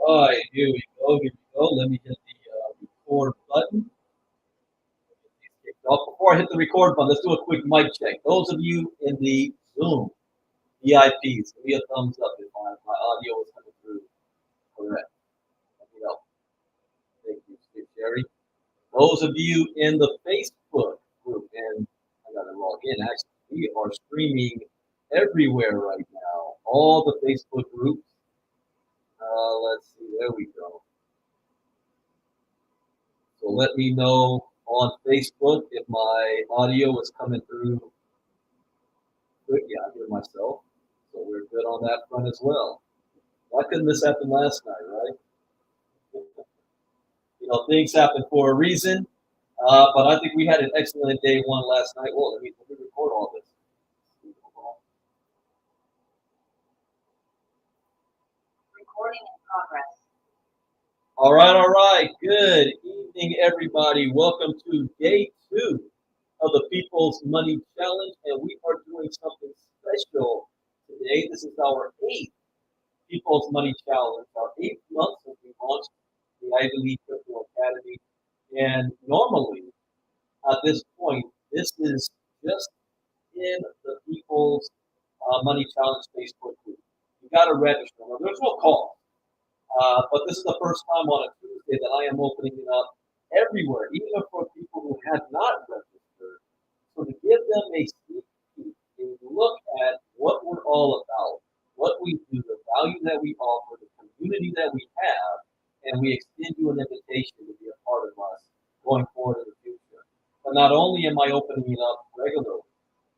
Right, here we go. Here we go. Let me hit the record button. Before I hit the record button, let's do a quick mic check. Those of you in the Zoom VIPs, give me a thumbs up if my audio is coming through correct. Let me know. Thank you, Sherry. Those of you in the Facebook group, and I got to log in. Actually, we are streaming everywhere right now. All the Facebook groups. Let's see. There we go. So let me know on Facebook if my audio is coming through good. Yeah, I hear myself. So we're good on that front as well. Why couldn't this happen last night, right? Things happen for a reason. But I think we had an excellent day one last night. Well, let me record all this. Recording in progress. All right. Good evening, everybody. Welcome to day 2 of the People's Money Challenge, and we are doing something special today. This is our 8th People's Money Challenge, our 8th month since we launched the Ivy League Crypto Academy. And normally, at this point, this is just in the People's Money Challenge Facebook group. You got to register. Now, there's no cost. But this is the first time on a Tuesday that I am opening it up everywhere, even for people who have not registered. So to give them a sneak peek, a look at what we're all about, what we do, the value that we offer, the community that we have, and we extend you an invitation to be a part of us going forward in the future. But not only am I opening it up regularly,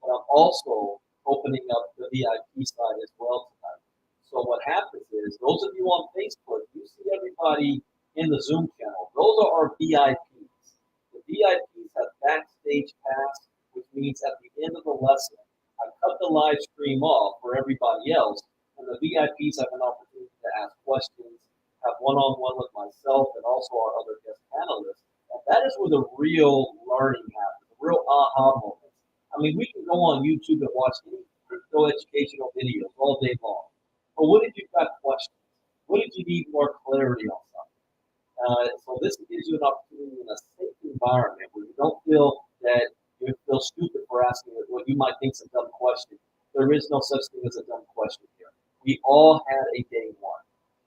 but I'm also opening up the VIP side as well tonight. So what happens is, those of you on Facebook, you see everybody in the Zoom channel. Those are our VIPs. The VIPs have backstage pass, which means at the end of the lesson, I cut the live stream off for everybody else, and the VIPs have an opportunity to ask questions, have one-on-one with myself and also our other guest panelists. And that is where the real learning happens, the real aha moments. I mean, we can go on YouTube and watch any crypto educational videos all day long. But what if you've got questions? What if you need more clarity on something? So this gives you an opportunity in a safe environment where you don't feel that you feel stupid for asking what you might think is a dumb question. There is no such thing as a dumb question here. We all had a day one.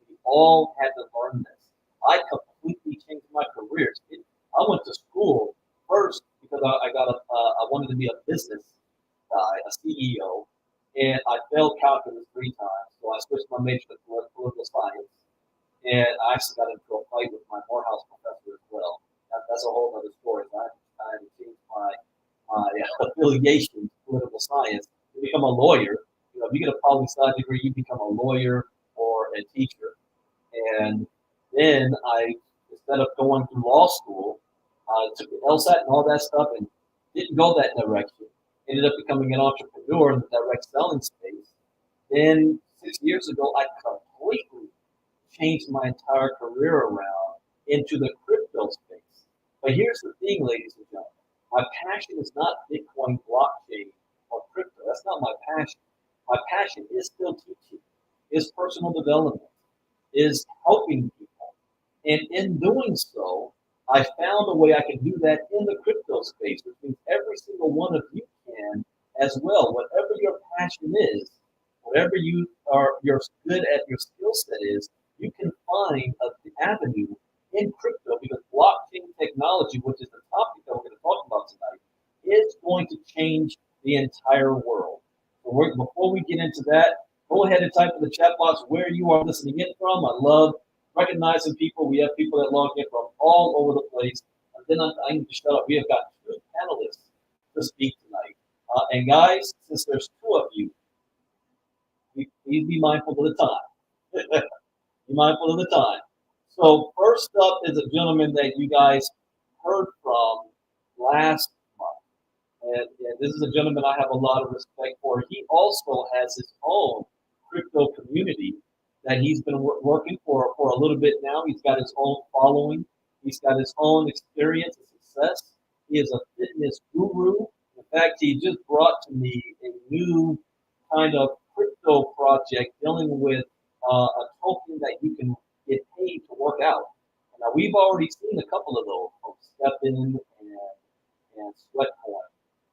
We all had to learn this. I completely changed my career. I went to school first because I wanted to be a business guy, a CEO, and I failed calculus 3 times. So I switched my major to political science, and I actually got into a fight with my Morehouse professor as well. That's a whole other story. I had to change my affiliation to political science to become a lawyer. If you get a poli sci degree, you become a lawyer or a teacher. And then instead of going through law school, I took the LSAT and all that stuff and didn't go that direction. Ended up becoming an entrepreneur in the direct selling space. Then 6 years ago, I completely changed my entire career around into the crypto space. But here's the thing, ladies and gentlemen. My passion is not Bitcoin, blockchain, or crypto. That's not my passion. My passion is still teaching, is personal development, is helping people. And in doing so, I found a way I can do that in the crypto space, which means every single one of you can as well. Whatever your passion is, whatever you're good at, your skill set is, you can find an avenue in crypto because blockchain technology, which is the topic that we're going to talk about tonight, is going to change the entire world. So before we get into that, go ahead and type in the chat box where you are listening in from. I love recognizing people. We have people that log in from all over the place. And then I need to shut up. We have got 2 panelists to speak tonight. And guys, since there's 2 of you, please be mindful of the time. Be mindful of the time. So first up is a gentleman that you guys heard from last month. And this is a gentleman I have a lot of respect for. He also has his own crypto community that he's been working for a little bit now. He's got his own following. He's got his own experience and success. He is a fitness guru. In fact, he just brought to me a new kind of crypto project dealing with a token that you can get paid to work out. Now we've already seen a couple of those from Steppen and Sweatcoin.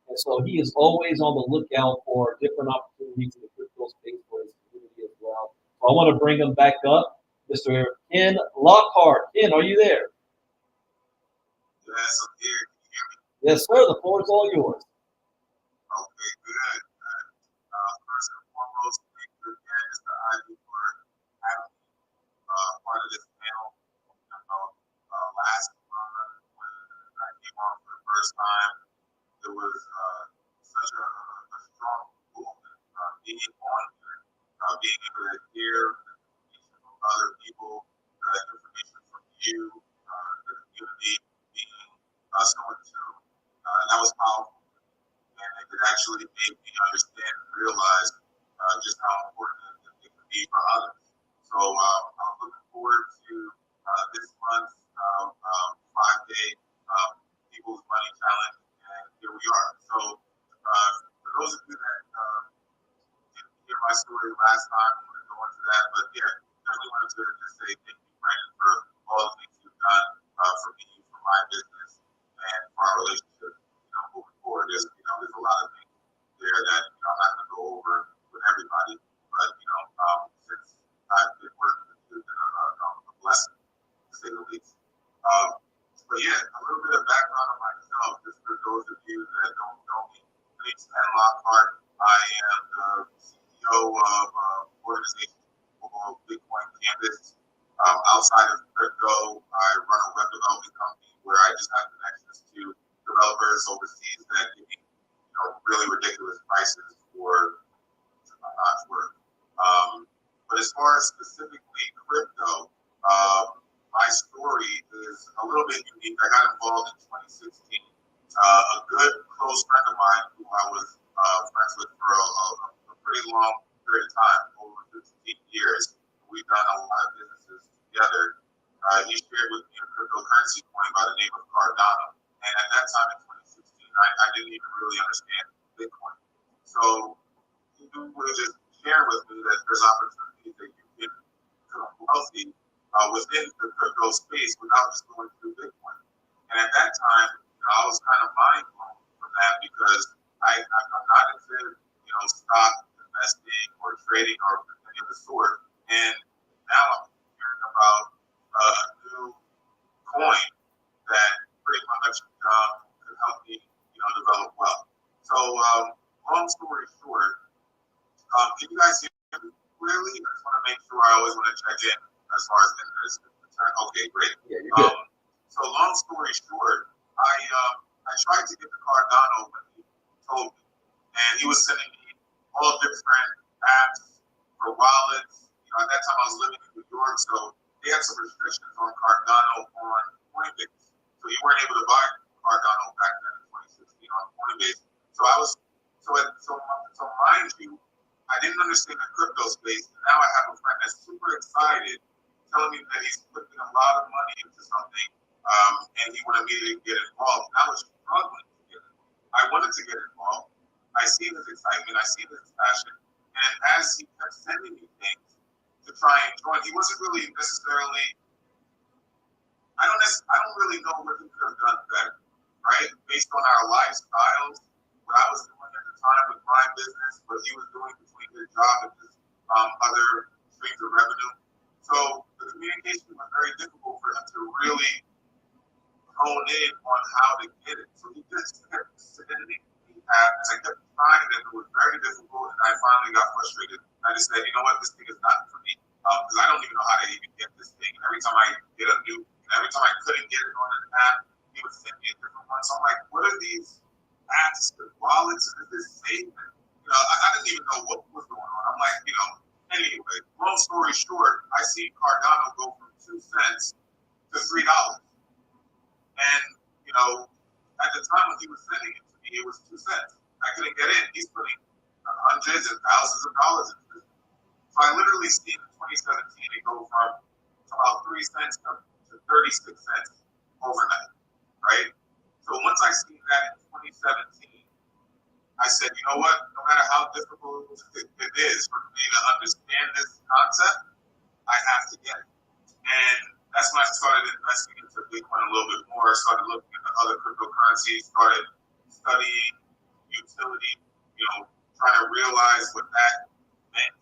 And so he is always on the lookout for different opportunities in the crypto space for his community as well. So I want to bring him back up, Mr. Ken Lockhart. Ken, are you there? Yes, I'm here. Can you hear me? Yes, sir. The floor is all yours. Okay, good. First and foremost, thank you again, Mr. Ivy, for having me part of this panel. Last month when I came on for the first time, there was such a strong movement being on here, being able to hear information from other people, information from you, the community, being so in tune. That was powerful. And it could actually make me understand and realize just how important it can be for others. So I'm looking forward to this month's 5-day People's Money Challenge, and here we are. So for those of you that didn't hear my story last time, I'm going to go into that. But yeah, definitely wanted to just say thank you, Brandon, for all the things you've done for me, for my business, and for our relationship. Moving forward, there's a lot of things there that I'm not going to go over with everybody. But since I've been working with you, it's been a blessing to say the least. But yeah, a little bit of background on myself, just for those of you that don't know me. My name's Ken Lockhart. I am the CEO of organization called Bitcoin Canvas. Outside of crypto, I run a web development company where I just have connections to developers overseas that give me really ridiculous prices for my God's work. But as far as specifically crypto, my story is a little bit unique. I got involved in 2016. A good close friend of mine who I was friends with for a pretty long period of time, over 15 years. We've done a lot of businesses together. He shared with me a cryptocurrency coin by the name of Cardano. And at that time in 2016, I didn't even really understand Bitcoin. So he would just share with me that there's opportunities that you can become wealthy within the crypto space without just going through Bitcoin. And at that time, I was kind of mind blown from that because I'm not into stock investing or trading or any of the sort. And now I'm hearing about a new coin that pretty much could help me develop wealth. So long story short, can you guys hear me clearly? I just want to make sure. I always want to check in as far as internet is concerned. Okay, great. Yeah, you're good. So long story short, I tried to get the Cardano when he told me, and he was sending me all different apps for wallets. At that time I was living in New York, so they had some restrictions on Cardano on Coinbase, so you weren't able to buy Cardano back then in 2016 on Coinbase. So mind you, I didn't understand the crypto space. And now I have a friend that's super excited, telling me that he's putting a lot of money into something, and he wanted me to get involved. And I was struggling to get involved. I wanted to get involved. I see his excitement. I see his passion. And as he kept sending me things to try and join, he wasn't really necessarily. I don't really know what he could have done better, right? Based on our lifestyles, what I was doing at the time with my business, what he was doing between his job and his other streams of revenue. So the communication was very difficult for him to really hone in on how to get it. So he just kept sending me apps. I kept trying, and it was very difficult. And I finally got frustrated. I just said, you know what, this thing is not for me because I don't even know how to even get this thing. And every time I couldn't get it on an app, he would send me a different one. So I'm like, what are these apps, the wallets, is this safe? I didn't even know what was going on. I'm like, anyway, long story short, I see Cardano go from 2 cents to $3. And, at the time when he was sending it to me, it was 2 cents. I couldn't get in. He's putting hundreds and thousands of dollars into this. So I literally seen in 2017 it go from about 3 cents to 36 cents overnight, right? So once I seen that in 2017, I said, you know what? No matter how difficult it is for me to understand this concept, I have to get it. And that's when I started investing into Bitcoin a little bit more. Started looking into other cryptocurrencies. Started studying utility. Trying to realize what that meant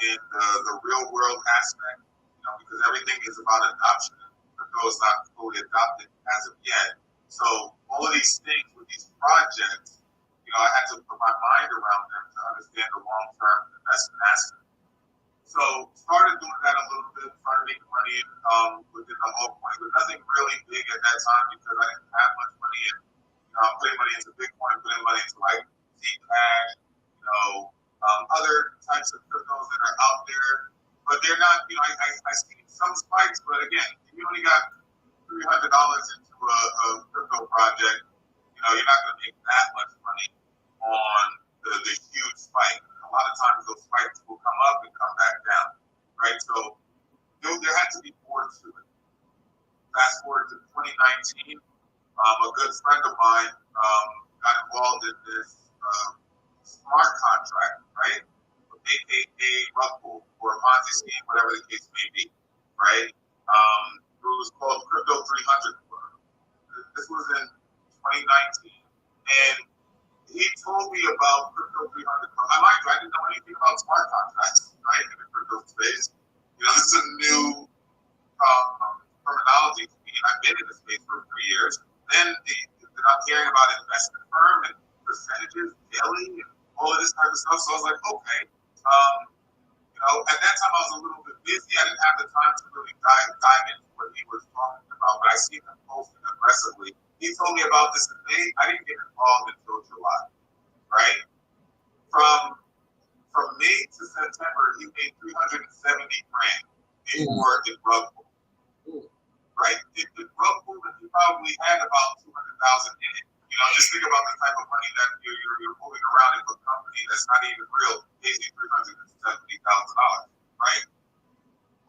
in the real world aspect. Because everything is about adoption. Crypto is not fully adopted as of yet. So all of these things with these projects, I had to put my mind around them to understand the long-term investment aspect. So started doing that a little bit, started making money within the whole point, but nothing really big at that time because I didn't have much money. And I'm putting money into Bitcoin, putting money into like Zcash, other types of cryptos that are out there, but they're not. I see some spikes, but again, if you only got $300 into a crypto project, you're not going to make that much money on the huge spike. A lot of times those spikes will come up and come back down, right? So there had to be more to it. Fast forward to 2019, a good friend of mine got involved in this smart contract, right? AKA rug pull or a Ponzi scheme, whatever the case may be, right? It was called Crypto 300. This was in 2019, and he told me about Crypto 300. I didn't know anything about smart contracts, right, in the crypto space. This is a new terminology to me, and I've been in the space for 3 years. Then I'm hearing about investment firm and percentages daily and all of this type of stuff. So I was like, okay. At that time I was a little bit busy. I didn't have the time to really dive into what he was talking about, but I see him posting aggressively. He told me about this in May. I didn't get involved until July, right? From May to September, he made $370,000 before it rug pulled, right? It rug pulled, and he probably had about $200,000 in it. Just think about the type of money that you're moving around in a company that's not even real, pays you $370,000, right?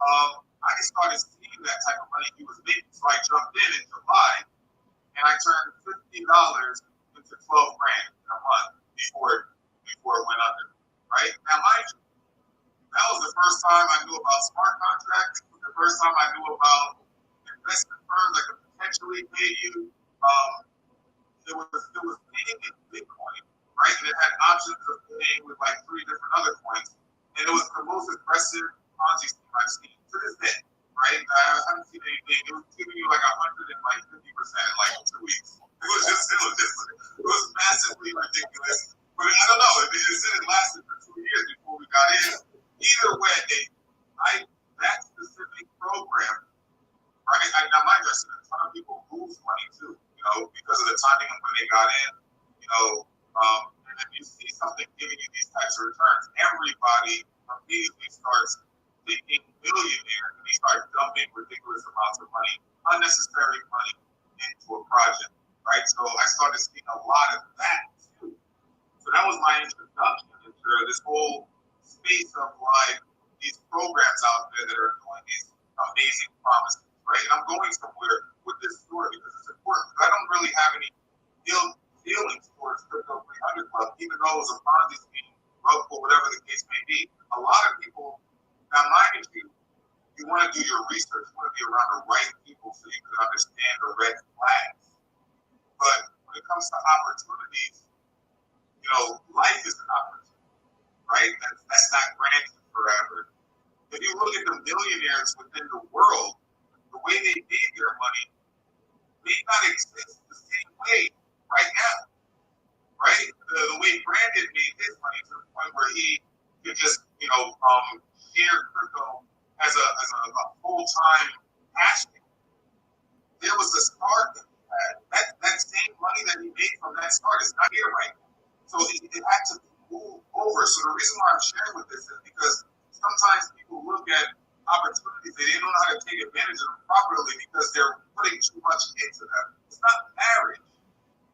I started seeing that type of money he was making, so I jumped in July, and I turned $50 into $12,000 in a month before it went under, right? Now, mind you, that was the first time I knew about smart contracts. The first time I knew about investment firms that could potentially pay you. It was paying in Bitcoin, right? And it had options of paying with like 3 different other coins. And it was the most aggressive Ponzi scheme I've seen to this day, right? I haven't seen anything. It was giving you like 150% in like 2 weeks. It was massively ridiculous. But I don't know. It lasted for 2 years before we got in. Either way, that specific program, right? Now, mind you, I've seen a ton of people lose money too. Because of the timing of when they got in, and if you see something giving you these types of returns, everybody immediately starts thinking millionaire and they start dumping ridiculous amounts of money, unnecessary money into a project, right? So I started seeing a lot of that too. So that was my introduction into this whole space of like these programs out there that are doing these amazing promises, right? And I'm going somewhere with this story because it's important. I don't really have any feelings towards Crypto 300 Club, even though it was a Ponzi scheme, rug pull, whatever the case may be. A lot of people, now mind you want to do your research, you want to be around the right people so you can understand the red flags. But when it comes to opportunities, life is an opportunity, right? That's not granted forever. If you look at the millionaires within the world, the way they made their money may not exist the same way right now, right? The way Brandon made his money to the point where he could just, share crypto as a full-time passion. There was a start that he had. That same money that he made from that start is not here right now. So it had to move over. So the reason why I'm sharing with this is because sometimes people look at opportunities and they don't know how to take advantage of them properly because they're putting too much into them. It's not marriage.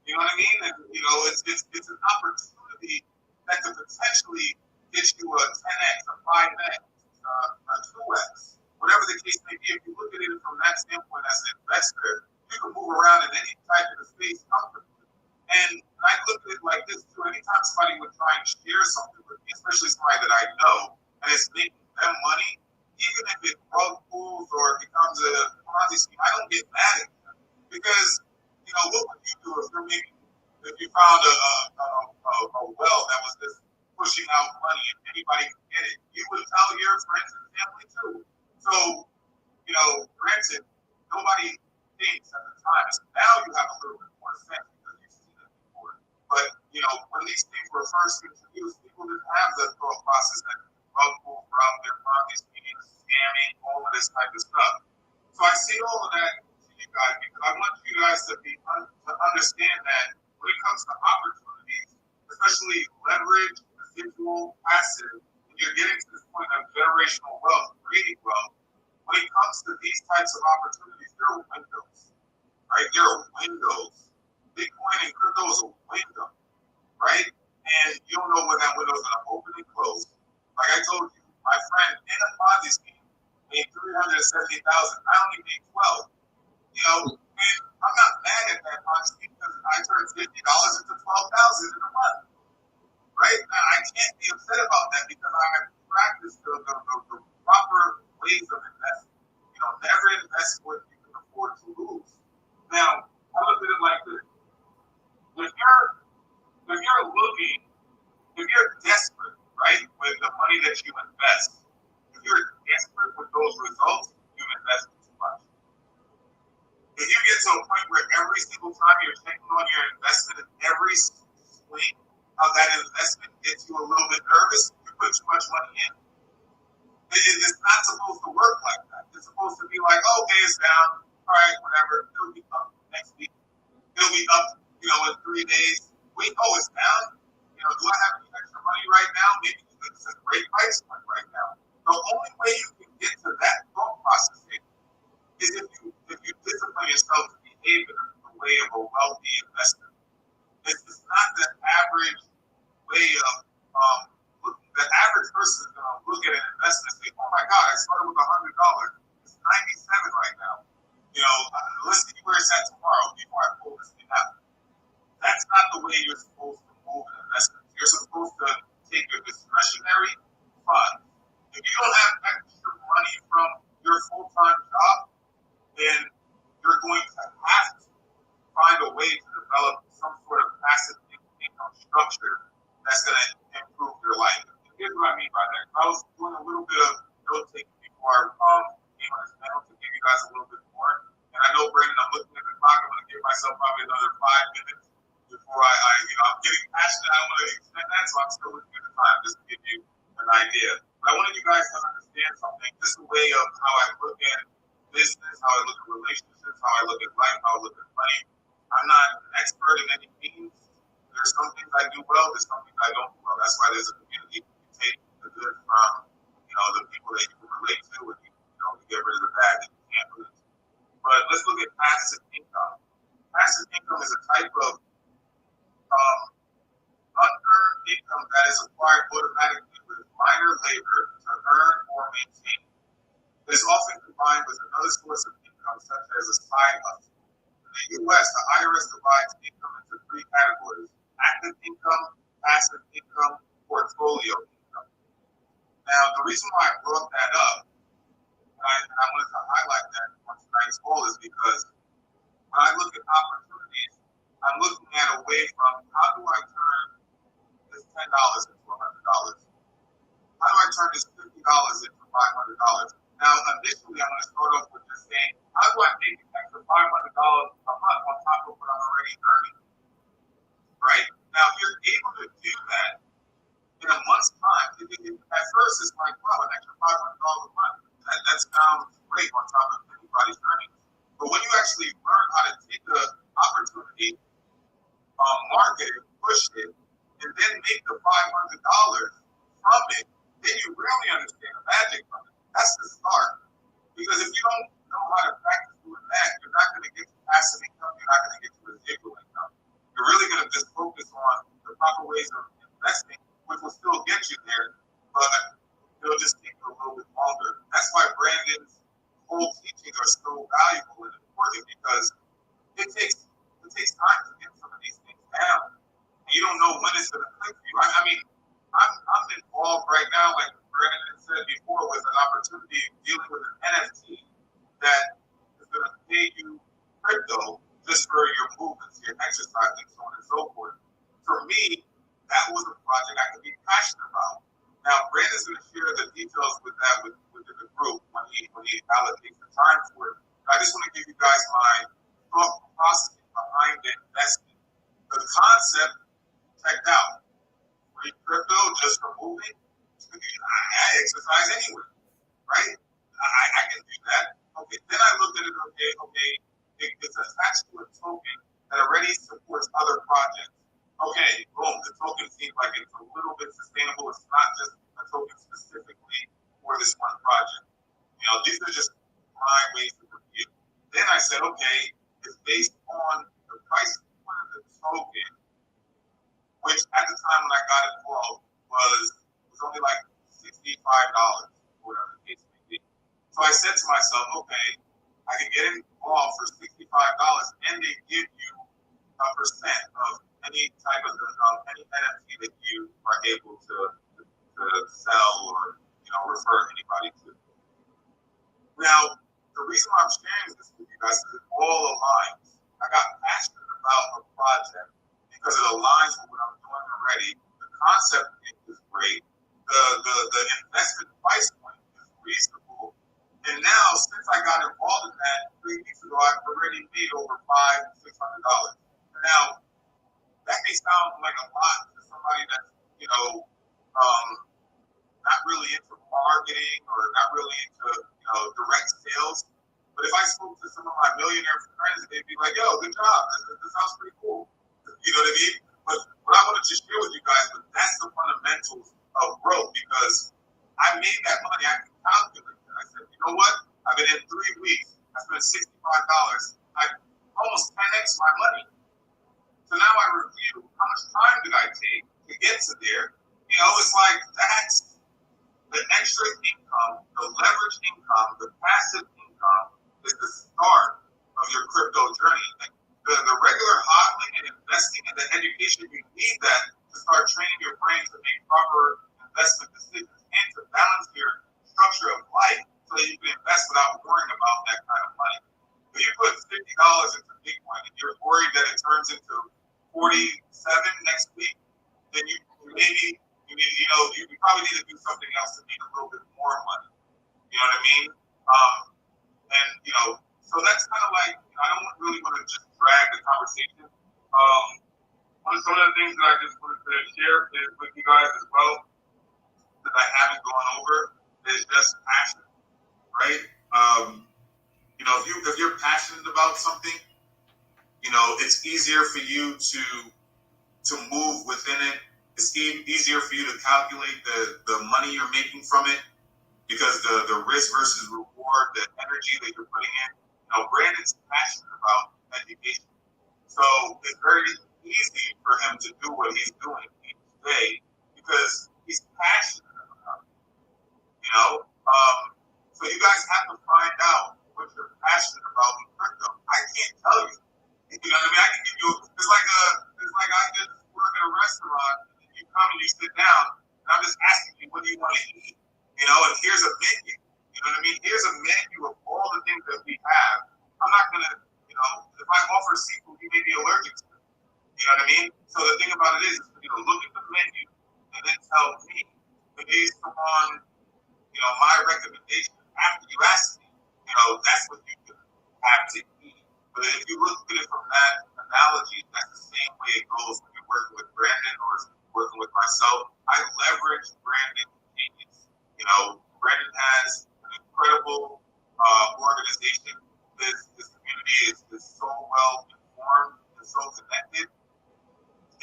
You know what I mean? And, it's an opportunity that could potentially get you a 10x, a 5x, a 2x, whatever the case may be. If you look at it from that standpoint as an investor, you can move around in any type of space comfortably. And I look at it like this too. Anytime somebody would try and share something with me, especially somebody that I know, and it's making them money, even if it rug pulls or Because, what would you do if you found a well that was just pushing out money and anybody could get it? You would tell your friends and family too. So, granted, nobody thinks at the time. So now you have a little bit more sense because you've seen it before. But, when these things were first introduced, people didn't have the thought process that multiple from their Ponzi schemes, scamming, all of this type of stuff. So I say all of that to you guys because I want you guys to understand that when it comes to opportunities, especially leverage, residual, passive, and you're getting to this point of generational wealth, creating wealth, when it comes to these types of opportunities, there are windows, right? There are windows. Bitcoin and crypto is a window, right? And you don't know when that window is going to open and close. Like I told you, my friend in a Ponzi scheme made $370,000. I only made 12. And I'm not mad at that Ponzi scheme because I turned $50 into $12,000 in a month, right? Now I can't be upset about that because I have practiced the proper ways of investing. Never invest what you can afford to lose. Now, I look at it like this: if you're desperate, right, with the money that you invest, if you're desperate with those results, you invest too much. If you get to a point where every single time you're checking on your investment and every swing of that investment gets you a little bit nervous, you put too much money in. It's not supposed to work like that. It's supposed to be like, okay, it's down. All right, whatever. It'll be up next week. It'll be up, in 3 days. Wait, it's down. Do I have any extra money right now? Maybe it's a great price point right now. The only way you can get to that thought process is if you discipline yourself to behave in the way of a wealthy investor. It's not the average way of the average person is going to look at an investment and say, oh my God, I started with $100. It's 97 right now. Let's see where it's at tomorrow before I pull this thing out. That's not the way you're supposed to move an investment. You're supposed to take your discretionary funds. If you don't have extra money from your full-time job, then you're going to have to find a way to develop some sort of passive income structure that's going to improve your life. And here's what I mean by that. I was doing a little bit of note taking before I came on this panel to give you guys a little bit more. And I know, Brandon, I'm looking at the clock. I'm going to give myself probably another 5 minutes before I'm getting passionate. I don't want to extend that, so I'm still looking at the time just to give you an idea. But I wanted you guys to understand something. This is a way of how I look at business, how I look at relationships, how I look at life, how I look at money. I'm not an expert in any means. There's some things I do well, there's some things I don't do well. That's why there's a community. You take the good from, the people that you can relate to, and you get rid of the bad that you can't relate to. But let's look at passive income. Passive income is a type of unearned income that is acquired automatically with minor labor to earn or maintain. It is often combined with another source of income, such as a side hustle. In the U.S., the IRS divides income into 3 categories: active income, passive income, portfolio income. Now, the reason why I brought that up, and I wanted to highlight that on tonight's call, is because when I look at opportunities, I'm looking at a way from how do I turn this $10 into $100? How do I turn this $50 into $500? Now, initially, I'm going to start off with just saying, how do I make an extra $500 a month on top of what I'm already earning? Right? Now, if you're able to do that in a month's time, at first it's like, wow, an extra $500 a month. That sounds great on top of anybody's earnings. But when you actually learn how to take the opportunity, market it, push it, and then make the $500 from it, then you really understand the magic from it. That's the start. Because if you don't know how to practice doing that, you're not going to get to passive income, you're not going to get to residual income. You're really going to just focus on the proper ways of investing, which will still get you there, but it'll just take you a little bit longer. That's why Brandon's whole teachings are so valuable and important, because it takes time to get some of these things down. And you don't know when it's going to click for you. I mean, I'm involved right now, like Brandon said before, with an opportunity dealing with an NFT that is going to pay you crypto just for your movements, your exercising, so on and so forth. For me, that was a project I could be passionate about. Now, Brandon's going to share the details with that within the group when he allocates the time for it. But I just want to give you guys my thought process behind the investment. The concept checked out. Free crypto just for moving. I exercise anywhere, right? I can do that. Okay, then I looked at it, okay, it's attached to a token that already supports other projects. Okay, boom, the token seems like it's a little bit sustainable. It's not just a token specifically for this one project. You know, these are just my ways to review. Then I said, okay, it's based on the price point of the token, which at the time when I got involved was only like $65, whatever the case may be. So I said to myself, okay, I can get involved for $65 and they give you a percent of any type of any NFT that you are able to sell or refer anybody to. Now, the reason why I'm sharing this with you guys is it all aligns. I got passionate about a project because it aligns with what I'm doing already. The concept is great. The investment price point is reasonable. And now, since I got involved in that 3 weeks ago, I've already made over $500-600. Now, that may sound like a lot to somebody that's, not really into marketing or not really into, direct sales. But if I spoke to some of my millionaire friends, they'd be like, yo, good job. This sounds pretty cool. You know what I mean? But what I wanted to share with you guys, but that's the fundamentals of growth because I made that money. I can calculate it. I said, you know what? I've been in 3 weeks. I spent $65. I almost 10x my money. So now I review how much time did I take to get to there. It's like that's the extra income, the leverage income, the passive income is the start of your crypto journey. The regular hodling and investing and the education, you need that to start training your brain to make proper investment decisions and to balance your structure of life so that you can invest without worrying about that kind of money. If you put $50 into Bitcoin and you're worried that it turns into 47 next week, then you probably need to do something else to make a little bit more money. You know what I mean? So that's kind of like, I don't really want to just drag the conversation. Some of the things that I just wanted to share with you guys as well that I haven't gone over is just passion, right? If you're passionate about something, it's easier for you to move within it. It's easier for you to calculate the money you're making from it because the risk versus reward, the energy that you're putting in. Brandon's passionate about education. So it's very easy for him to do what he's doing each day because he's passionate about it. So you guys have to find out what you're passionate about in crypto. I can't tell you. You know what I mean? I can give you. It's like I just work in a restaurant. And you come and you sit down, and I'm just asking you, what do you want to eat? And here's a menu. You know what I mean? Here's a menu of all the things that we have. I'm not gonna, if I offer seafood, you may be allergic to it. You know what I mean? So the thing about it is, look at the menu and then tell me based upon, my recommendation after you ask me, that's what you can have to eat. But if you look at it from that analogy, that's the same way it goes when you're working with Brandon or working with myself. I leverage Brandon's genius. Brandon has an incredible organization. This community is so well informed and so connected.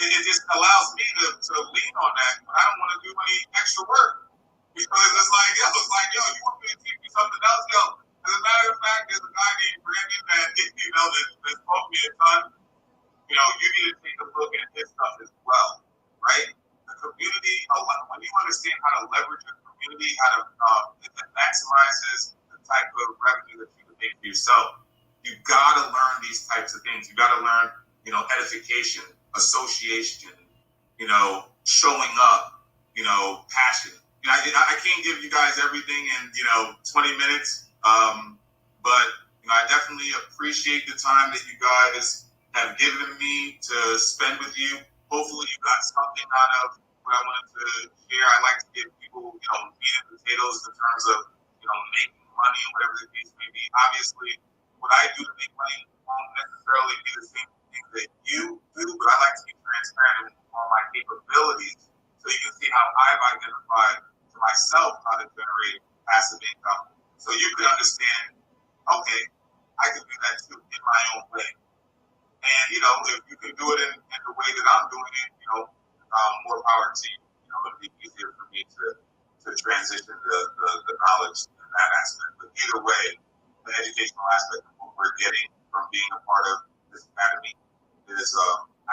It just allows me to lean on that, but I don't want to do any extra work. Because it's like, yo, you want me to teach you something else? Yo, as a matter of fact, there's a guy named Brandon that spoke me a ton. You need to take a look at his stuff as well, right? The community, when you understand how to leverage the community, how to it maximizes the type of revenue that you can make for yourself. You gotta learn these types of things. You gotta learn, edification, association, showing up, passion. I can't give you guys everything in 20 minutes, but I definitely appreciate the time that you guys have given me to spend with you. Hopefully, you got something out of what I wanted to share. I like to give people, meat and potatoes in terms of, making money, whatever the case may be. Obviously, what I do to make money won't necessarily be the same thing that you do, but I like to be transparent on my capabilities so you can see how I've identified to myself how to generate passive income. So you can understand, okay, I can do that too in my own way. And, if you can do it in the way that I'm doing it, more power to you. It'll be easier for me to transition the knowledge in that aspect. But either way, the educational aspect of what we're getting from being a part of this academy is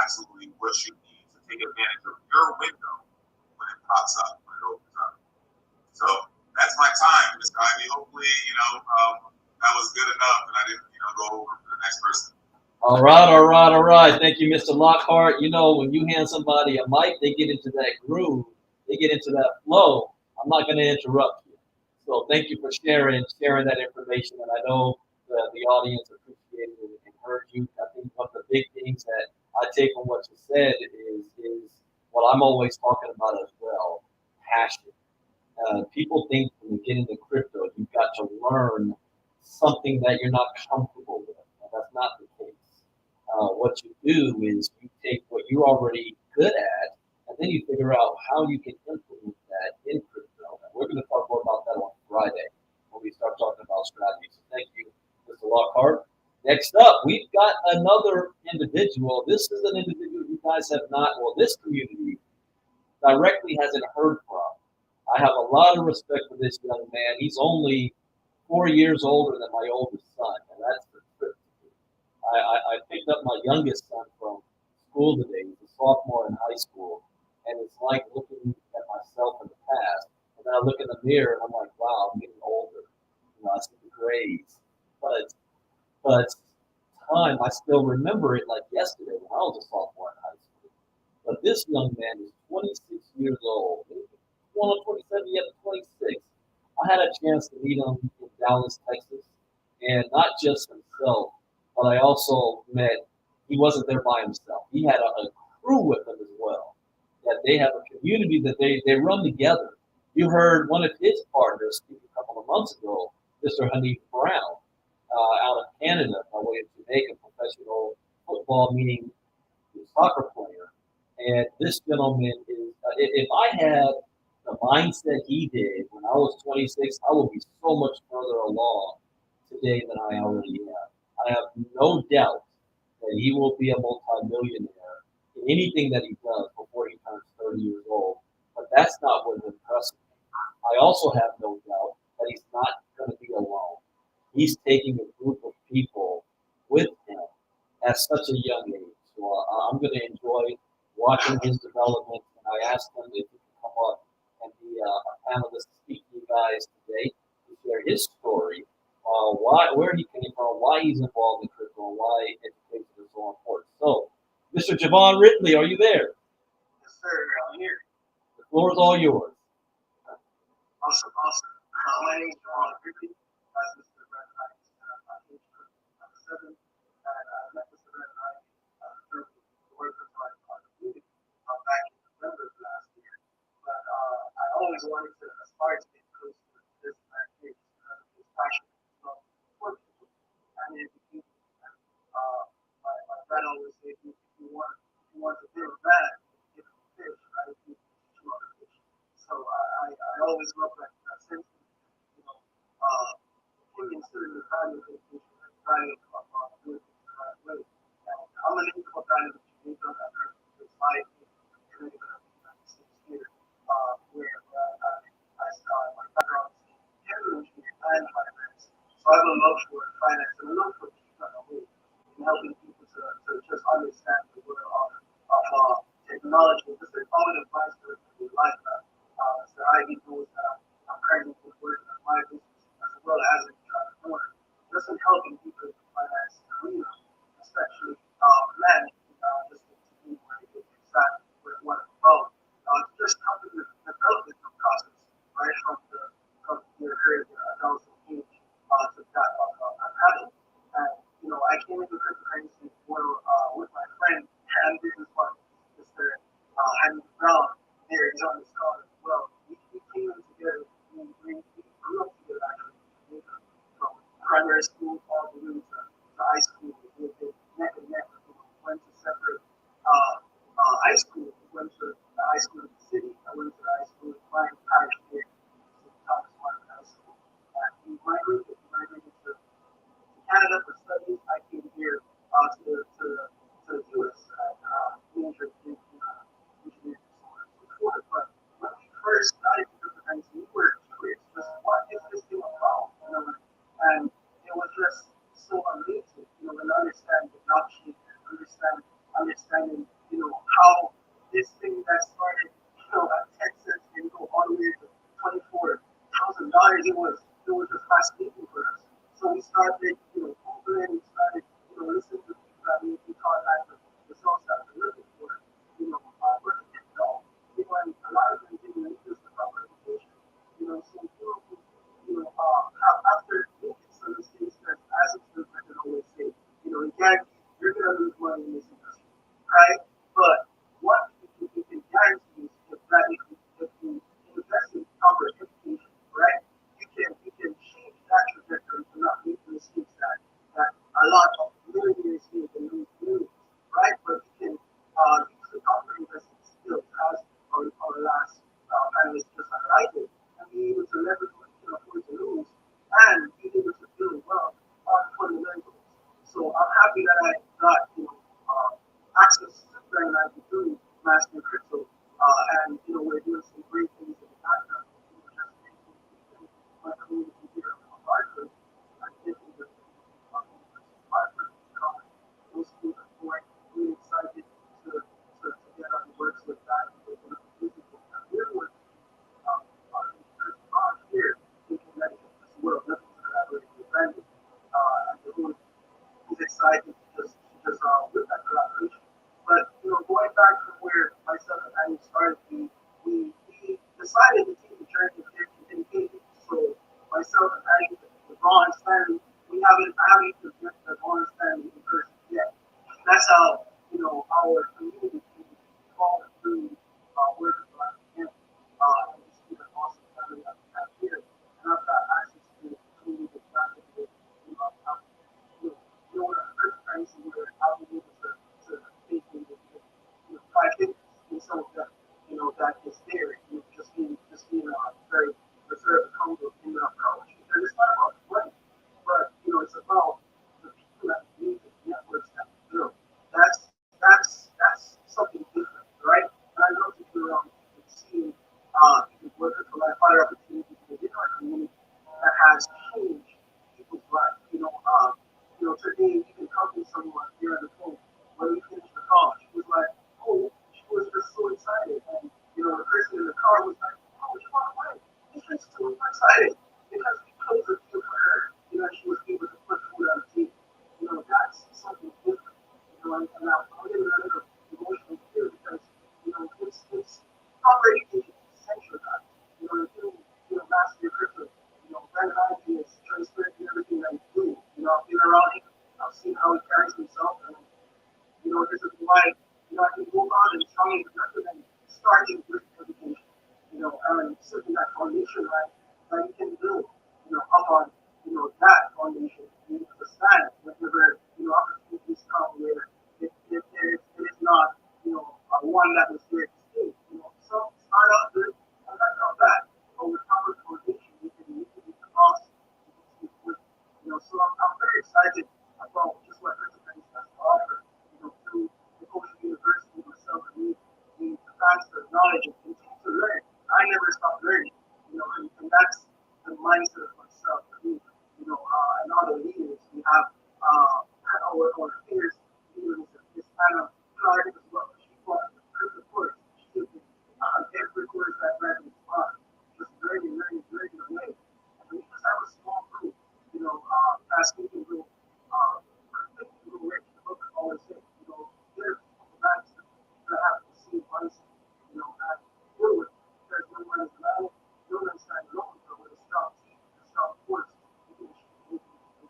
absolutely what you need to take advantage of your window when it pops up, when it opens up. So that's my time, Mr. Ivy. Hopefully, that was good enough and I didn't, go over for the next person. All right, all right, all right. Thank you, Mr. Lockhart. When you hand somebody a mic, they get into that groove, they get into that flow. I'm not going to interrupt you. So thank you for sharing that information. And I know the audience appreciated it and heard you. I think one of the big things that I take from what you said is what I'm always talking about as well, passion. People think when you get into crypto, you've got to learn something that you're not comfortable with. And that's not the case. What you do is you take what you're already good at, and then you figure out how you can implement that in crypto. And we're going to talk more about that on Friday when we start talking about strategy. So thank you, Mr. Lockhart. Next up, we've got another individual. This is an individual you guys have not, well, this community directly hasn't heard from. I have a lot of respect for this young man. He's only 4 years older than my oldest son, and that's the trip. I picked up my youngest son from school today. He's a sophomore in high school, and it's like looking at myself in the past. And then I look in the mirror, and I'm like, wow, I'm getting older. I see the grades. But time, I still remember it like yesterday when I was a sophomore in high school. But this young man is 26 years old. One on 27, yet 26. I had a chance to meet him in Dallas, Texas, and not just himself, but I also met, he wasn't there by himself. He had a crew with him as well. That they have a community that they run together. You heard one of his partners speak a couple of months ago, Mr. Hanif Brown, out of Canada, by way of Jamaica, professional football, meaning soccer player. And this gentleman is, if I had the mindset he did when I was 26, I would be so much further along today than I already am. I have no doubt that he will be a multimillionaire in anything that he does before he turns 30 years old. But that's not what impresses me. I also have no doubt that he's not going to be alone. He's taking a group of people with him at such a young age. So I'm going to enjoy watching his development. And I asked him if he could come up and be a panelist to speak to you guys today to share his story, where he came from, why he's involved in crypto, and why education is so important. So, Mr. Javon Ridley, are you there? Yes, sir. I'm here. The floor is all yours. Awesome. My name is Javon Ridley. As Mr. Red Knight, I'm age 7, and I met Mr. Red Knight through the work of my community back in November of last year. But I always wanted to aspire to get close to this activity because of his passion for people. And my friend always said, if you want to build that, get a fish, right? You teach you other fish. So I always love that sentiment, considering the value of education and the value of doing things the right way. And I'm an income value of Jamaica that I've been 5 years and then going to be 96 years, where my background is in chemical engineering and finance. So I have a love for finance and a love for people in a way and helping people to just understand the world of technology. Just a common advice for life that Mr. Ivy knows that I'm currently working on my business as well as an entrepreneur. Just in helping people in the finance arena, especially management, just to be where they get exactly where they want to go. Just helping the development process, right, from your very adult age to that of having gonna lose money in this industry, right? But one thing you can guarantee is that if you invest in proper education, right, you can change that trajectory to not make the mistakes that a lot of millionaires make and lose millions, right? But you can use the proper investment skills as our last panelist just highlighted and be able to leverage what you can afford to lose and be able to build wealth on fundamentals. So I'm happy that I got access to Grand Island through Master Crypto, and we're doing some great things in the background. Just making my community here on Hartford. I think we're Hartford College. Those students are really excited to get on the works with that. We're going to visit with that. We're working on here in Connecticut as well. Nothing to collaborate with Brandon. And the whole is excited to just with that collaboration. But going back from where myself and Annie started, we decided to take the journey of education. So myself and Annie, with Ron Stanley, I haven't even met the Ron Stanley in person yet. That's how our community came falling through working with him. And it's been an awesome family that we have here. And I've got access to the community family with what a person I used to where I'll be able to think with 5 fingers in some of that, that is there, just being very reserved and humble in the approach. Because it's not about money, but it's about the people that need the networks that we build. That's something different, right? And I know that you're seeing you work with a lot of opportunities within our community that has changed people's lives. Today you can come to someone here on the phone when we finished the call. She was like, oh, she was just so excited. And, the person in the car was like, oh, you want to play? This is so excited because we closed the deal for her. She was able to put food on the table. That's something different. And I'm getting a little emotional here because, it's proper education is centralized. If you master your crypto, Brand New is transparent in everything that you do. I've been around him. I've seen how he carries himself, and this is why I can move on and strongly recommend starting with education. And setting that foundation right that you can build. Up on that foundation. You understand whenever opportunities come where it is not one that was there to stay. Some start out good and that come back, but with proper foundation, you can be across. So I'm very excited about just what Pennsylvania has to offer, through the Ocean University, myself, and we transfer knowledge and continue to learn. I never stop learning, and that's the mindset of myself, and all the leaders we have, our peers, this kind of clarity as well. She brought the perfect course. She did every course that Brandon taught, just learning away. And we just have a small group. Fast thinking group, Rich, the book always said, there's facts that have to see mindset, and deal with. Because when one is low, you'll understand alone, but with a strong team, a strong force, you can achieve anything.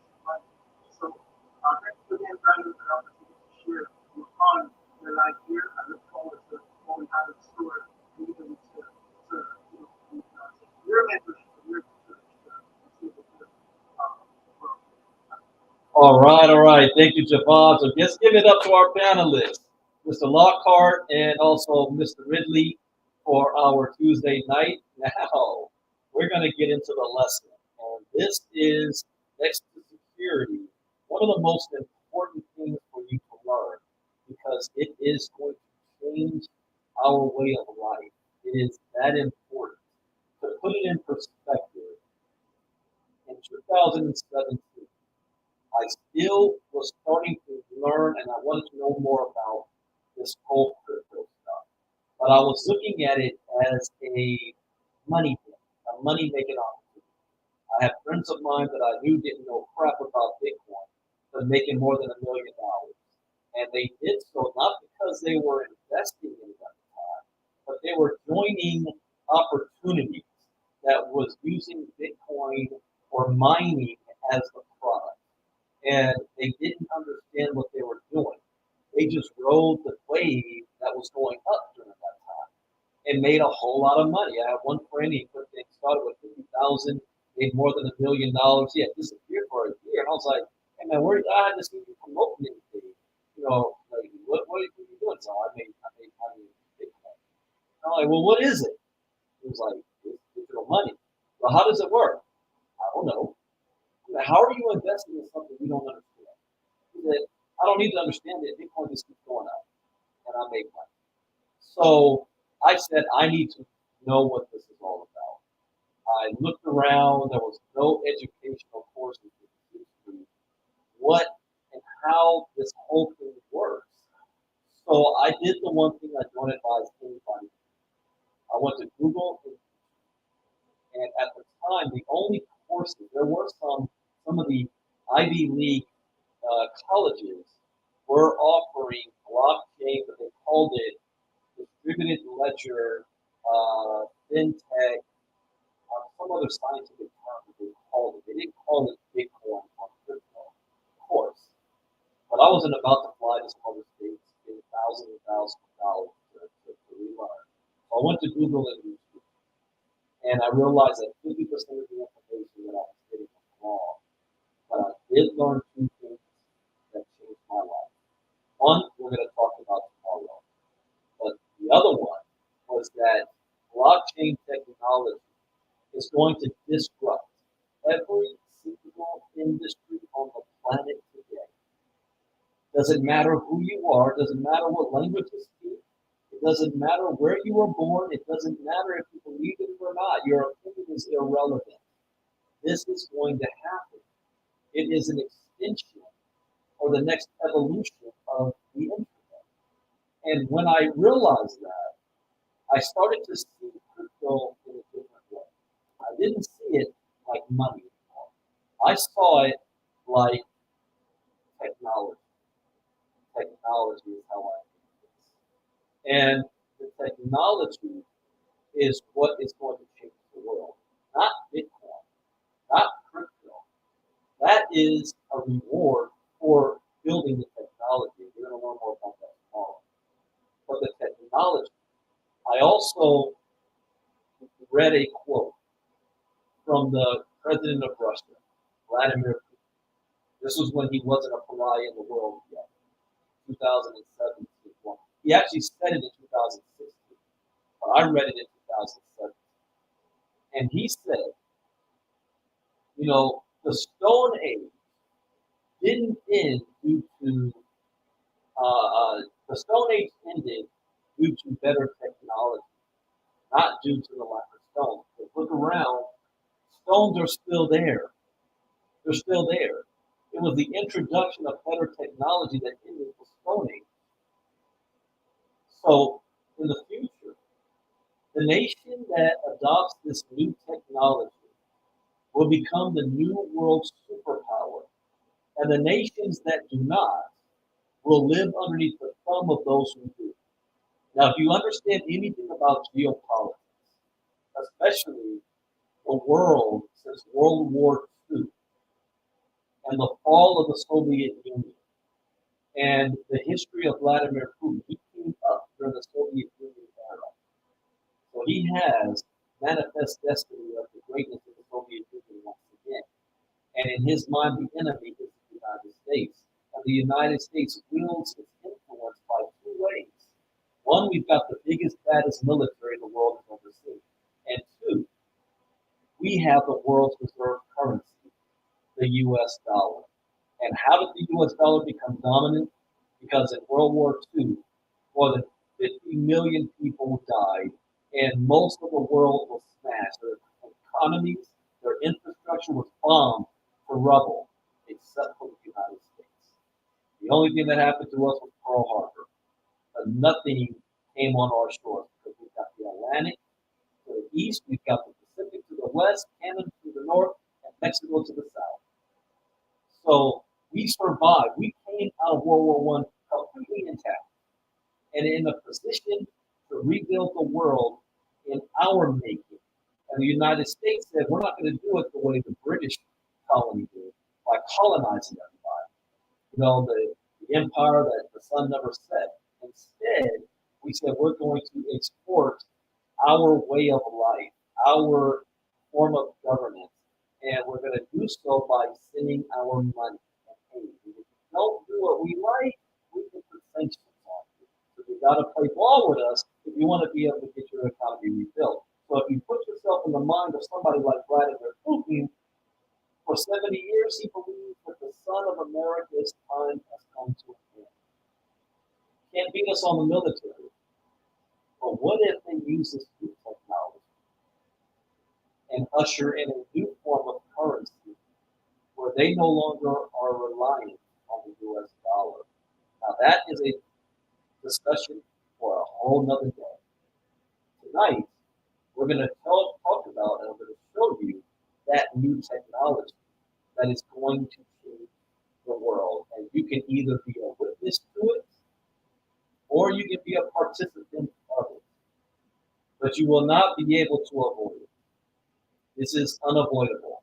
So, thank you again, Brandon, for the opportunity to share on your life here. I look forward to what we have in store, and even to your mentorship, your All right. Thank you, Javon. So just give it up to our panelists, Mr. Lockhart and also Mr. Ridley for our Tuesday night. Now, we're going to get into the lesson. And this is, next to security, one of the most important things for you to learn because it is going to change our way of life. It is that important. To put it in perspective, in 2017, I still was starting to learn and I wanted to know more about this whole crypto stuff. But I was looking at it as a money thing, a money making opportunity. I had friends of mine that I knew didn't know crap about Bitcoin, but making more than $1 million. And they did so not because they were investing in it at the time, but they were joining opportunities that was using Bitcoin or mining as the product. And they didn't understand what they were doing. They just rode the wave that was going up during that time and made a whole lot of money. I had one friend, he put things started with 50,000, made more than $1 million. He had disappeared for a year, and I was like, "Hey man, where I had to see you promoting anything? Like what are you doing?" So I made money in Bitcoin. I'm like, "Well, what is it?" He was like, "It's digital money." Well, how does it work? I don't know. I said, how are you investing in something you don't understand? He said, I don't need to understand it. Bitcoin just keeps going up, and I make money. So I said, I need to know what this is all about. I looked around. There was no educational courses that teach me what and how this whole thing works. So I did the one thing I don't advise anybody. I went to Google, and at the time, the only courses there were some of the Ivy League colleges were offering blockchain, but they called it distributed ledger, fintech, some other scientific term that they called it. They didn't call it Bitcoin or crypto, of course. But I wasn't about to fly to some other states, pay thousands and thousands of dollars to relearn. So I went to Google and YouTube, and I realized that 50% of the information that I was getting was wrong. But I did learn two things that changed my life. One, we're going to talk about tomorrow. But the other one was that blockchain technology is going to disrupt every single industry on the planet today. Doesn't matter who you are, doesn't matter what language you speak, it doesn't matter where you were born, it doesn't matter if you believe it or not, your opinion is irrelevant. This is going to happen. It is an extension or the next evolution of the internet. And when I realized that, I started to see crypto in a different way. I didn't see it like money anymore. I saw it like technology. Technology is how I think this. And the technology is what is going to change the world. Not Bitcoin, not crypto. That is a reward for building the technology. We're going to learn more about that tomorrow. But the technology, I also read a quote from the president of Russia, Vladimir Putin. This was when he wasn't a pariah in the world yet, 2017. Well, he actually said it in 2016, but I read it in 2007. And he said, the Stone Age didn't end due to, the Stone Age ended due to better technology, not due to the lack of stones. But look around, stones are still there. They're still there. It was the introduction of better technology that ended the Stone Age. So, in the future, the nation that adopts this new technology will become the new world superpower. And the nations that do not will live underneath the thumb of those who do. Now, if you understand anything about geopolitics, especially the world since World War II and the fall of the Soviet Union and the history of Vladimir Putin, he came up during the Soviet Union era. So he has manifest destiny of the greatness of the Soviet Union once again. And in his mind, the enemy is the United States. And the United States wields its influence by two ways. One, we've got the biggest, baddest military the world has ever seen. And two, we have the world's reserve currency, the US dollar. And how did the US dollar become dominant? Because in World War II, more than 50 million people died, and most of the world was smashed. Their economies, their infrastructure was bombed to rubble, except for the United States. The only thing that happened to us was Pearl Harbor. But nothing came on our shores because we've got the Atlantic to the east, we've got the Pacific to the west, Canada to the north, and Mexico to the south. So we survived. We came out of World War I completely intact and in a position to rebuild the world in our making. And the United States said, we're not going to do it the way the British colony did, by colonizing everybody. The the empire that the sun never set. Instead, we said we're going to export our way of life, our form of governance, and we're going to do so by sending our money and aid. If you don't do what we like, we can put sanctions on you. So you got to play ball with us if you want to be able to get your economy rebuilt. So if you put yourself in the mind of somebody like Vladimir Putin, for 70 years he believes that the son of America's time has come to an end. Can't beat us on the military. But what if they use this new technology and usher in a new form of currency where they no longer are reliant on the US dollar? Now that is a discussion for a whole nother day. Tonight, we're going to talk about and I'm going to show you that new technology that is going to change the world. And you can either be a witness to it or you can be a participant of it. But you will not be able to avoid it. This is unavoidable.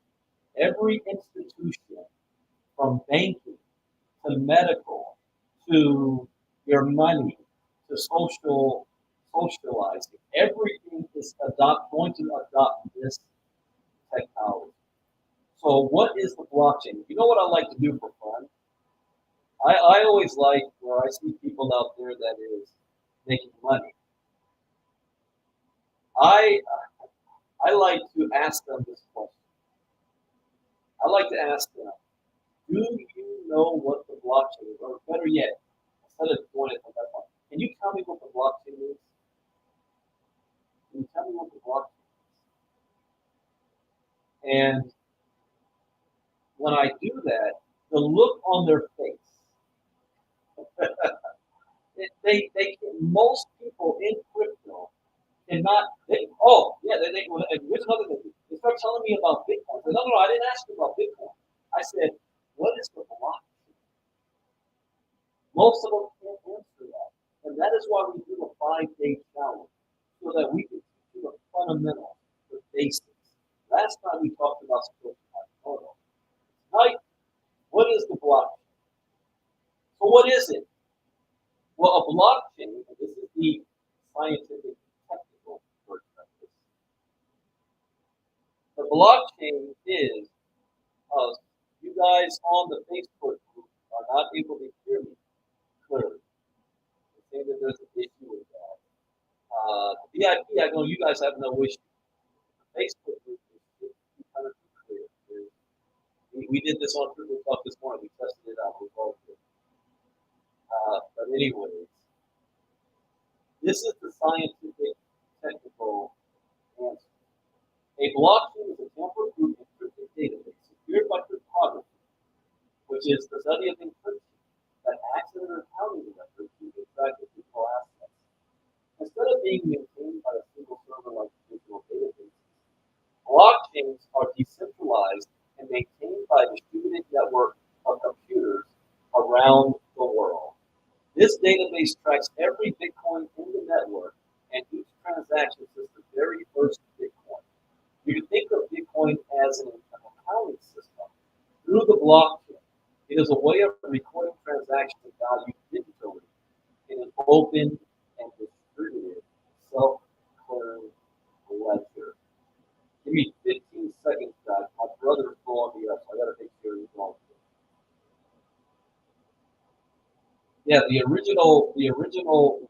Every institution, from banking to medical to your money to socializing, everything is going to adopt this technology. So what is the blockchain? You know what I like to do for fun? I always like where I see people out there that is making money. I like to ask them this question. I like to ask them, do you know what the blockchain is? Or better yet, instead of doing it from that point, can you tell me what the blockchain is? Can you tell me what the blockchain is? And when I do that, the look on their face, most people in crypto cannot, here's another thing. They start telling me about Bitcoin. I said, no, I didn't ask you about Bitcoin. I said, what is the blockchain? Most of them can't answer that. And that is why we do a 5-day challenge, so that we can teach you the fundamentals, the basics. Last time we talked about spiritual total. Tonight, what is the blockchain? So what is it? Well, a blockchain, and this is the scientific technical version of this. The blockchain is, you guys on the Facebook group are not able to hear me clearly. I think that there's an issue with that. The VIP, I know you guys have no issue. The Facebook group is kind of clear. We did this on Google Talk this morning. We tested it out. We both did. But anyways, this is the scientific technical answer. A blockchain is a tamper-proof encrypted database secured by cryptography, which is the study of encryption that acts as an accounting record keeping track of digital assets. Instead of being maintained by a single server like traditional databases, blockchains are decentralized and maintained by a distributed network of computers around the world. This database tracks every Bitcoin in the network, and each transaction is the very first Bitcoin. You can think of Bitcoin as an accounting system through the blockchain. It is a way of recording transaction value digitally in an open and distributed self-clearing ledger. Give me 15 seconds, guys. My brother is blowing me up, so I got to make sure he's on. Yeah, the original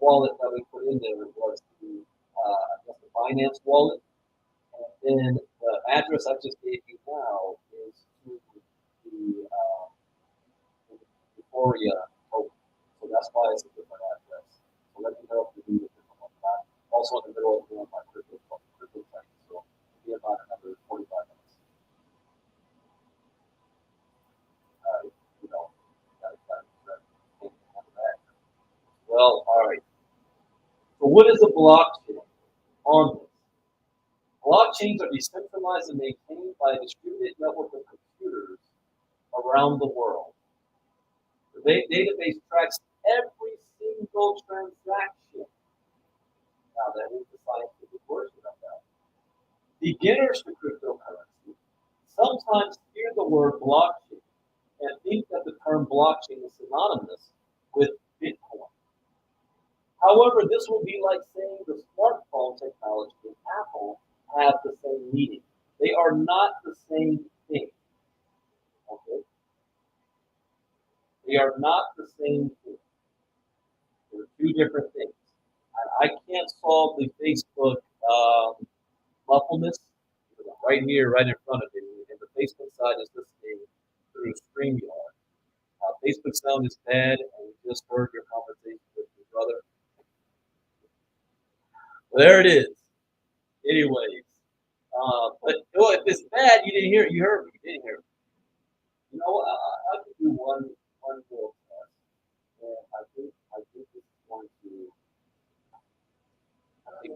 wallet that we put in there was the Binance wallet, and then the address I just gave you now is to the Euphoria token. So that's why it's a different address. So let me know if you need a different one. I'm also in the middle of doing my crypto thing, so it'll be about another 45 minutes. Well, all right. So what is a blockchain on this? Blockchains are decentralized and maintained by a distributed network of computers around the world. The database tracks every single transaction. Now that is the scientific version of that. Beginners to cryptocurrency sometimes hear the word blockchain and think that the term blockchain is synonymous However, this will be like saying the smartphone technology and Apple have the same meaning. They are not the same thing. Okay? They are not the same thing. They're two different things. I can't solve the Facebook muffledness right here, right in front of me. And the Facebook side is listening through StreamYard. Facebook sound is bad, and we just heard your conversation with your brother. Well, there it is. Anyways, but well, if it's bad, you didn't hear it. You heard me. You didn't hear it. You know what? I could do one little test, and I think this is going to. I think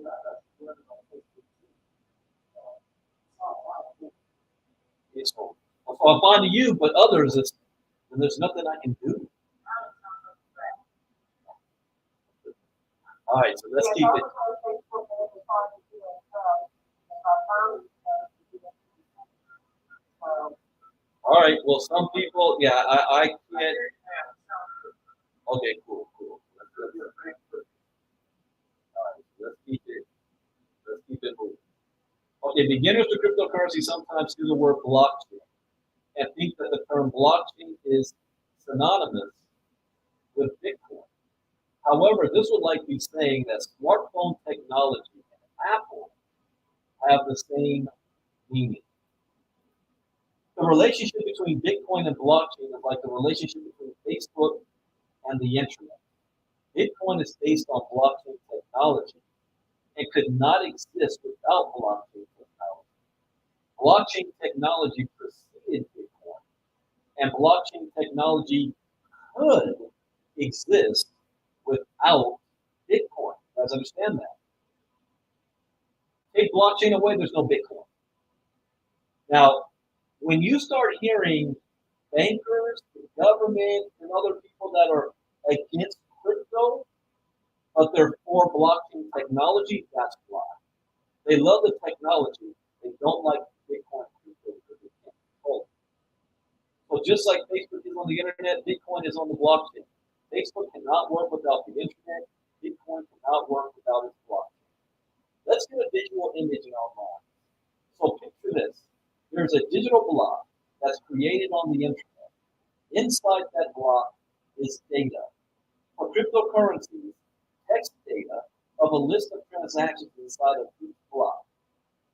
it's so I'm fine to you, but others, it's and there's nothing I can do. All right, so let's keep it. All right. Well, some people, yeah, I can't. Okay, cool. All right, let's keep it. Let's keep it moving. Okay, beginners to cryptocurrency sometimes hear the word blockchain and think that the term blockchain is synonymous with Bitcoin. However, this would like be saying that smartphone technology and Apple have the same meaning. The relationship between Bitcoin and blockchain is like the relationship between Facebook and the internet. Bitcoin is based on blockchain technology and could not exist without blockchain technology. Blockchain technology preceded Bitcoin, and blockchain technology could exist without Bitcoin. You guys understand that? Take blockchain away, there's no Bitcoin. Now, when you start hearing bankers, the government, and other people that are against crypto, but they're for blockchain technology, that's why. They love the technology. They don't like Bitcoin crypto because they can't control it. So just like Facebook is on the internet, Bitcoin is on the blockchain. Facebook cannot work without the internet. Bitcoin cannot work without its blockchain. Let's get a visual image in our mind. So picture this. There's a digital block that's created on the internet. Inside that block is data. For cryptocurrencies, text data of a list of transactions inside of each block.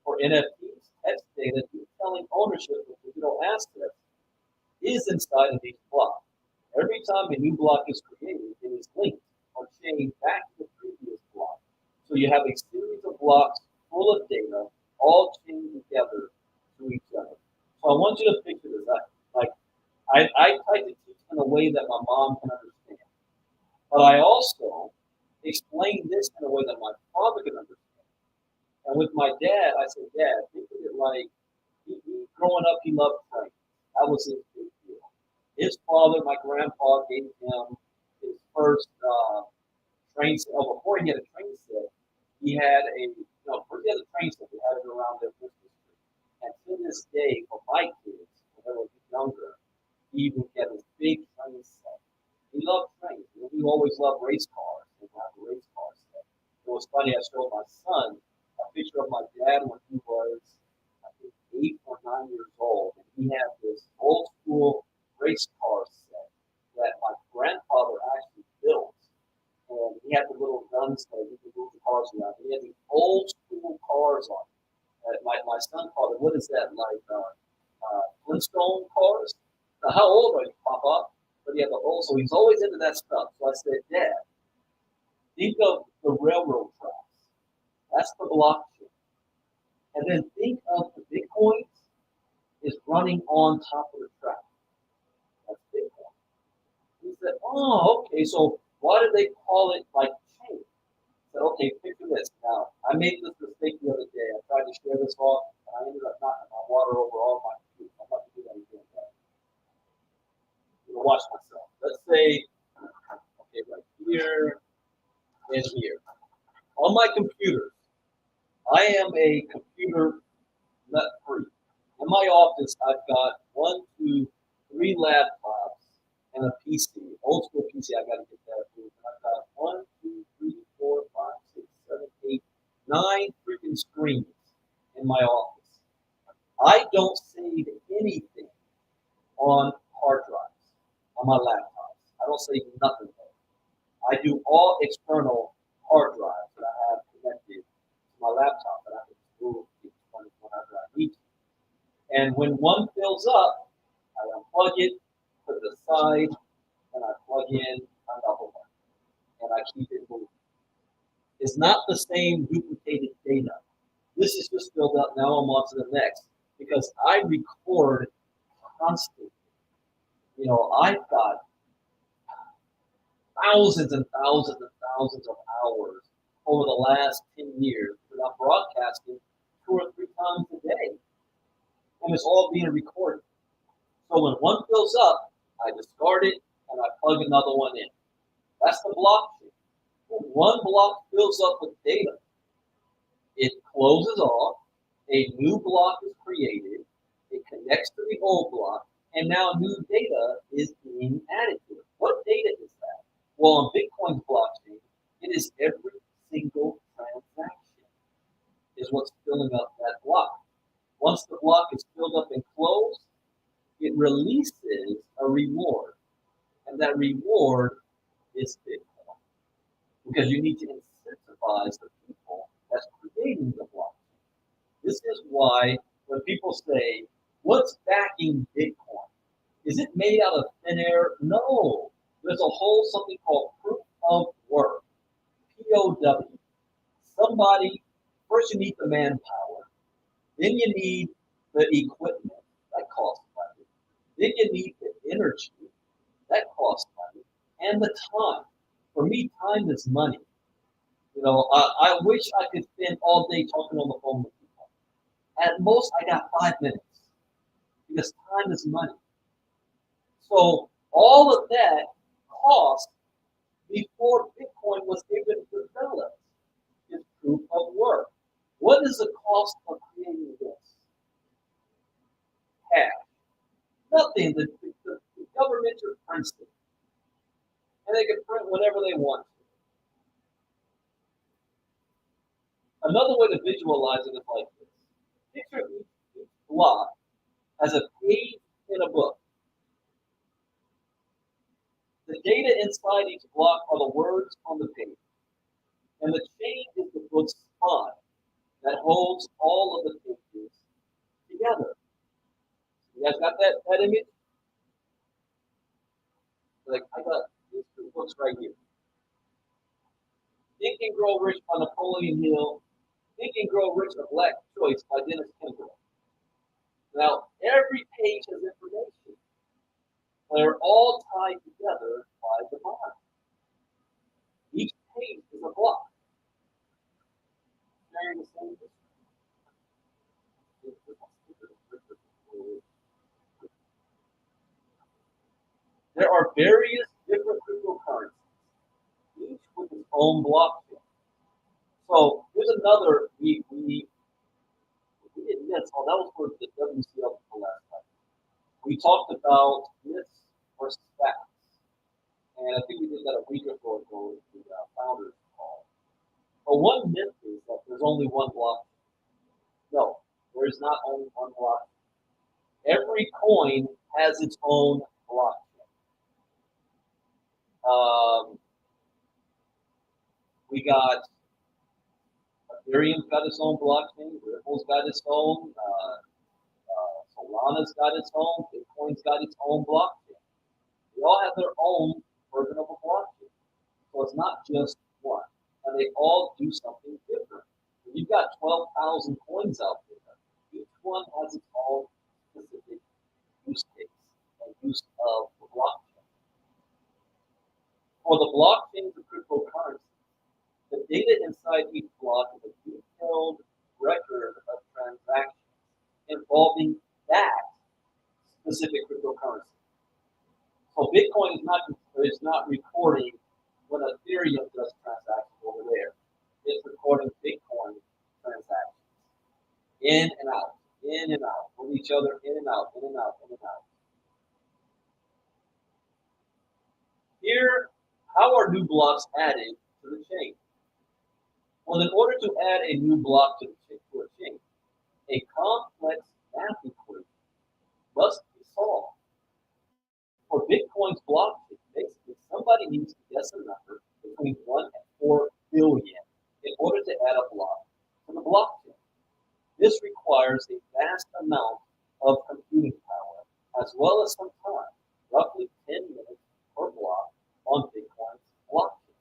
For NFTs, text data detailing ownership of digital assets is inside of each block. Every time a new block is created, it is linked or chained back to the previous block. So you have a series of blocks full of data, all chained together to each other. So I want you to picture this. I try to teach in a way that my mom can understand. But I also explain this in a way that my father can understand. And with my dad, I said, Dad, think of it like growing up, he loved trains. That was his big deal. His father, my grandpa, gave him his first train set. Oh, before he had a train set, he had before he had a train set, he had it around their Christmas tree. And to this day, for my kids, when they were younger, he would get his big train set. He loved trains. He always loved race cars. He had a race car set. It was funny, I showed my son a picture of my dad when he was, I think, 8 or 9 years old. And he had this old school race car set that my grandfather actually built. And he had the little guns that he could move the cars around. He had these old school cars on it. My son called it, what is that, like Flintstone cars? Now, how old are you, Papa? But he had the old, so he's always into that stuff. So I said, Dad, think of the railroad tracks. That's the blockchain. And then think of the Bitcoins is running on top of the track. That's Bitcoin. He said, oh, okay, so why do they call it like chain? I said, okay, picture this. Now, I made this mistake the other day. I tried to share this off, and I ended up knocking my water over all my food. I'm not going to do that again. I'm going to watch myself. Let's say, okay, right here and here. On my computer, I am a computer nut freak. In my office, I've got 1, 2, 3 laptops and a PC, old school PC. I got to get that approved. I've got 1, 2, 3, 9 freaking screens in my office. I don't save anything on hard drives, on my laptops. I don't save nothing there. I do all external hard drives that I have connected to my laptop that I can move whenever I need to. And when one fills up, I unplug it, put it aside, and I plug in another one. And I keep it moving. It's not the same duplicated data. This is just filled up. Now I'm on to the next because I record constantly. You know, I've got thousands and thousands and thousands of hours over the last 10 years that I'm broadcasting 2 or 3 times a day. And it's all being recorded. So when one fills up, I discard it and I plug another one in. That's the blockchain. When one block fills up with data, it closes off, a new block is created, it connects to the old block, and now new data is being added to it. What data is that? Well, on Bitcoin's blockchain, it is every single transaction is what's filling up that block. Once the block is filled up and closed, it releases a reward. And that reward is Bitcoin. Because you need to incentivize the people that's creating the blockchain. This is why when people say, what's backing Bitcoin? Is it made out of thin air? No. There's a whole something called proof of work. POW. Somebody, first you need the manpower. Then you need the equipment that costs money. Then you need the energy that costs money. And the time. For me, time is money. You know, I wish I could spend all day talking on the phone with people. At most, I got 5 minutes because time is money. So all of that cost before Bitcoin was even developed is proof of work. What is the cost of creating this? Cash. Nothing. The government just prints it. And they can print whatever they want to. Another way to visualize it is like this. Picture each block as a page in a book. The data inside each block are the words on the page. And the chain is the book's spine that holds all of the pages together. You guys got that image? Like, I got these 2 books right here. Think and Grow Rich by Napoleon Hill. Think and Grow Rich, A Black Choice by Dennis Kimbro. Now, every page has information. They're all tied together by the bond. Each page is a block. Sharing the same history. There are various different cryptocurrencies, each with its own blockchain. So here's another we didn't miss. Oh, that was for the WCL last time. We talked about myths versus facts. And I think we did that a week or so ago with the founders call. But one myth is that there's only one blockchain. No, there's not only one blockchain. Every coin has its own blockchain. We got Ethereum's got its own blockchain, Ripple's got its own, Solana's got its own, Bitcoin's got its own blockchain. They all have their own version of a blockchain. So it's not just one. And they all do something different. You've got 12,000 coins out there. Each one has its own specific use case and use of the blockchain. For the blockchains of cryptocurrency, the data inside each block is a detailed record of transactions involving that specific cryptocurrency. So Bitcoin is not recording when Ethereum does transactions over there. It's recording Bitcoin transactions in and out, with each other, in and out, in and out, in and out. Here, how are new blocks added to the chain? Well, in order to add a new block to a chain, a complex math equation must be solved. For Bitcoin's blockchain, basically, somebody needs to guess a number between 1 and 4 billion in order to add a block to the blockchain. This requires a vast amount of computing power, as well as some time, roughly 10 minutes per block on Bitcoin's blockchain.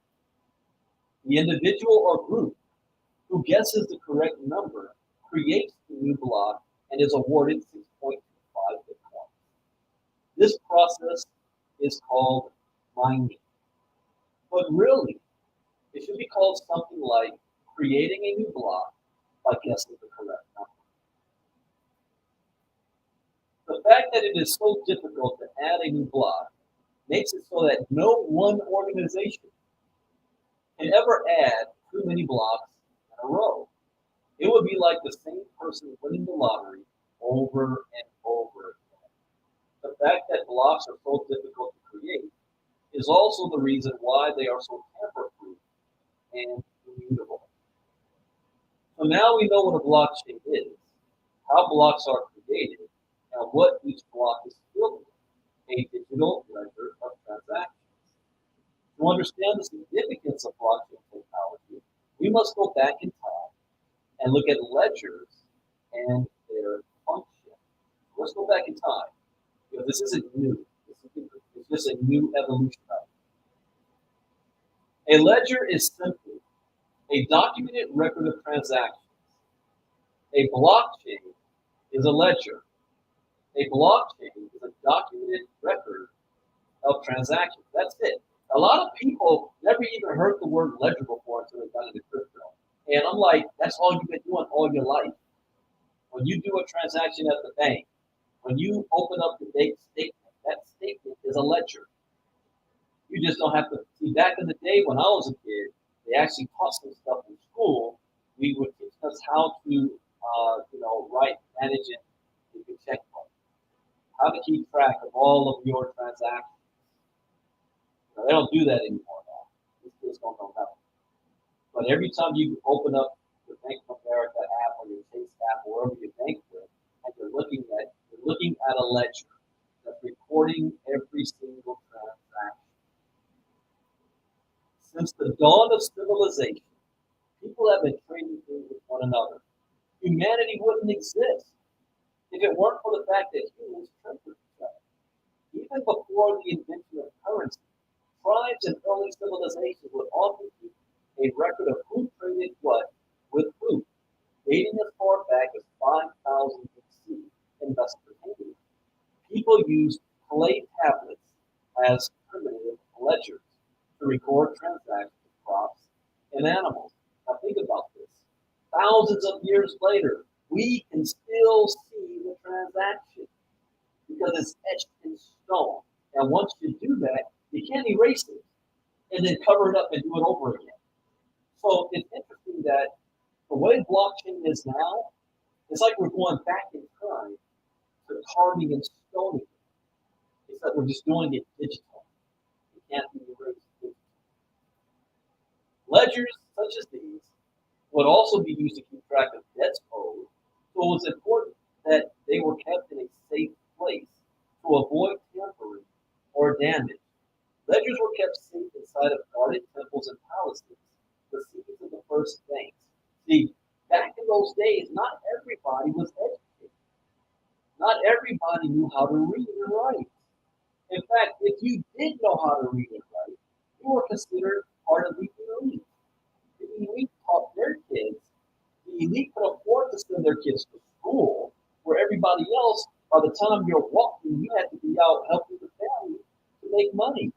The individual or group who guesses the correct number creates the new block and is awarded 6.25 Bitcoin. This process is called mining. But really, it should be called something like creating a new block by guessing the correct number. The fact that it is so difficult to add a new block makes it so that no one organization can ever add too many blocks in a row. It would be like the same person winning the lottery over and over again. The fact that blocks are so difficult to create is also the reason why they are so tamper-proof and immutable. So now we know what a blockchain is, how blocks are created, and what each block is filled with, a digital ledger of transactions. To understand the significance of blockchain technology, we must go back in time and look at ledgers and their function. Let's go back in time. This isn't new. It's just a new evolution of it. A ledger is simply a documented record of transactions. A blockchain is a ledger. A blockchain is a documented record of transactions. That's it. A lot of people never even heard the word ledger before until they got into crypto. And I'm like, that's all you've been doing all your life. When you do a transaction at the bank, when you open up the bank statement, that statement is a ledger. You just don't have to see. Back in the day when I was a kid, they actually taught some stuff in school. We would teach us how to, write, manage, and the checkbook, how to keep track of all of your transactions. They don't do that anymore now. These kids don't know nothing. But every time you open up your Bank of America app or your Chase app or wherever you bank with, and you're looking at a ledger that's recording every single transaction. Since the dawn of civilization, people have been trading things with one another. Humanity wouldn't exist if it weren't for the fact that humans traded with each other. Even before the invention of currency, tribes and early civilizations would often keep a record of who traded what with who, dating as far back as 5000 BC in Mesopotamia. People used clay tablets as primitive ledgers to record transactions of crops and animals. Now think about this. Thousands of years later, we can still see the transaction because it's etched in stone. And once you do that, you can't erase it and then cover it up and do it over again. So it's interesting that the way blockchain is now, it's like we're going back in time to carving and stoning. Except we're just doing it digital. It can't be erased digitally. Ledgers such as these would also be used to keep track of debts owed, so it was important that they were kept in a safe place to avoid tampering or damage. Ledgers were kept safe inside of guarded temples and palaces, the secrets of the first banks. See, back in those days, not everybody was educated. Not everybody knew how to read and write. In fact, if you did know how to read and write, you were considered part of the elite. The elite taught their kids. The elite could afford to send their kids to school, where everybody else, by the time you're walking, you had to be out helping the family to make money,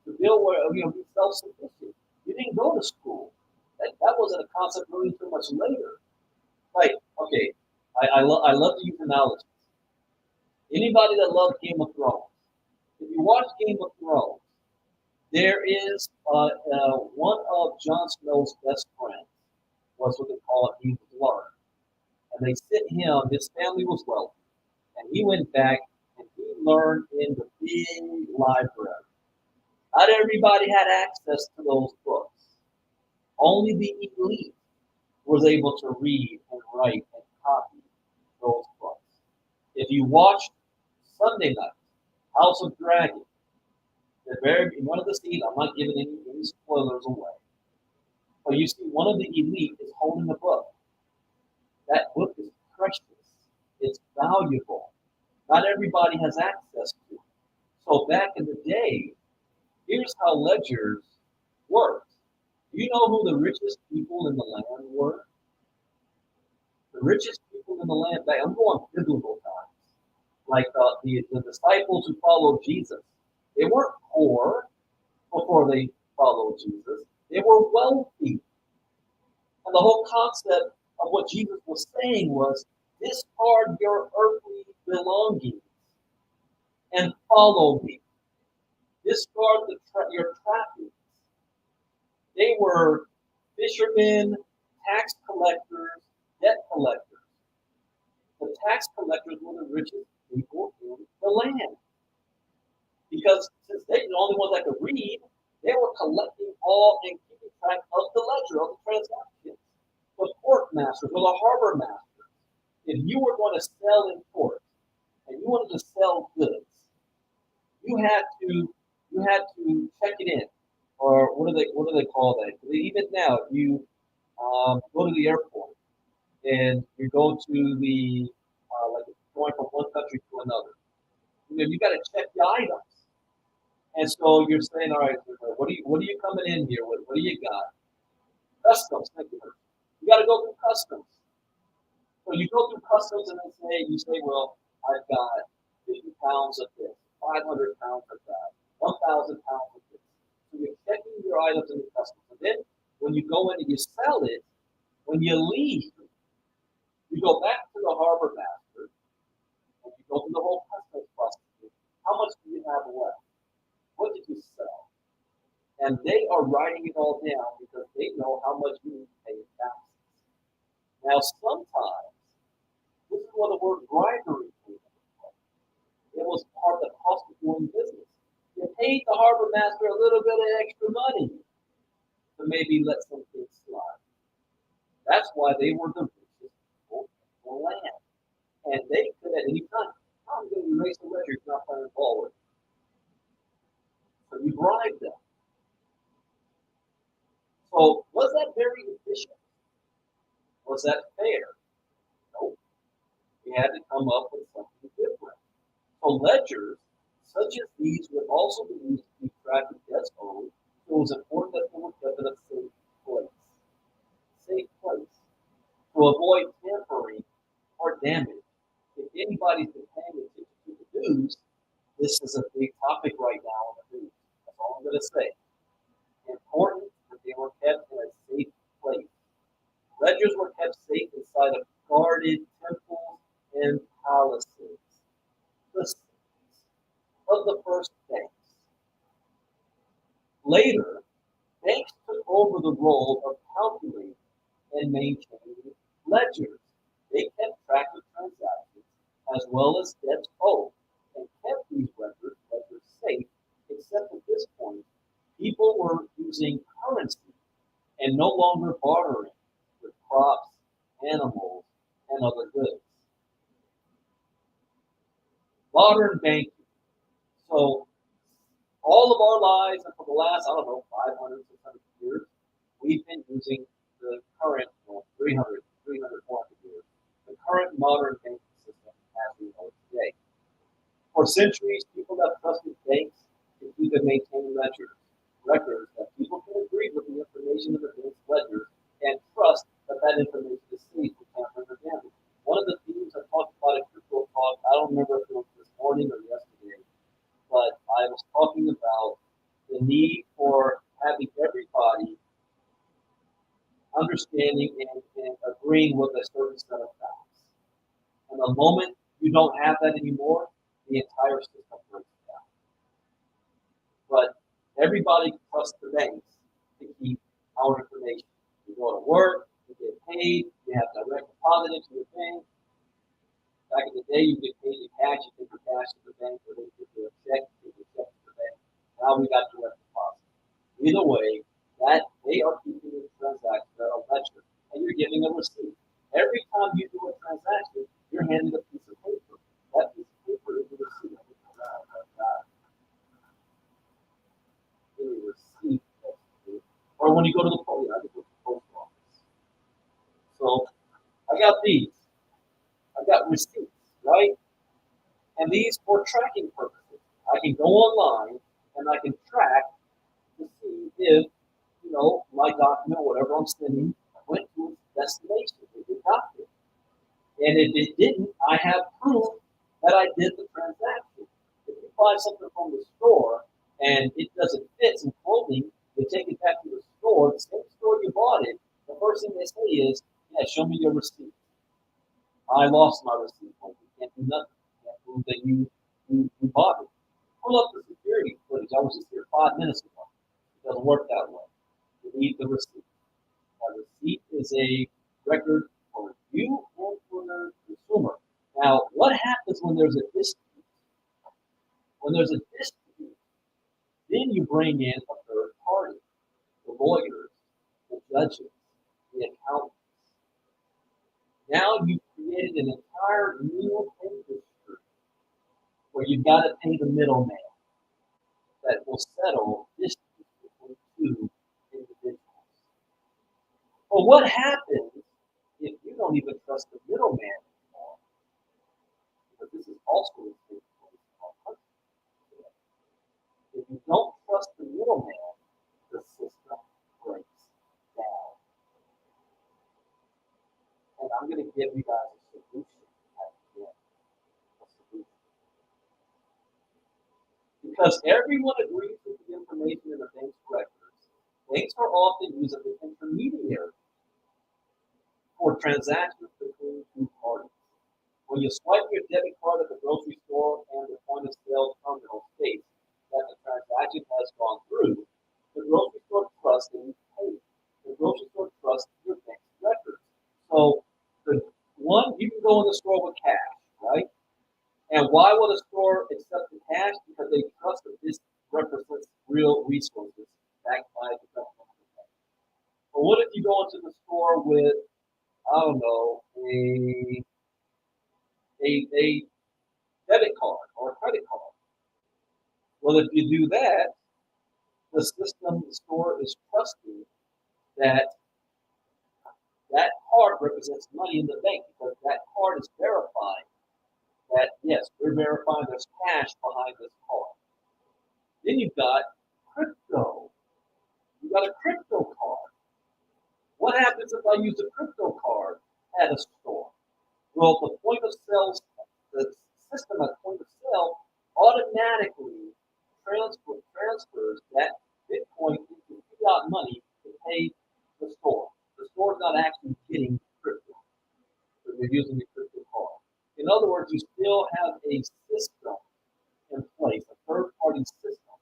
to build where be self-sufficient. You didn't go to school. That wasn't a concept really too much later. Like, okay, I love to use analogies. Anybody that loves Game of Thrones, if you watch Game of Thrones, there is one of Jon Snow's best friends was what they call it. He was learned, and they sent him. His family was wealthy, and he went back and he learned in the big library. Not everybody had access to those books. Only the elite was able to read and write and copy those books. If you watched Sunday night, House of Dragon, the very in one of the scenes, I'm not giving any spoilers away, but you see one of the elite is holding a book. That book is precious. It's valuable. Not everybody has access to it. So back in the day, here's how ledgers worked. Do you know who the richest people in the land were? The richest people in the land, I'm going biblical times, like the disciples who followed Jesus. They weren't poor before they followed Jesus. They were wealthy. And the whole concept of what Jesus was saying was discard your earthly belongings and follow me. Discard your trappings. They were fishermen, tax collectors, debt collectors. The tax collectors were the richest people in the land. Because since they were the only ones that could read, they were collecting all and keeping track of the ledger of the transactions. The port masters or the harbor masters. If you were going to sell in port and you wanted to sell goods, you had to check it in, or what do they call that? Even now, if you go to the airport and you go to the like going from one country to another, you got to check the items. And so you're saying, all right, what are you coming in here with? What do you got? Customs, thank you. You got to go through customs. So you go through customs and you say, well, I've got 50 pounds of this, 500 pounds of that, 1,000 pounds of this. So you're checking your items in the customs. And then when you go in and you sell it, when you leave, you go back to the harbor master and you go through the whole customs process. How much do you have left? What did you sell? And they are writing it all down because they know how much you need to pay in taxes. Now, sometimes, this is where the word bribery came into play. It was part of the cost of doing business. You paid the harbor master a little bit of extra money to maybe let some things slide. That's why they were the richest people in the land. And they could at any time, I'm going to erase the ledger, you're not playing ball with. So you bribed them. So was that very efficient? Was that fair? Nope. We had to come up with something different. So ledgers such as these would also be used to keep track of debts owed. So it was important that they were kept in a safe place. Safe place. To avoid tampering or damage. If anybody's been paying attention to the news, this is a big topic right now in the news. That's all I'm going to say. Important that they were kept in a safe place. Ledgers were kept safe inside of guarded temples and palaces. The cities of the first banks. Later, banks took over the role of calculating and maintaining ledgers. They kept track of transactions as well as debts owed and kept these ledgers safe, except at this point, people were using currency and no longer bartering with crops, animals, and other goods. Modern banking. So all of our lives and for the last, 500, 600 years, we've been using the current, 300, 400 years, the current modern banking system as we know it today. For centuries, people have trusted banks to keep and maintain records that people can agree with the information in the bank's ledgers and trust that that information is safe from tampering or damage. One of the themes I talked about in Crypto Talk, I don't remember if it was this morning or yesterday, but I was talking about the need for having everybody understanding and agreeing with a certain set of facts. And the moment you don't have that anymore, the entire system breaks down. But everybody can trust the banks to keep our information. You go to work, you get paid, you have direct deposit into your bank. Back in the day, you get paid in cash, you take your cash to the bank, or they give you a check, you take your check to the bank. Now we got direct deposit. Either way, that they are keeping the transactions that are ledger. and you're giving a receipt. Every time you do a transaction, you're handing a piece of paper. That piece of paper is the receipt. A receipt. Or when you go to the post, I go to the post office. So I got these. I got receipts, right? And these for tracking purposes. I can go online and I can track to see if, my document, whatever I'm sending, went to its destination, if it got there. And if it didn't, I have proof that I did the transaction. If you buy something from the store and it doesn't fit some clothing, you take it back to the store, the same store you bought it, the first thing they say is, yeah, show me your receipt. I lost my receipt. You can't do nothing. You can't prove that you bought it. Pull up the security footage. I was just here 5 minutes ago. It doesn't work that way. You need the receipt. A receipt is a record for you and for the consumer. Now, what happens when there's a dispute? When there's a dispute, then you bring in a third party, the lawyers, the judges, the accountants. Now you've created an entire new industry where you've got to pay the middleman that will settle disputes between two individuals. Well, what happens if you don't even trust the middleman anymore? Because this is also a big place in our country today. If you don't trust the middleman, the system breaks down. And I'm going to give you guys a solution at the end. A solution. Because everyone agrees with the information in the bank's records, banks are often used as an intermediary for transactions between two parties. When you swipe your debit card at the grocery store and the point of sale terminal states that the transaction has gone through, the grocery store trusts that you paid. The grocery store trusts your bank's records. So you can go in the store with cash, right? And why would a store accept the cash? Because they trust that this represents real resources backed by the government. But what if you go into the store with, I don't know, a debit card or a credit card? Well, if you do that, the system, the store is trusting that that card represents money in the bank because that card is verifying that, yes, we're verifying there's cash behind this card. Then you've got crypto. You've got a crypto card. What happens if I use a crypto card at a store? Well, the system at point of sale automatically transfers that Bitcoin into fiat money to pay the store. The store is not actually getting crypto. So they're using the crypto card. In other words, you still have a system in place, a third-party system.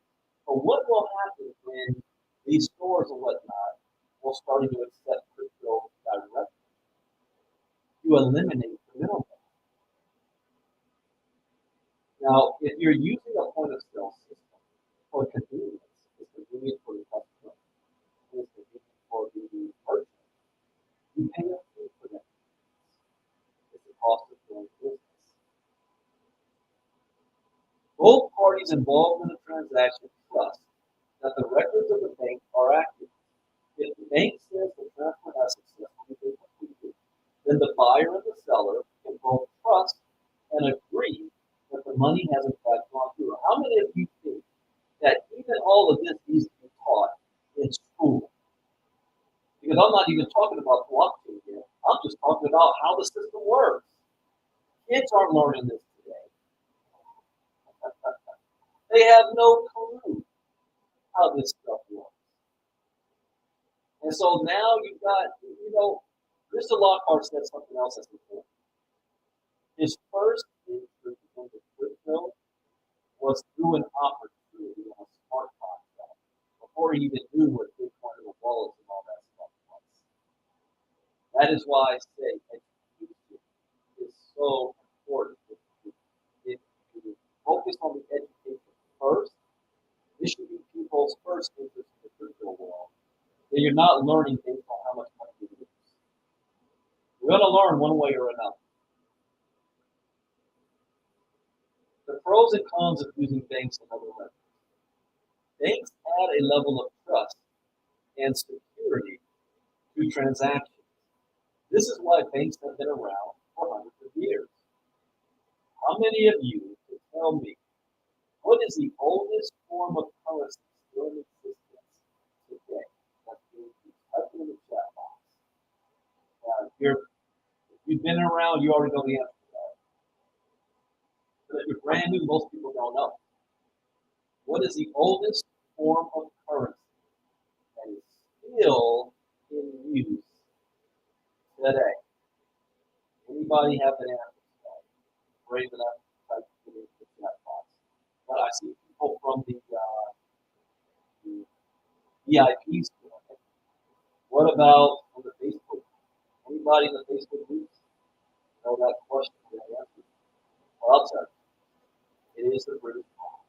But what will happen when these stores and whatnot will start to accept crypto directly? You eliminate the middleman. Now, if you're using a point of sale system for convenience, it's convenient for the customer, it's convenient for the merchant, you pay a fee for that. It's the cost of doing business. Both parties involved in the transaction trust that the records of the bank are accurate. If the bank says the transfer has successfully been completed, then the buyer and the seller can both trust and agree that the money has in fact gone through. How many of you think that even all of this needs to be taught in school? Because I'm not even talking about blockchain here. I'm just talking about how the system works. Kids aren't learning this today. They have no clue how this stuff works. And so now you've got, Mr. Lockhart said something else that's important. His first interest in the crypto was through an opportunity on a smart contract before he even knew what Bitcoin and the wallets and all that stuff was. That is why I say education is so important. If you focus on the education first, this should be people's first interest in the crypto world. Then you're not learning based on how much money you lose. We're going to learn one way or another. The pros and cons of using banks and other lenders. Banks add a level of trust and security to transactions. This is why banks have been around for hundreds of years. How many of you can tell me what is the oldest form of currency still in existence today? That's being typed in the chat box. If you've been around, you already know the answer to that. But if you're brand new, most people don't know. What is the oldest form of currency that is still in use today? Anybody have an answer to that? Brave enough to type it in the chat box. But I see people from the VIPs doing it. What about on the Facebook? Anybody in the Facebook groups know that question? That answer? Well, I'll tell you. It is the British pound.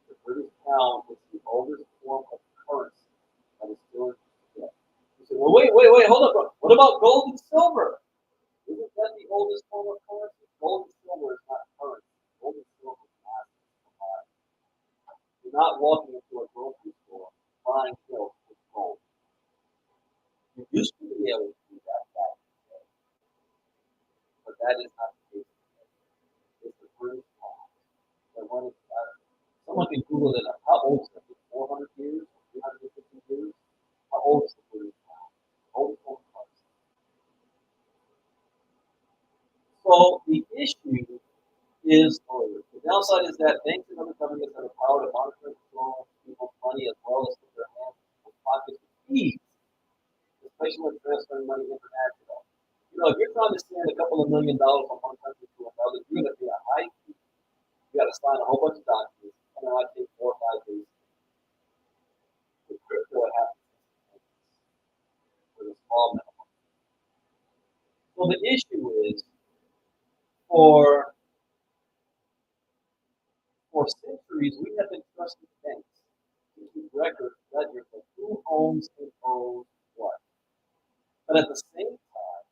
The British pound is the oldest form of currency that is still in use today. You say, well, wait, hold up. What about gold and silver? Isn't that the oldest form of currency? Gold and silver is not currency. Gold and silver is not. You're not walking into a grocery store buying milk with gold. You used to be able to do that back in the day, but that is not the case today. It's the British pound. And when it's, someone can Google it up. How old is it? 400 years? 350 years? How old is the British pound? Old form of currency. So the issue is, or the downside is that banks and other governments have the power to monitor and control people's money as well as put their hands in people's pockets with fees, especially when transferring money international. You know, if you're trying to send a couple of $1 million from one country to another, you're going to pay a high fee. You got to sign a whole bunch of documents, and it might take 4 or 5 days. With crypto, it happens with a small minimum. So the issue is for centuries, we have been trusting banks to keep records, ledgers of who owns and owes what. But at the same time,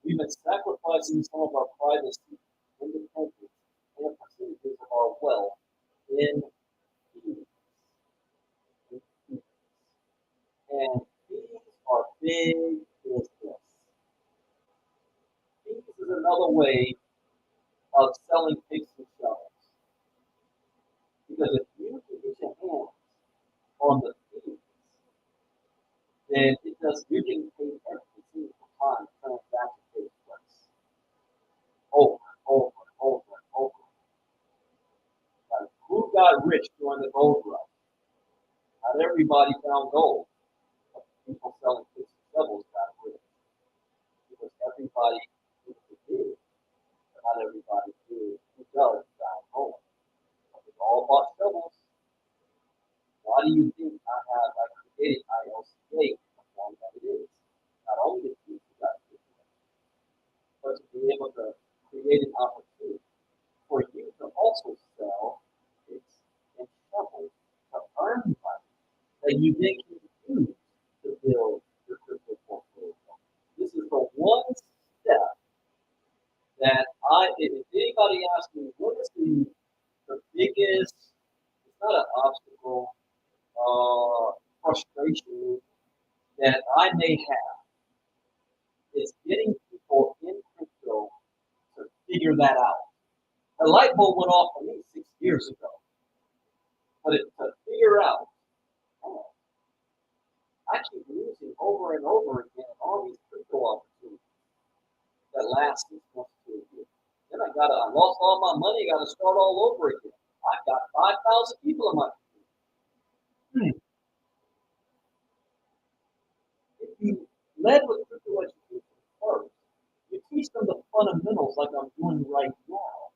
we've been sacrificing some of our privacy, independence, and percentages of our wealth in fees. And fees are big business. Fees is another way of selling picks and shovels. Because if you can get your hands on the fees, then it does, you're getting paid every single time the transaction takes place. Over and over and over and over. Like, who got rich during the gold rush? Not everybody found gold. But people selling picks and shovels got rich. Because everybody who did, but not everybody who does found gold. But it's all about shovels. Why do you think I created ILCA in the form that it is? Not only to you got to but to be able to create an opportunity for you to also sell picks and shovels to earn money that you then can use to build your crypto portfolio. This is the one step that if anybody asks me, what is the biggest, it's not an obstacle, frustration that I may have, is getting people in crypto to figure that out. The light bulb went off for me 6 years ago. But to figure out, oh, I keep losing over and over again all these crypto opportunities that last 6 months to a year. Then I lost all my money, got to start all over again. I've got 5,000 people in my community. If you led with crypto education first, you teach them the fundamentals like I'm doing right now.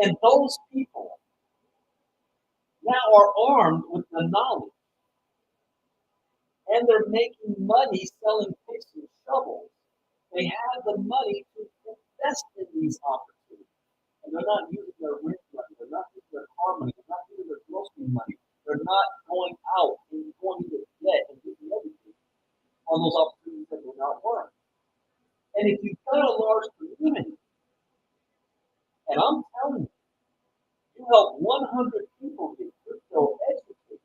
And those people now are armed with the knowledge. And they're making money selling picks and shovels. They have the money to invest in these opportunities. And they're not using their rent money. They're not using their car money. They're not using their grocery money. They're not going out and going to debt and doing everything on those opportunities that will not work. And if you've got a large community, and I'm telling you, you help 100 people get crypto educated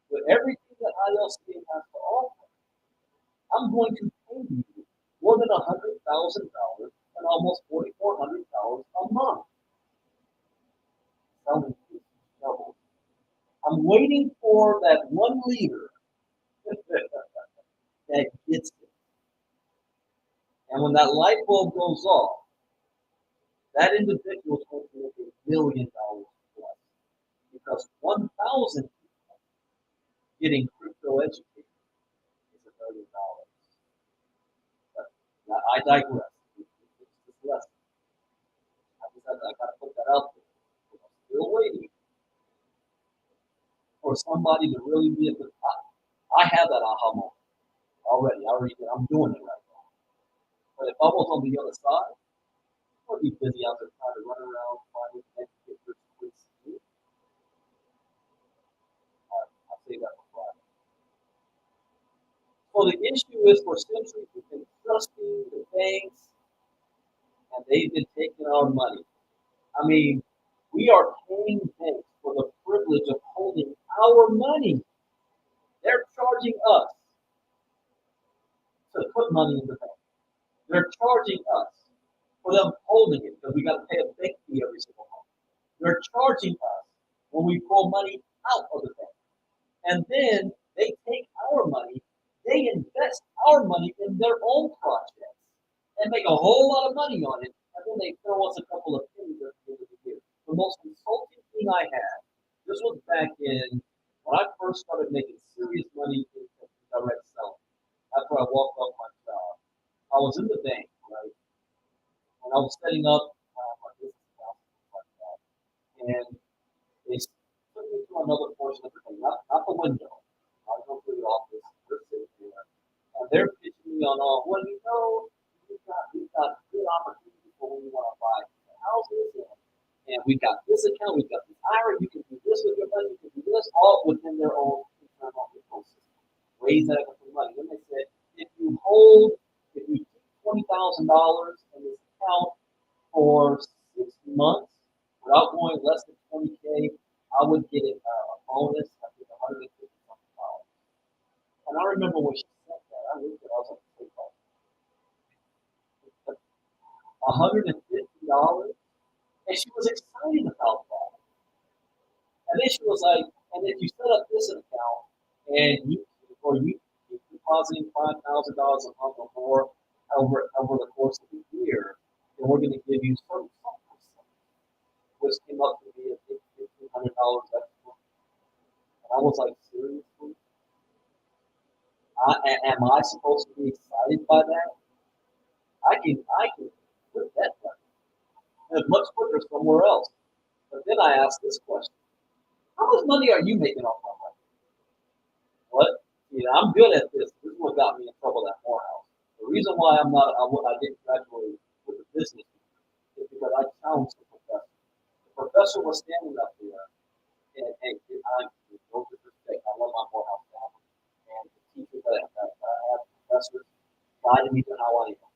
with everything that ILC has to offer, I'm going to pay you more than $100,000 and almost $4,400 a month. Selling these doubles. I'm waiting for that one leader that gets it. And when that light bulb goes off, that individual is going to make $1 million plus. Because 1,000 people getting crypto educated is $1 million. But I digress. It's just lesson. I got to put that out there. I'm still waiting for somebody to really be at the top. I have that aha moment already. I'm doing it right now. But if I was on the other side, I'd be busy out there trying to run around finding educators quick sleep. I'll say that for Friday. So the issue is for centuries we've been trusting the banks and they've been taking our money. I mean, we are paying banks for the privilege of holding our money. They're charging us to put money in the bank. They're charging us for them holding it because we got to pay a bank fee every single month. They're charging us when we pull money out of the bank. And then they take our money, they invest our money in their own projects and make a whole lot of money on it. And then they throw us a couple of pennies at the end of the year. The most insulting thing I had, this was back in when I first started making serious money in direct selling. After I walked off my job, I was in the bank, right? And I was setting up my business account, like that. And they took me to another portion of the thing, not the window. I go to the office, they're sitting there, and they're pitching me on all, well, we've got good opportunities for when you want to buy houses, and we've got this account, we've got this IRA, you can do this with your money, you can do this, all within their own internal ecosystem. Raise that up with money. Then they said, if you keep $20,000 in this account for 6 months without going less than 20K, I would get a bonus, I think $150 something. And I remember when she said that, I looked at it, I was like, $150? And she was excited about that. And then she was like, and if you set up this account and you keep depositing $5,000 a month or more over the course of the year, then we're going to give you some percent, which came up to be $1,500 extra. And I was like, seriously? Am I supposed to be excited by that? I can put that money much quicker somewhere else. But then I asked this question: how much money are you making off my money? What? I'm good at this. This is what got me in trouble at Morehouse. The reason why I didn't graduate with the business is because I challenged the professor. The professor was standing up there, and I, with no disrespect, I love my Morehouse family, and the teachers that I have, professors, guided me to how I am.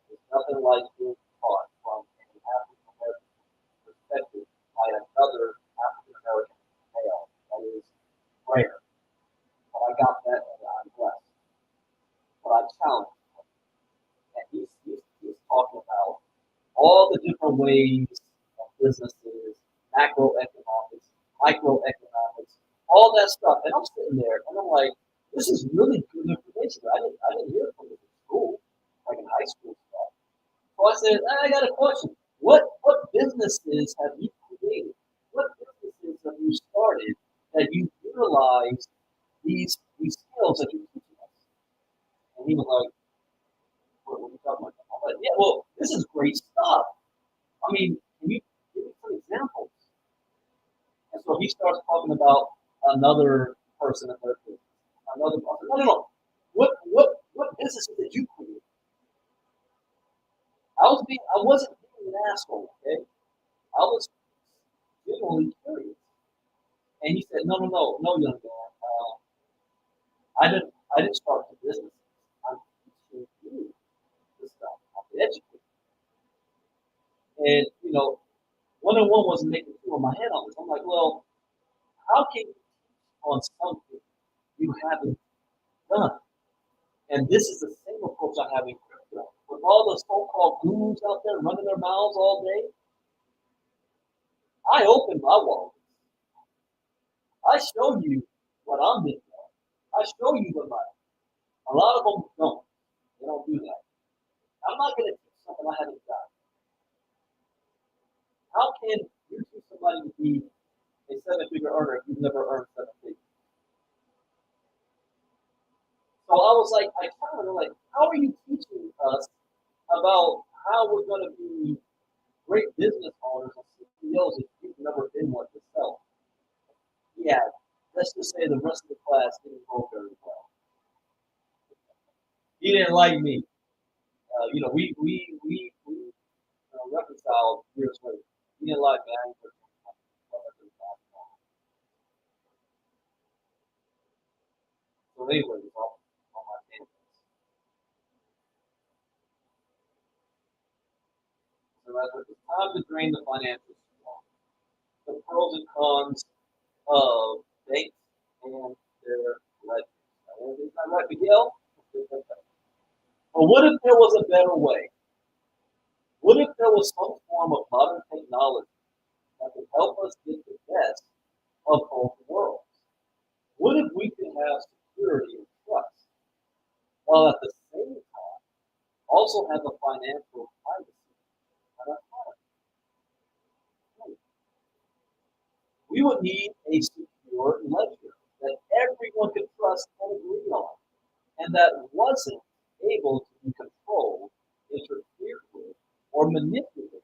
There's nothing like being taught from an African American perspective by another African American male. That is rare. But I got that and I'm blessed. But I challenged him. And he's talking about all the different ways of businesses, macroeconomics, microeconomics, all that stuff. And I'm sitting there and I'm like, this is really good information. I didn't hear from this in school, like in high school stuff. So I said, I got a question. What businesses have you created? What businesses have you started that you utilize these skills that you're teaching us? And he was like, what are you talking about? I'm like, yeah, well, this is great stuff. I mean, can you give me some examples? And so he starts talking about another person in their business. Another person. No. What businesses did you create? I wasn't being an asshole, okay? I was genuinely curious. And he said, no, young man. I didn't start the business. I'm teaching you the educated. And, one-on-one wasn't making two in my head on this. I'm like, well, how can you teach on something you haven't done? And this is the same approach I have in crypto. With all the so-called gurus out there running their mouths all day, I open my wallet. I show you what I'm doing. I show you the money. A lot of them don't. They don't do that. I'm not going to teach something I haven't done. How can you teach somebody to be a seven-figure earner if you've never earned seven figures? So I was like, I kind of like, how are you teaching us about how we're going to be great business owners and CEOs if you've never been one yourself? Yeah, let's just say the rest of the class didn't go very well. He didn't like me. We reconciled years later. He didn't like me. I ain't gonna So anyway, it's all on my campus. So it's time to drain the financial swamp. The pros and cons of banks and their ledgers. Is that right, Miguel? But what if there was a better way? What if there was some form of modern technology that could help us get the best of both worlds? What if we could have security and trust, while at the same time also have a financial privacy and autonomy? We would need a secure ledger that everyone could trust and agree on, and that wasn't able to be controlled, interfered with, or manipulated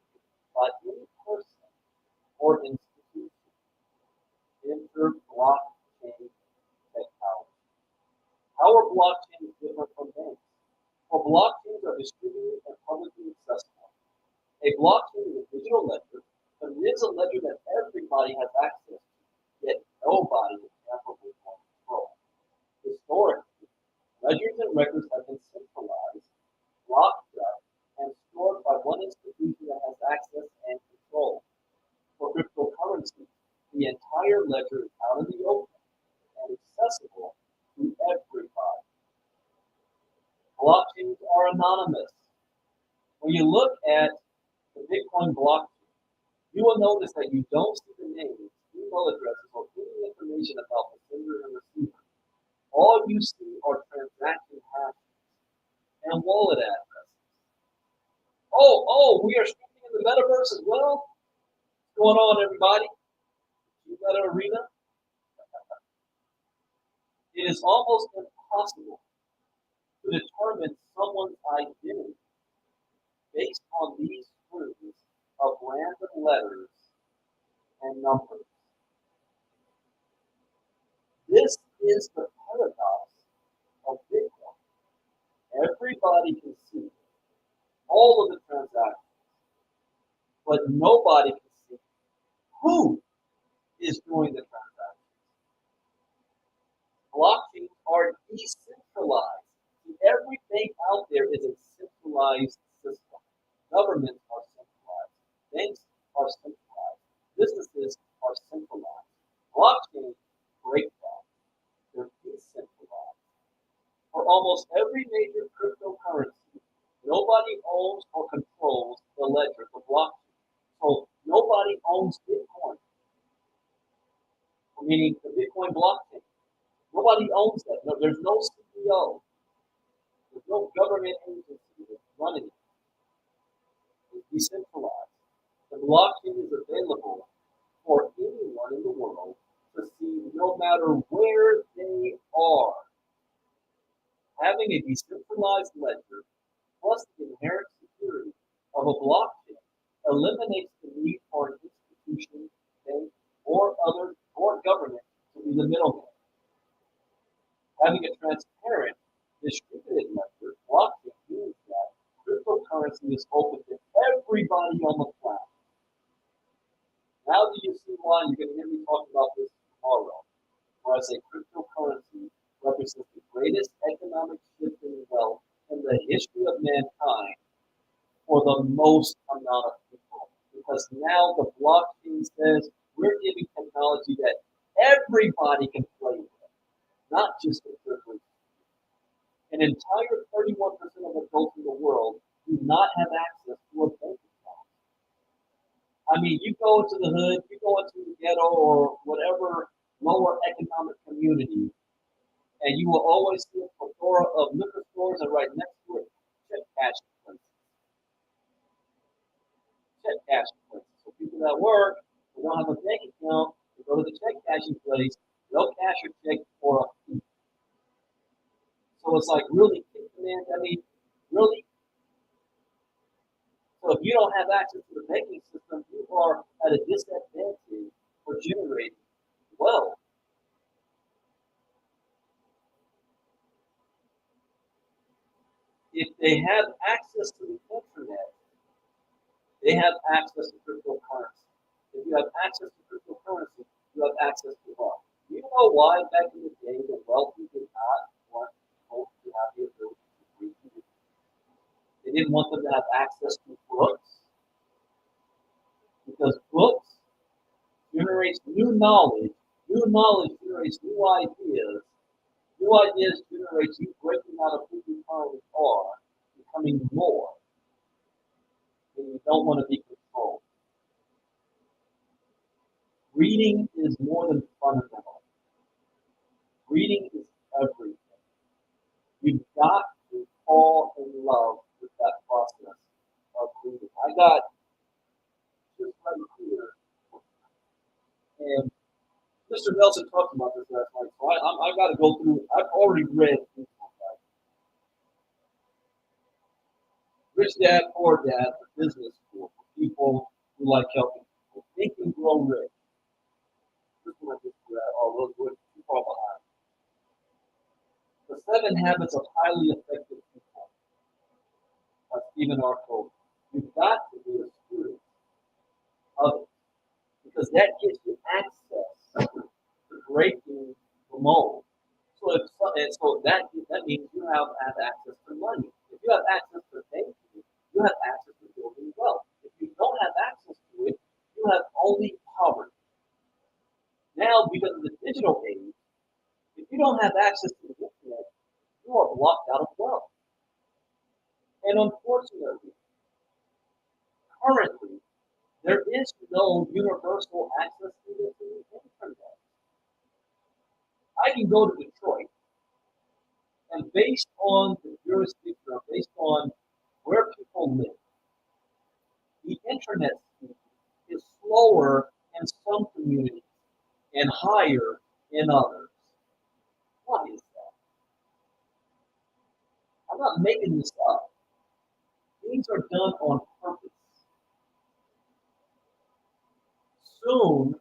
by any person or institution. Enter blockchain technology. How are blockchains different from banks? Well, blockchains are distributed and publicly accessible. A blockchain is a digital ledger, but it is a ledger that everybody has access to, yet nobody is ever in control. Historically, ledgers and records have been centralized, locked up, and stored by one institution that has access and control. For cryptocurrency, the entire ledger is out in the open and accessible to everybody. Blockchains are anonymous. When you look at the Bitcoin blockchain, you will notice that you don't see the names, email addresses, or any information about the sender and receiver. All you see are transaction hashes and wallet addresses. We are streaming in the metaverse as well. What's going on, everybody? You got an arena? It is almost impossible to determine someone's identity based on these strings of random letters and numbers. This is the paradox of Bitcoin. Everybody can see all of the transactions, but nobody can see who is doing the transactions. Blockchains are decentralized. Every bank out there is a centralized system. Governments are centralized. Banks are centralized. Businesses are centralized. Blockchains break that. They're decentralized. For almost every major cryptocurrency, nobody owns or controls the ledger, the blockchain. So nobody owns Bitcoin, meaning the Bitcoin blockchain. Nobody owns that. No, there's no CEO. There's no government agency that's running it. It's decentralized. The blockchain is available for anyone in the world to see no matter where they are. Having a decentralized ledger plus the inherent security of a blockchain eliminates the need for an institution, bank, or government to be the middleman. Having a transparent, distributed ledger, blockchain means that cryptocurrency is open to everybody on the planet. Now do you see why you're going to hear me talk about this tomorrow? Where I say cryptocurrency represents the greatest economic shift in wealth in the history of mankind, for the most amount of people. Because now the blockchain says we're giving technology that everybody can play with, not just the privileged. An entire 31% of adults in the world do not have access to a bank account. I mean, you go into the hood, you go into the ghetto or whatever lower economic community, and you will always see a plethora of liquor stores, and right next to it, check cashing places. Check cashing places. So people that work, they don't have a bank account, they go to the check cashing place, they'll cash your check for a fee. So it's like really, man, I mean, really. So if you don't have access to the banking system, you are at a disadvantage for generating wealth. If they have access to the internet, they have access to cryptocurrency. If you have access to cryptocurrency, you have access to wealth. You know why back in the day the wealthy did not want people to have the ability to read? They didn't want them to have access to books because books generates new knowledge. New knowledge generates new ideas. New ideas generate you breaking out of who you currently are, becoming more. And you don't want to be controlled. Reading is more than fundamental. Reading is everything. You've got to fall in love with that process of reading. I got just right here, and Mr. Nelson talked about this last night, so I got to go through. I've already read Rich Dad, Poor Dad, the business school for people who like helping people. Think and Grow Rich. This one I just read. Oh, we're too far behind. The 7 Habits of Highly Effective People by Stephen R. Covey. You've got to be a student of it because that gives you access to breaking the mold. So, that means you have access to money. If you have access to banking, you have access to building wealth. If you don't have access to it, you have only poverty. Now, because of the digital age, if you don't have access to the internet, you are blocked out of wealth. And unfortunately, currently, there is no universal access to the internet. I can go to Detroit, and based on the jurisdiction, based on where people live, the internet speed is slower in some communities and higher in others. Why is that? I'm not making this up. Things are done on purpose. Soon,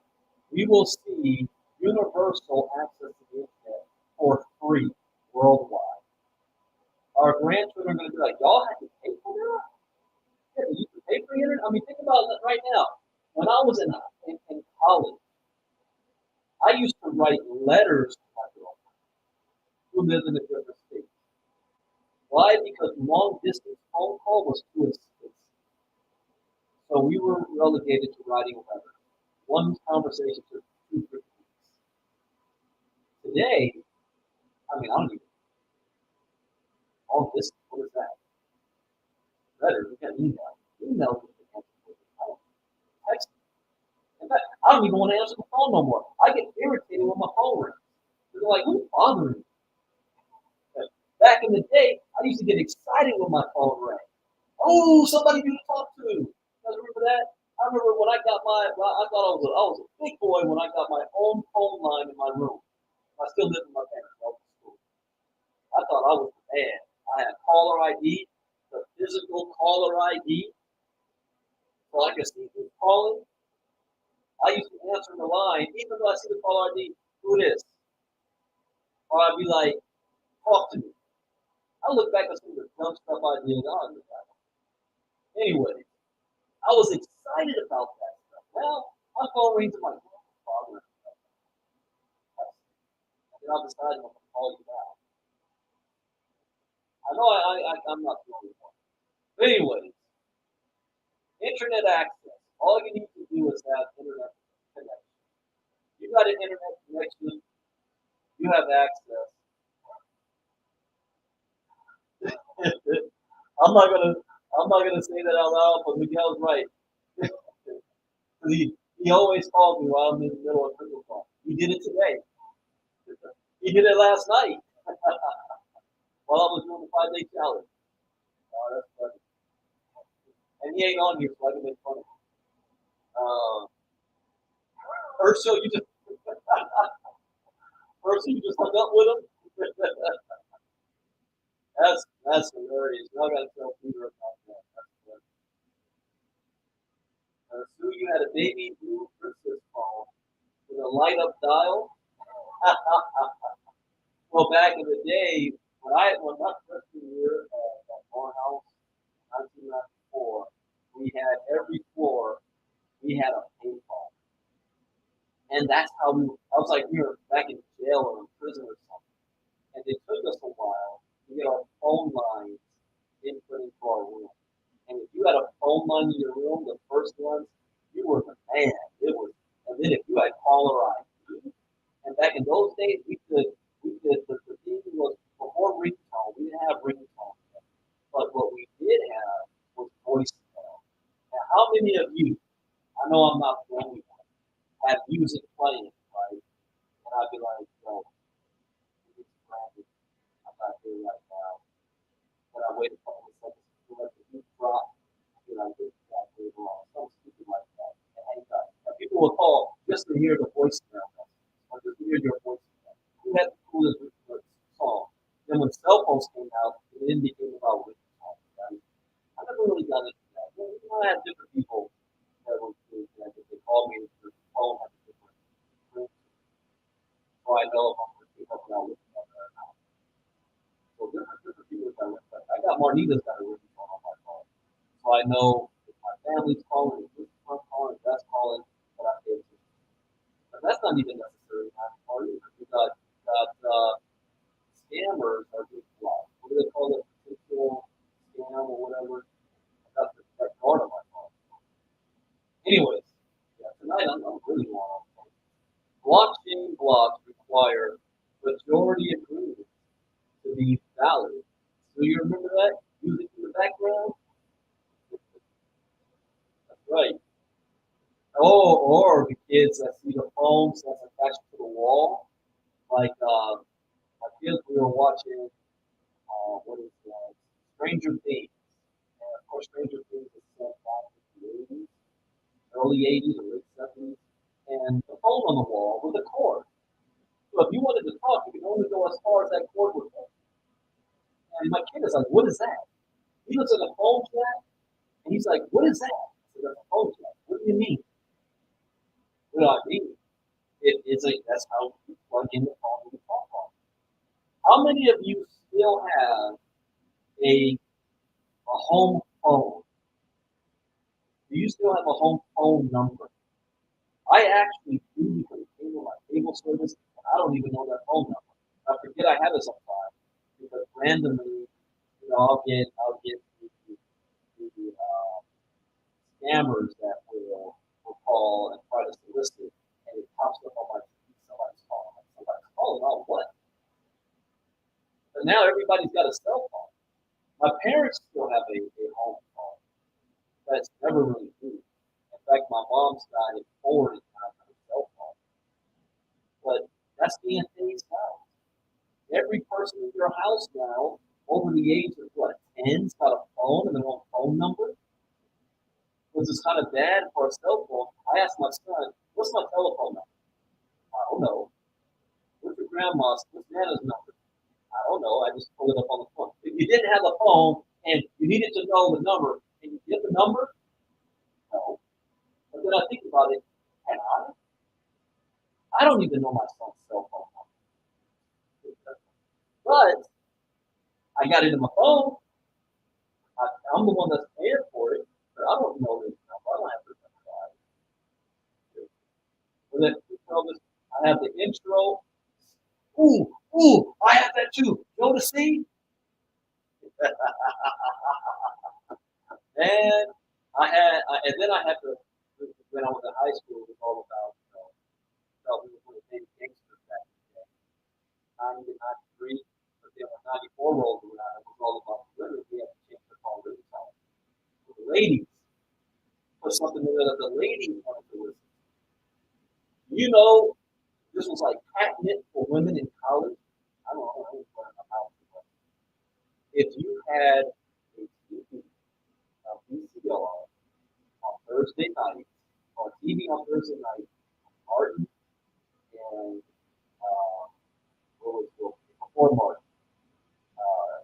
we will see universal access to the internet for free worldwide. Our grandchildren are going to be like, y'all have to pay for that? Yeah, you can pay for the internet? I mean, think about that right now. When I was in college, I used to write letters to my girlfriend who lived in a different state. Why? Because long distance phone call was too expensive. So we were relegated to writing letters. One conversation took 2 weeks. Today, I mean, I don't even long distance. What is that? Letter. We got email. Email is the text. In fact, I don't even want to answer the phone no more. I get irritated when my phone rings. They're like, who's bothering me? Back in the day, I used to get excited when my phone rang. Oh, somebody new to talk to. You guys remember that? I remember when I got I thought I was a big boy when I got my own phone line in my room. I still lived with my parents. I was in school. I thought I was the man. I had caller ID, the physical caller ID, so I could see who's calling. I used to answer the line, even though I see the caller ID, who it is. Or I'd be like, talk to me. I look back at some of the dumb stuff I did. Anyway, I was excited about that stuff. Now, my phone rings to my grandfather. And then I'll decide I'm going to call you back. I know I'm not the only one. But anyway, Internet access. All you need to do is have internet connection. You got an internet connection, you have access. I'm not gonna I'm not gonna say that out loud, but Miguel's right. He always calls me while I'm in the middle of pickleball. He did it today. He did it last night while I was doing the 5-day challenge. Oh, that's funny. And he ain't on here, so I can make fun of him. Urso, you just Urso, you just hung up with him. That's hilarious. Now I gotta tell Peter about that. That's funny. So you had a baby blue princess phone with a light up dial. Well, back in the day, when my freshman year at Morehouse, 1994, we had every floor we had a payphone, and that's how I was like we were back in jail or in prison or something, and it took us a while to get our phone lines input into our room. And if you had a phone line in your room, the first ones, you were the man. It was, and then if you had caller ID, and back in those days, the thing was before ringtone, we didn't have ringtone, but what we did have was voicemail. Now, how many of you, I know I'm not the only one, have music playing, right? And I'd be like, yo, it's Brandon, I'm not here right now. But I wait a couple of seconds to let the beat drop, I'd be like, this is exactly wrong. Something stupid like that. And hang up. Now, people will call just to hear the voicemail message, or just to hear your voicemail. Who had the coolest song? Then when cell phones came out, it then became about ringtones, right? I never really got into that. I had different people that would do that. They called me, the phone had a different ringtone. So I know if I'm going to keep up now with them or not. So different people got ringtone. I got Marnita's got a ringtone on my phone. So I know if my family's calling, if this one's calling, if that's calling, that I pay attention. But that's not even necessary anymore either. You got scammers are being blocked. What do they call it? Potential scam or whatever. I got that card on my phone. Anyways, yeah, tonight I'm really going on. Blockchain blocks require majority agreement to be valid. So you remember that? Music in the background? That's right. Oh, or the kids that see the phones that's attached to the wall. Like my kids, we were watching, what is that? Stranger Things. And of course, Stranger Things is set back in the 80s, early 80s or late 70s. And the phone on the wall was a cord. So if you wanted to talk, you could only go as far as that cord would go. And my kid is like, what is that? He looks at the phone jack, and he's like, what is that? I said, that's a phone jack. What do you mean? What do I mean? It's like, that's how you plug in the phone to the phone call. How many of you still have a home phone? Do you still have a home phone number? I actually do because it came with my cable service, and I don't even know that phone number. I forget I have it sometimes because randomly, I'll get the scammers that will call and try to solicit, and it pops up on my TV. Somebody's calling. Somebody's calling. Oh, what? But now everybody's got a cell phone. My parents still have a home phone that's never really used. In fact, my mom's got it forwarded on her cell phone. But that's being phased out. Every person in your house now, over the age of what, 10's got a phone and their own phone number. Which is kind of bad for a cell phone. I asked my son, what's my telephone number? I don't know. What's your what's Nana's number? I don't know. I just pulled it up on the phone. If you didn't have a phone and you needed to know the number, can you get the number? No. But then I think about it, can I? I don't even know my son's cell phone number. But I got it in my phone. I'm the one that's paying for it, but I don't know this number. I don't have to memorize. And then you know this, I have the intro. Ooh, I have that too. Jodeci? Man, And then I had to, when I was in high school, it was all about, we were one of the gangsters back in the day. 90 to 93, but then when 94 rolled around, it was all about women. We had to change the call really time. For the ladies, put something in there that the ladies wanted to listen to. You know, this was like catnip for women in college. I don't know, I was playing my house. If you had a TV, a VCR on Thursday night, on TV on Thursday night, Martin and what was it? Before Martin, uh,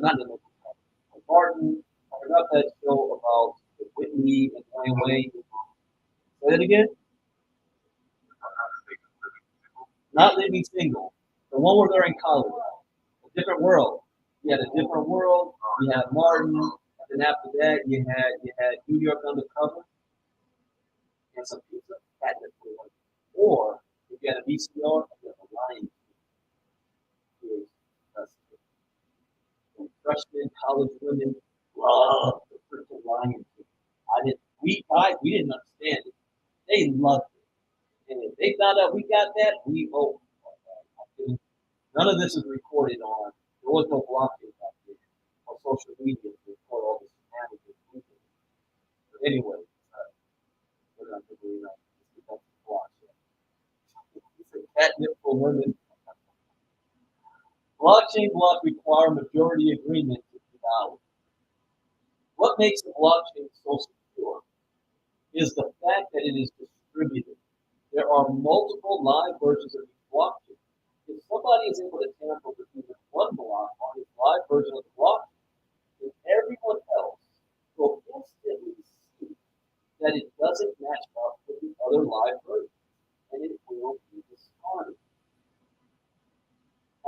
not the Martin. I forgot that show about Whitney and Wayne Wayne. Say that again. Not Living Single. The one where they're in college. A Different World. You had A Different World. You had Martin. And then after that, you had New York Undercover and some pizza catnip for one. Or if you had a VCR, you had a Lion King. Freshman college women love the freaking Lion King. We didn't understand it. They loved it. And if they found out we got that, we oh none of this is recorded on. There was no blockchain back then or social media to record all this shenanigans. But anyway, we're not going to believe that. That's the blockchain. It's a catnip for women. Blockchain blocks require majority agreement to be valid. What makes the blockchain so secure is the fact that it is distributed. There are multiple live versions of each blockchain. If somebody is able to tamper with even one block on his live version of the blockchain, then everyone else will instantly see that it doesn't match up with the other live version, and it will be discarded.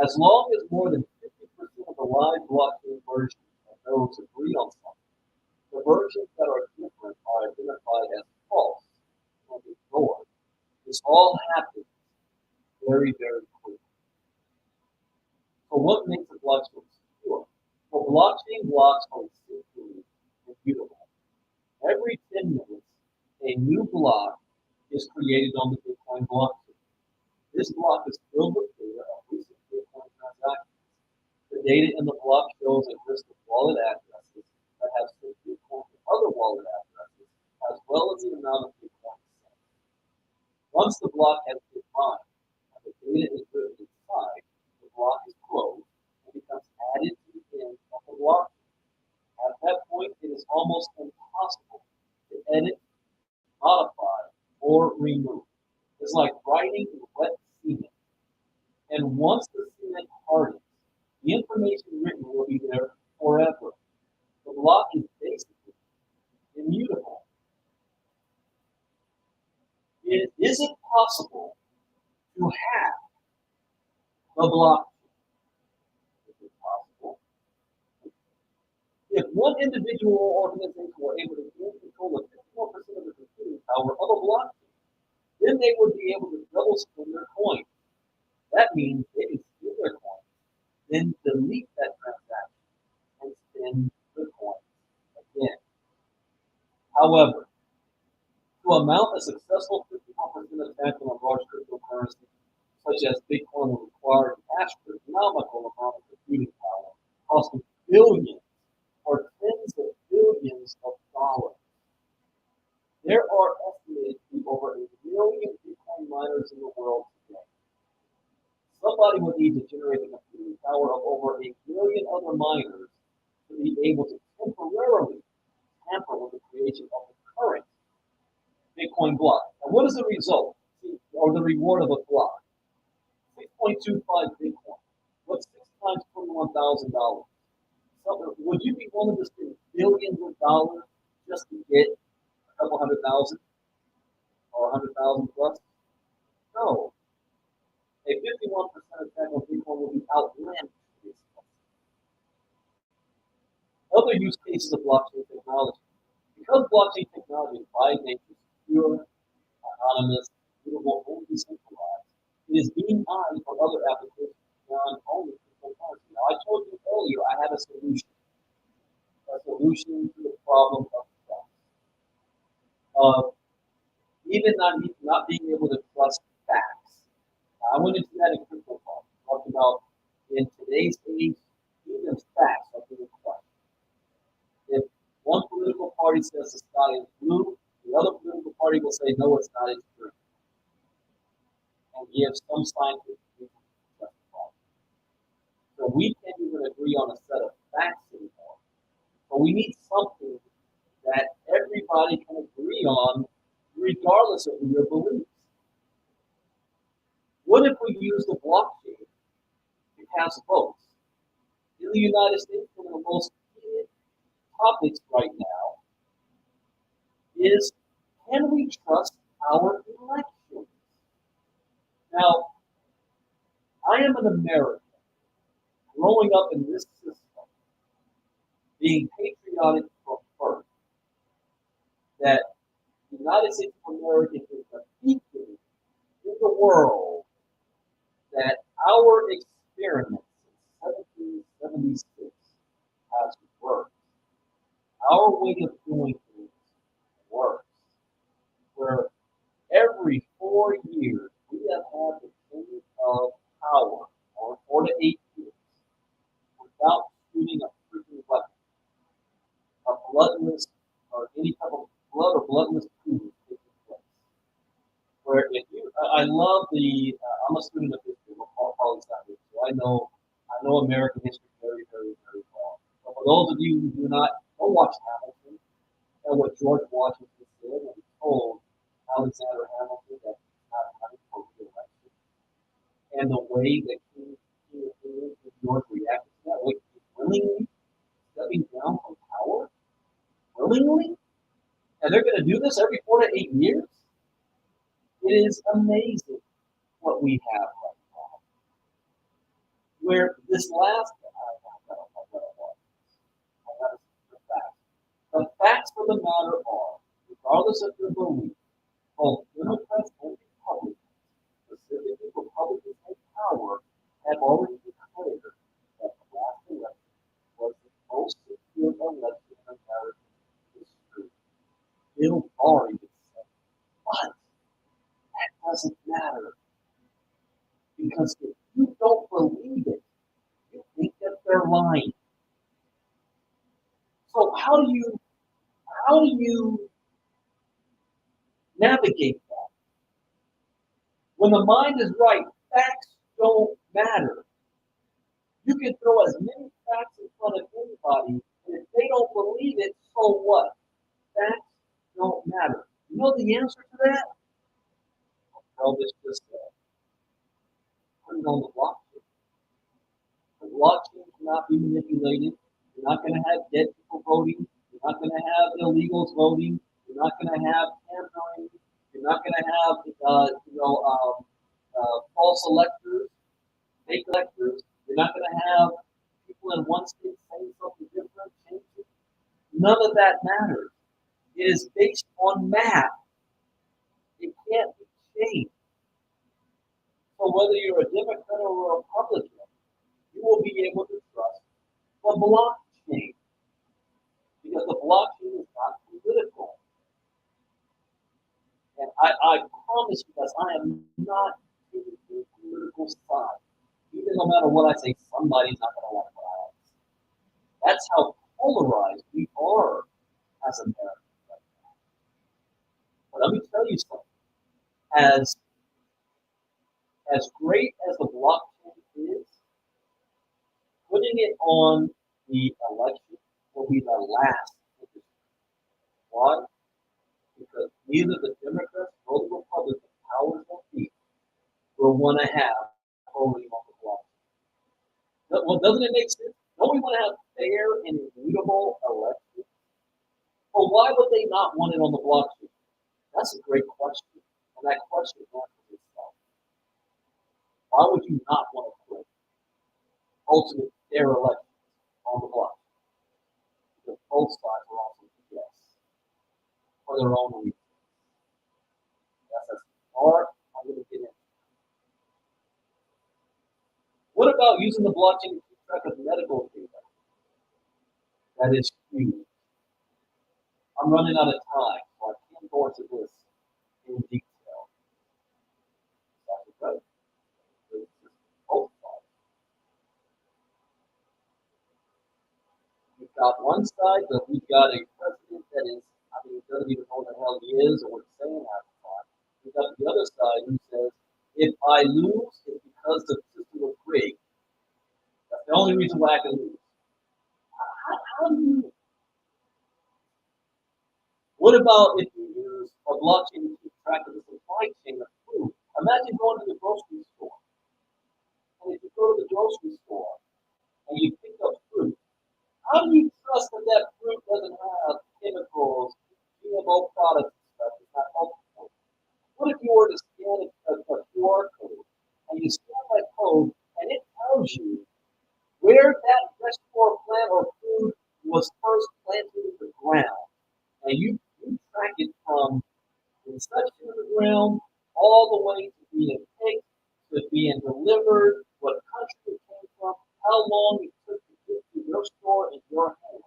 As long as more than 50% of the live blockchain versions of nodes agree on something, the versions that are different are identified as false and ignored. This all happens very, very quickly. So what makes a blockchain secure? Well, blockchain blocks are secretly immutable. Every 10 minutes, a new block is created on the Bitcoin blockchain. This block is filled with data of recent Bitcoin transactions. The data in the block shows a list of wallet addresses that have sent Bitcoin to other wallet addresses, as well as the amount of Bitcoin sent. Once the block has been mined and the data is written inside, the block is closed and becomes added to the end of the block. At that point, it is almost impossible to edit, modify, or remove. It's like writing in wet cement. And once the cement hardens, the information written will be there forever. The block is basically immutable. Is it possible to hack the blockchain? Is it possible? If one individual or organization were able to gain control of 51% of the computing power of a blockchain, then they would be able to double spin their coin. That means they can steal their coin, then delete that transaction and spin the coin again. However, to amount a successful 51% attack on a large cryptocurrency, such as Bitcoin, will require an astronomical amount of computing power, costing billions or tens of billions of dollars. There are estimated to be over 1 million Bitcoin miners in the world today. Somebody would need to generate the computing power of over 1 million other miners to be able to temporarily tamper with the creation of the current Bitcoin block. And what is the result or the reward of a block? 6.25 Bitcoin. What's 6 times $21,000? So would you be willing to spend billions of dollars just to get a couple 100,000 or 100,000 plus? No. A 51% attack on Bitcoin will be outlandish. Other use cases of blockchain technology. Because blockchain technology is by nature secure, anonymous, immutable, and decentralized, it is being eyed for other applications beyond only cryptocurrency. Now, I told you earlier I had a solution. even not being able to trust facts. I went into that in crypto talk, talked about in today's age, even facts are being questioned. If one political party says the sky is blue, the other political party will say, no, it's not, it's green. And give some scientific reason to justify it. So we can't even agree on a set of facts anymore. But we need something that everybody can agree on, regardless of your beliefs. What if we use the blockchain to cast votes? In the United States, one of the most heated topics right now is, can we trust our elections? Now, I am an American, growing up in this system, being patriotic from birth, that the United States of America is the beacon in the world that our experiments in 1776 has worked. Our way of doing things works. Where every 4 years we have had the change of power, or 4 to 8 years, without shooting a freaking weapon, a bloodless or any type of blood or bloodless coup taking place. Where if you, I love I'm a student of history, I'm a Paul Sanders, so I know American history very, very, very well. But for those of you who do not, go watch Hamilton and what George Washington did when he told Alexander Hamilton that he's not running for re-election, and the way that King George reacted to that, like willingly stepping down from power, willingly, and they're going to do this every 4 to 8 years. It is amazing what we have right now. Where this last, the facts for the matter are, regardless of your belief, both Democrats and Republicans, specifically Republicans in power, have already declared that the last election was the most secure election in American history. Bill Barr even said, but that doesn't matter. Because if you don't believe it, you think that they're lying. So how do you navigate that? When the mind is right, facts don't matter. You can throw as many facts in front of anybody, and if they don't believe it, so what? Facts don't matter. You know the answer to that? Elvis just said, put it on the blockchain. The blockchain cannot be manipulated. You're not going to have dead people voting. You're not going to have illegals voting. You're not going to have tampering. You're not going to have, false electors, fake electors. You're not going to have people in one state saying something different, changing. None of that matters. It is based on math. It can't be changed. So whether you're a Democrat or a Republican, you will be able to trust the blockchain. Because the blockchain is not political. And I promise you guys, I am not taking the political side. Even no matter what I say, somebody's not going to like what I have to say. That's how polarized we are as Americans right now. But let me tell you something. As great as the blockchain is, putting it on the election will be the last. Why? Because neither the Democrats nor the Republicans, powers that be, will want to have voting on the blockchain. Well, doesn't it make sense? Don't we want to have fair and immutable elections? Well, why would they not want it on the blockchain? That's a great question. And that question answers itself. Why would you not want to put ultimate fair elections on the blockchain? Because both sides are also yes for their own reasons. That's as far I'm going to get into. What about using the blockchain to keep track of medical data? That is huge. I'm running out of time, so I can't go into this in detail. That's right. Both sides. We've got one side that we've got a president that is, I mean, he doesn't even know what the hell he is or what he's saying half the time. We've got the other side who says, if I lose, it's because the system was rigged. That's the only reason why I can lose. How do you? What about if you use a blockchain to keep track of the supply chain of food? Imagine going to the grocery store. And if you go to the grocery store and you pick up fruit, how do you trust that that fruit doesn't have chemicals, GMO products, and stuff that's not helpful? What if you were to scan a QR code and you scan that code and it tells you where that vegetable plant or food was first planted in the ground, and you track it from the inception of the ground all the way to being picked, to being delivered, what country it came from, how long it took to get to your store in your hand.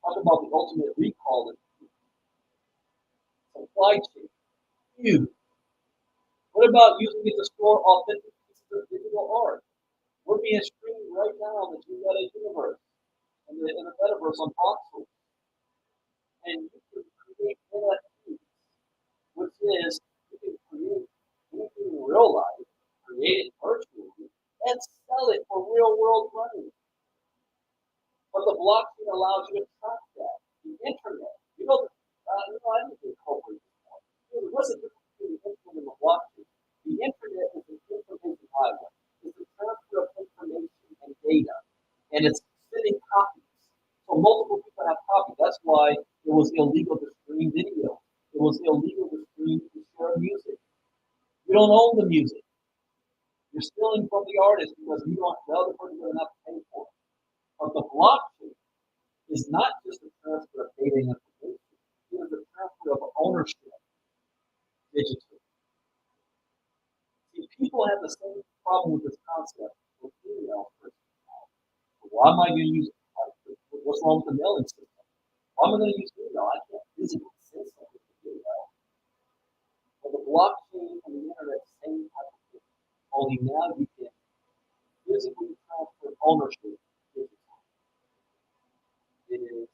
Talk about the ultimate recall of supply chain. Huge. What about using it to store authentic pieces of digital art? We're being streamed right now in the Meta universe and the metaverse on Voxel. And you can create NFTs, which is you can create anything in real life, create it virtually, and sell it for real world money. But the blockchain allows you to track that. The internet, I need to incorporate this point. What's the difference between the internet and the blockchain? The internet is an information highway. It's a transfer of information and data, and it's sending copies. So multiple people have copies. That's why it was illegal to stream video. It was illegal to share music. You don't own the music. You're stealing from the artist because the other person doesn't have to pay for it. But the blockchain is not just a transfer of data and information. It is a transfer of ownership digitally. See, people have the same problem with this concept with email. Why am I going to use it? What's wrong with the mailing system? Why am I going to use email? I can't physically send something to email. But the blockchain and the internet, same type of thing. Only now you can physically transfer ownership digitally. It is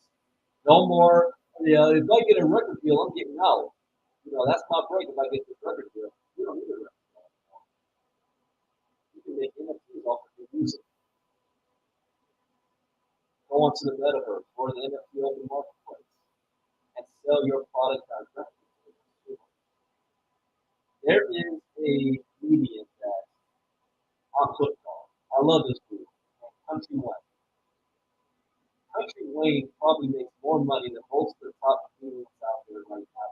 no more. If I get a record deal, I'm getting out. That's my break. If I get this record deal, you don't need a record deal anymore. You can make NFTs off of your music. Go onto the metaverse or the NFT open marketplace and sell your product directly to the consumer. There is a medium that I'm hooked on. I love this group, Country Wayne. Country Wayne probably makes more money than most of the top comedians out there right now.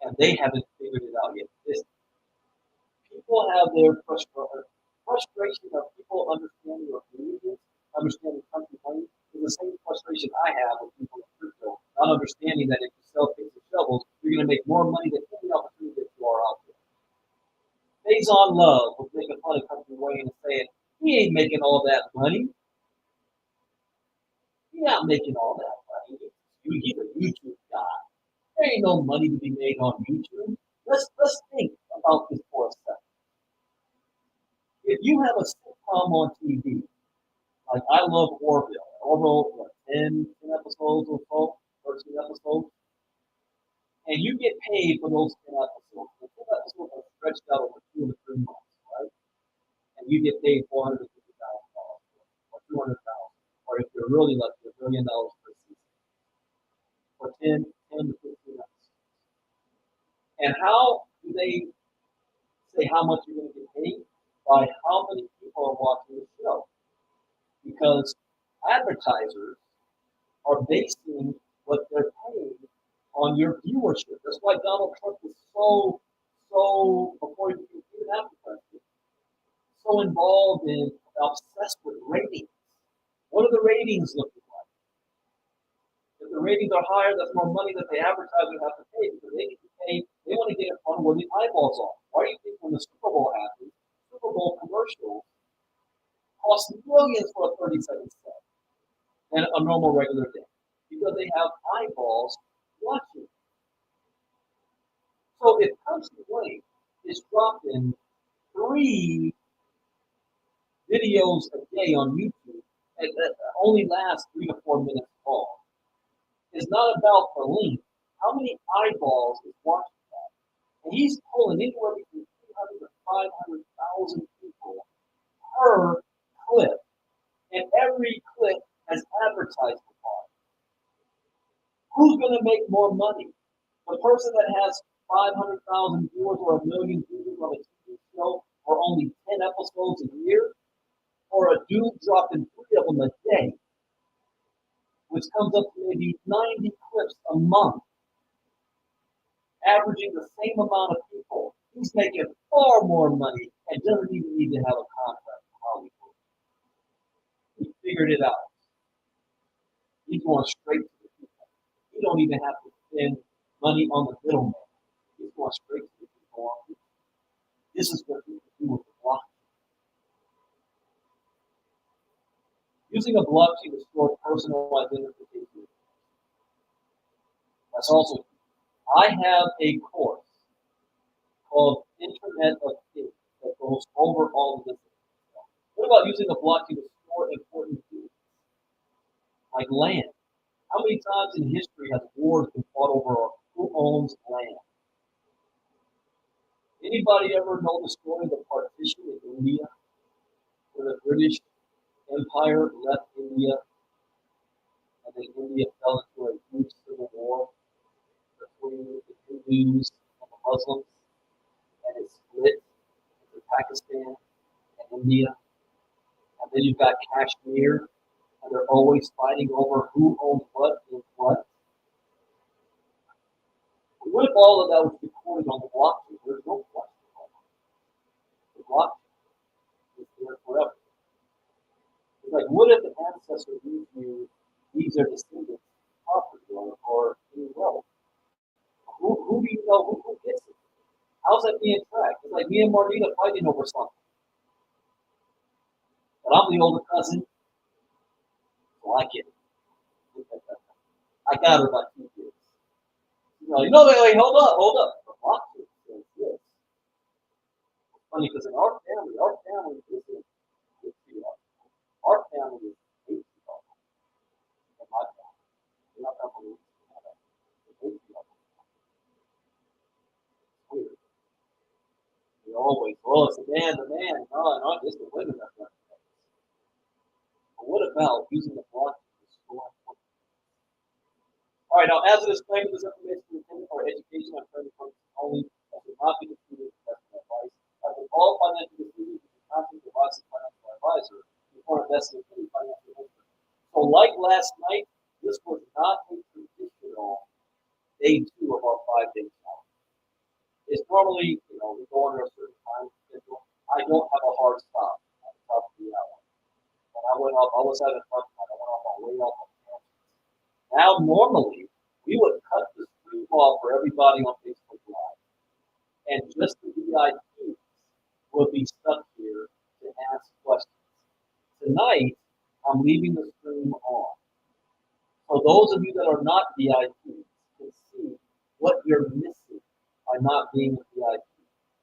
And they haven't figured it out yet. People have their frustration of people understanding your comedians, understanding Country Wayne, is the same frustration I have with people in crypto, not understanding that if you sell picks and shovels, you're going to make more money than any opportunity that you are out there. Faison Love was making fun of Country Wayne and saying, he ain't making all that money. He's not making all that money. He's a YouTube guy. There ain't no money to be made on YouTube. Let's think about this for a second. If you have a sitcom on TV, like I Love Orville, Orville, 10 episodes or so, 13 episodes, and you get paid for those 10 episodes. The 10 episodes are stretched out over 2 or 3 months, right? And you get paid $450,000 or $200,000, or if you're really lucky, $1 billion per season for 10 to 15 episodes. And how do they say how much you're going to get paid? By how many people are watching the show. Because advertisers are basing what they're paying on your viewership. That's why Donald Trump is so before he became even after president, so involved in, obsessed with ratings. What are the ratings looking like? If the ratings are higher, that's more money that the advertiser have to pay because they need to pay. They want to get it on where the eyeballs are. Why do you think when the Super Bowl happens, Super Bowl commercials cost millions for a 30-second set and a normal regular day? Because they have eyeballs watching. So if Percy Blake is dropping 3 videos a day on YouTube that only last 3 to 4 minutes long, it's not about the length. How many eyeballs is watching that? And he's pulling anywhere between 300 to 500,000 people per clip. And every clip has advertisement on it. Who's going to make more money? The person that has 500,000 viewers or 1,000,000 viewers on a TV show for only 10 episodes a year? Or a dude dropping 3 of them a day, which comes up to maybe 90 clips a month, averaging the same amount of people. He's making far more money and doesn't even need to have a contract with Hollywood. He figured it out. He's going straight to the people. He don't even have to spend money on the middleman. He's going straight to the people. This is what you can do with the blockchain. Using a blockchain to store personal identification. That's also, I have a course called Internet of Things that goes over all of this stuff. What about using a blockchain to store important things like land? How many times in history has wars been fought over who owns land? Anybody ever know the story of the partition in India, where the British Empire left India, and then India fell into a huge civil war between the Hindus and the Muslims, and it split into Pakistan and India. And then you've got Kashmir, and they're always fighting over who owns what and what. What if all of that was recorded on the blockchain? There's no question about it. The blockchain is there forever. It's like, what if an ancestor leaves their descendants property or any wealth? Who do you know who gets it? How's that being tracked? It's like me and Marnita fighting over something. But I'm the older cousin, so I get it. I got her by 2 years. Wait, hold up. The blockchain says this. It's funny because in our family isn't patriarchal. Our family is patriarchal. In my family. You're not going to believe it. It's patriarchal. It's weird. We always, it's the man. No, it's the women that run things. But what about using the blockchain to store important? All right, now as a disclaimer, this information is intended for education and training purposes only and should not be considered investment advice. As with all financial decisions, you should contact the advice of a financial advisor before investing in any financial instrument. So like last night, this was not a traditional day 2 of our 5-day challenge. It's normally, we go under a certain time schedule. I don't have a hard stop at the top of the hour. When I went off, I was having fun. I went off on way off on tangents. Now, normally, we would cut the stream off for everybody on Facebook Live. And just the VIPs would be stuck here to ask questions. Tonight, I'm leaving the stream on. So those of you that are not VIPs can see what you're missing by not being a VIP.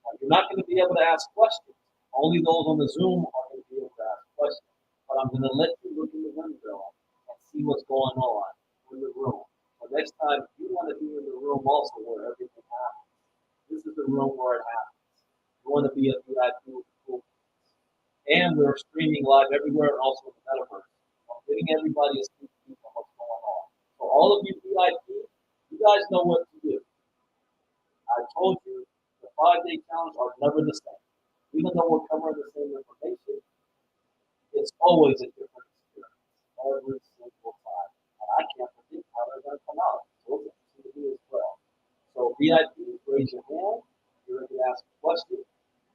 Now, you're not going to be able to ask questions. Only those on the Zoom are going to be able to ask questions. But I'm going to let you look in the window and see what's going on in the room. So next time, you want to be in the room also where everything happens. This is the room where it happens. You want to be a VIP with the cool kids. And we're streaming live everywhere and also in the metaverse. I'm giving everybody a sneak peek on what's going on. So all of you VIP, you guys know what to do. I told you the 5-day challenge are never the same. Even though we're covering the same information, it's always a different experience every single time. And I can't predict how they're going to come out. So it's interesting to do as well. So VIP, raise your hand. You're going to ask a question.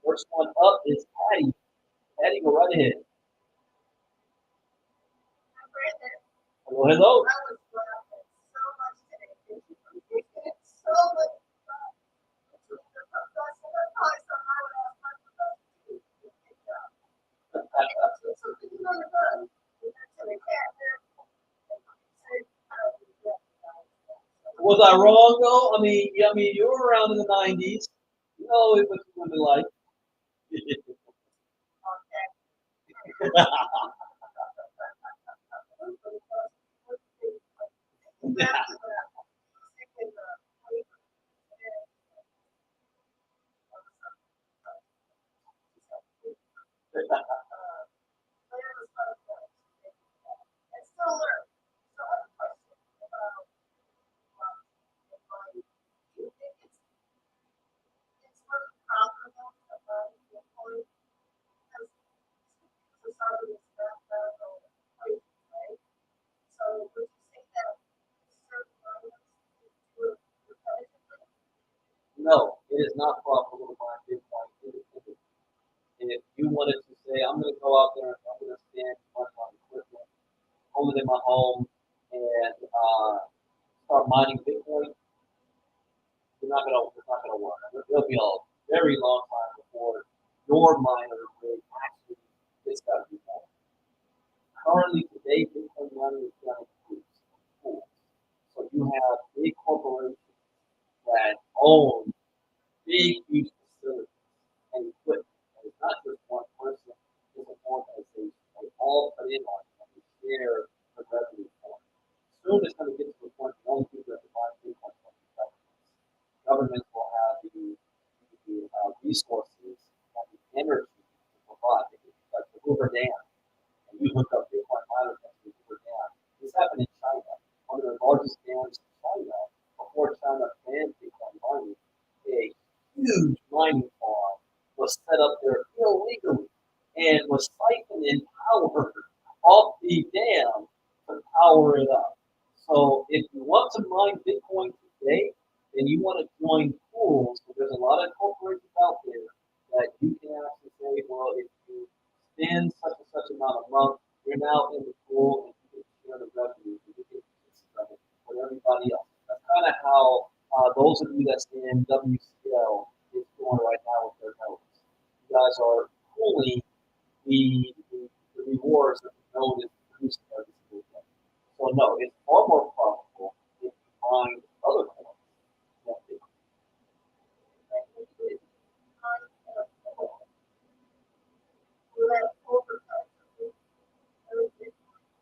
First one up is Patty. Patty, go right ahead. Hello, hello. I was laughing so much today. Thank you for making it so much fun. Was I wrong though? I mean, you were around in the '90s. You know what women like. No, it is not profitable to buy Bitcoin independently. And if you wanted to say, I'm going to go out there and I'm going to stand money on equipment, hold it in my home, and start mining Bitcoin, it's not going to work. There'll be a very long time before your miner will actually gets that reward. Currently, today, Bitcoin mining is done in pools. So you have big corporations that own big, huge facilities and equipment. And it's not just one person, it's an organization. They all put in on it and they share the revenue for it. Soon it's going to get to the point that only people that buy Bitcoin will be governments. Governments will have the resources and the energy to provide. Like the Hoover Dam, and you hook up Bitcoin miners next to the Hoover Dam. This happened in China, one of the largest dams in China. Before China banned Bitcoin mining, a huge mining farm was set up there illegally and was siphoning power off the dam to power it up. So if you want to mine Bitcoin today, then you want to join pools. So there's a lot of corporations out there that you can actually say, well, if you spend such and such amount of month, you're now in the pool and you can share the revenue and you get with everybody else. That's kind of how those of you that's in WCL is doing right now with their nodes. You guys are pooling the rewards that the node is producing every single day. So no, it's far more profitable if you find other coins than Bitcoin.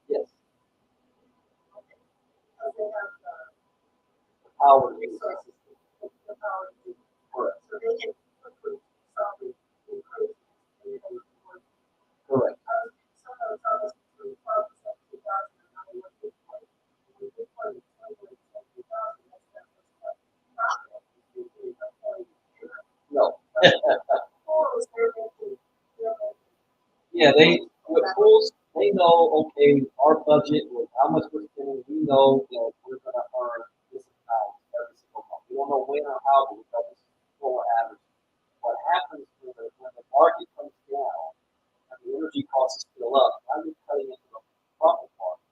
Yes, the power resources. Correct. Correct. No. Yeah, they with pools, they know, okay, our budget with how much we're spending, we know that we're gonna earn this amount every single month. We don't know when or how, but we know this is what we're averaging. What happens when the market comes down and the energy costs still up, now you're cutting into the profit market.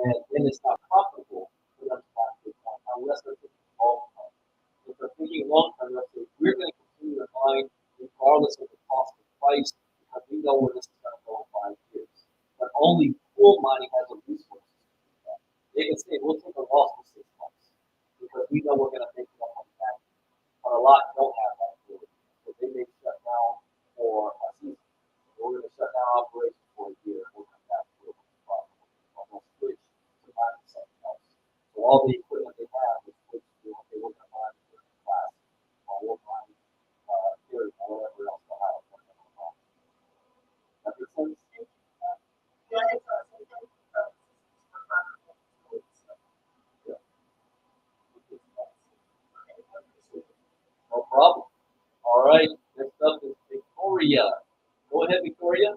And then it's not profitable for them to buy Bitcoin unless they're thinking long term. If they're thinking long term, they'll say, we're going to continue to mine regardless of the cost of price because we know where this is going to go in 5 years. But only pool mining has the resources to do that. They can say, we'll take a loss for 6 months because we know we're going to make it up on the back. But a lot don't have that ability. So they may shut down for a season. We're going to shut down operations for a year. We'll come back to it. We'll switch to mining something else. So all the equipment they have is switched to, okay, we're going to mine a different class. Or we'll mine dirt or whatever else they'll have. That makes sense? Yeah. No problem. All right. Next up is Victoria. Go ahead, Victoria.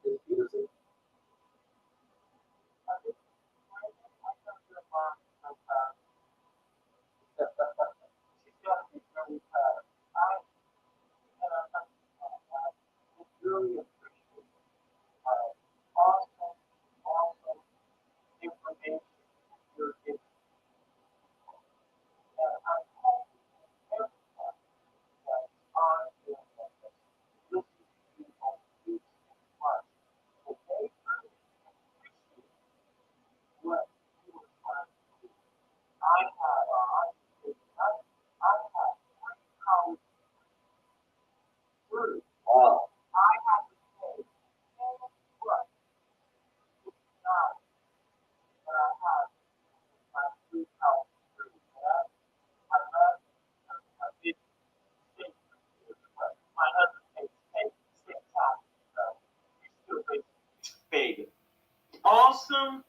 Ms. Peterson.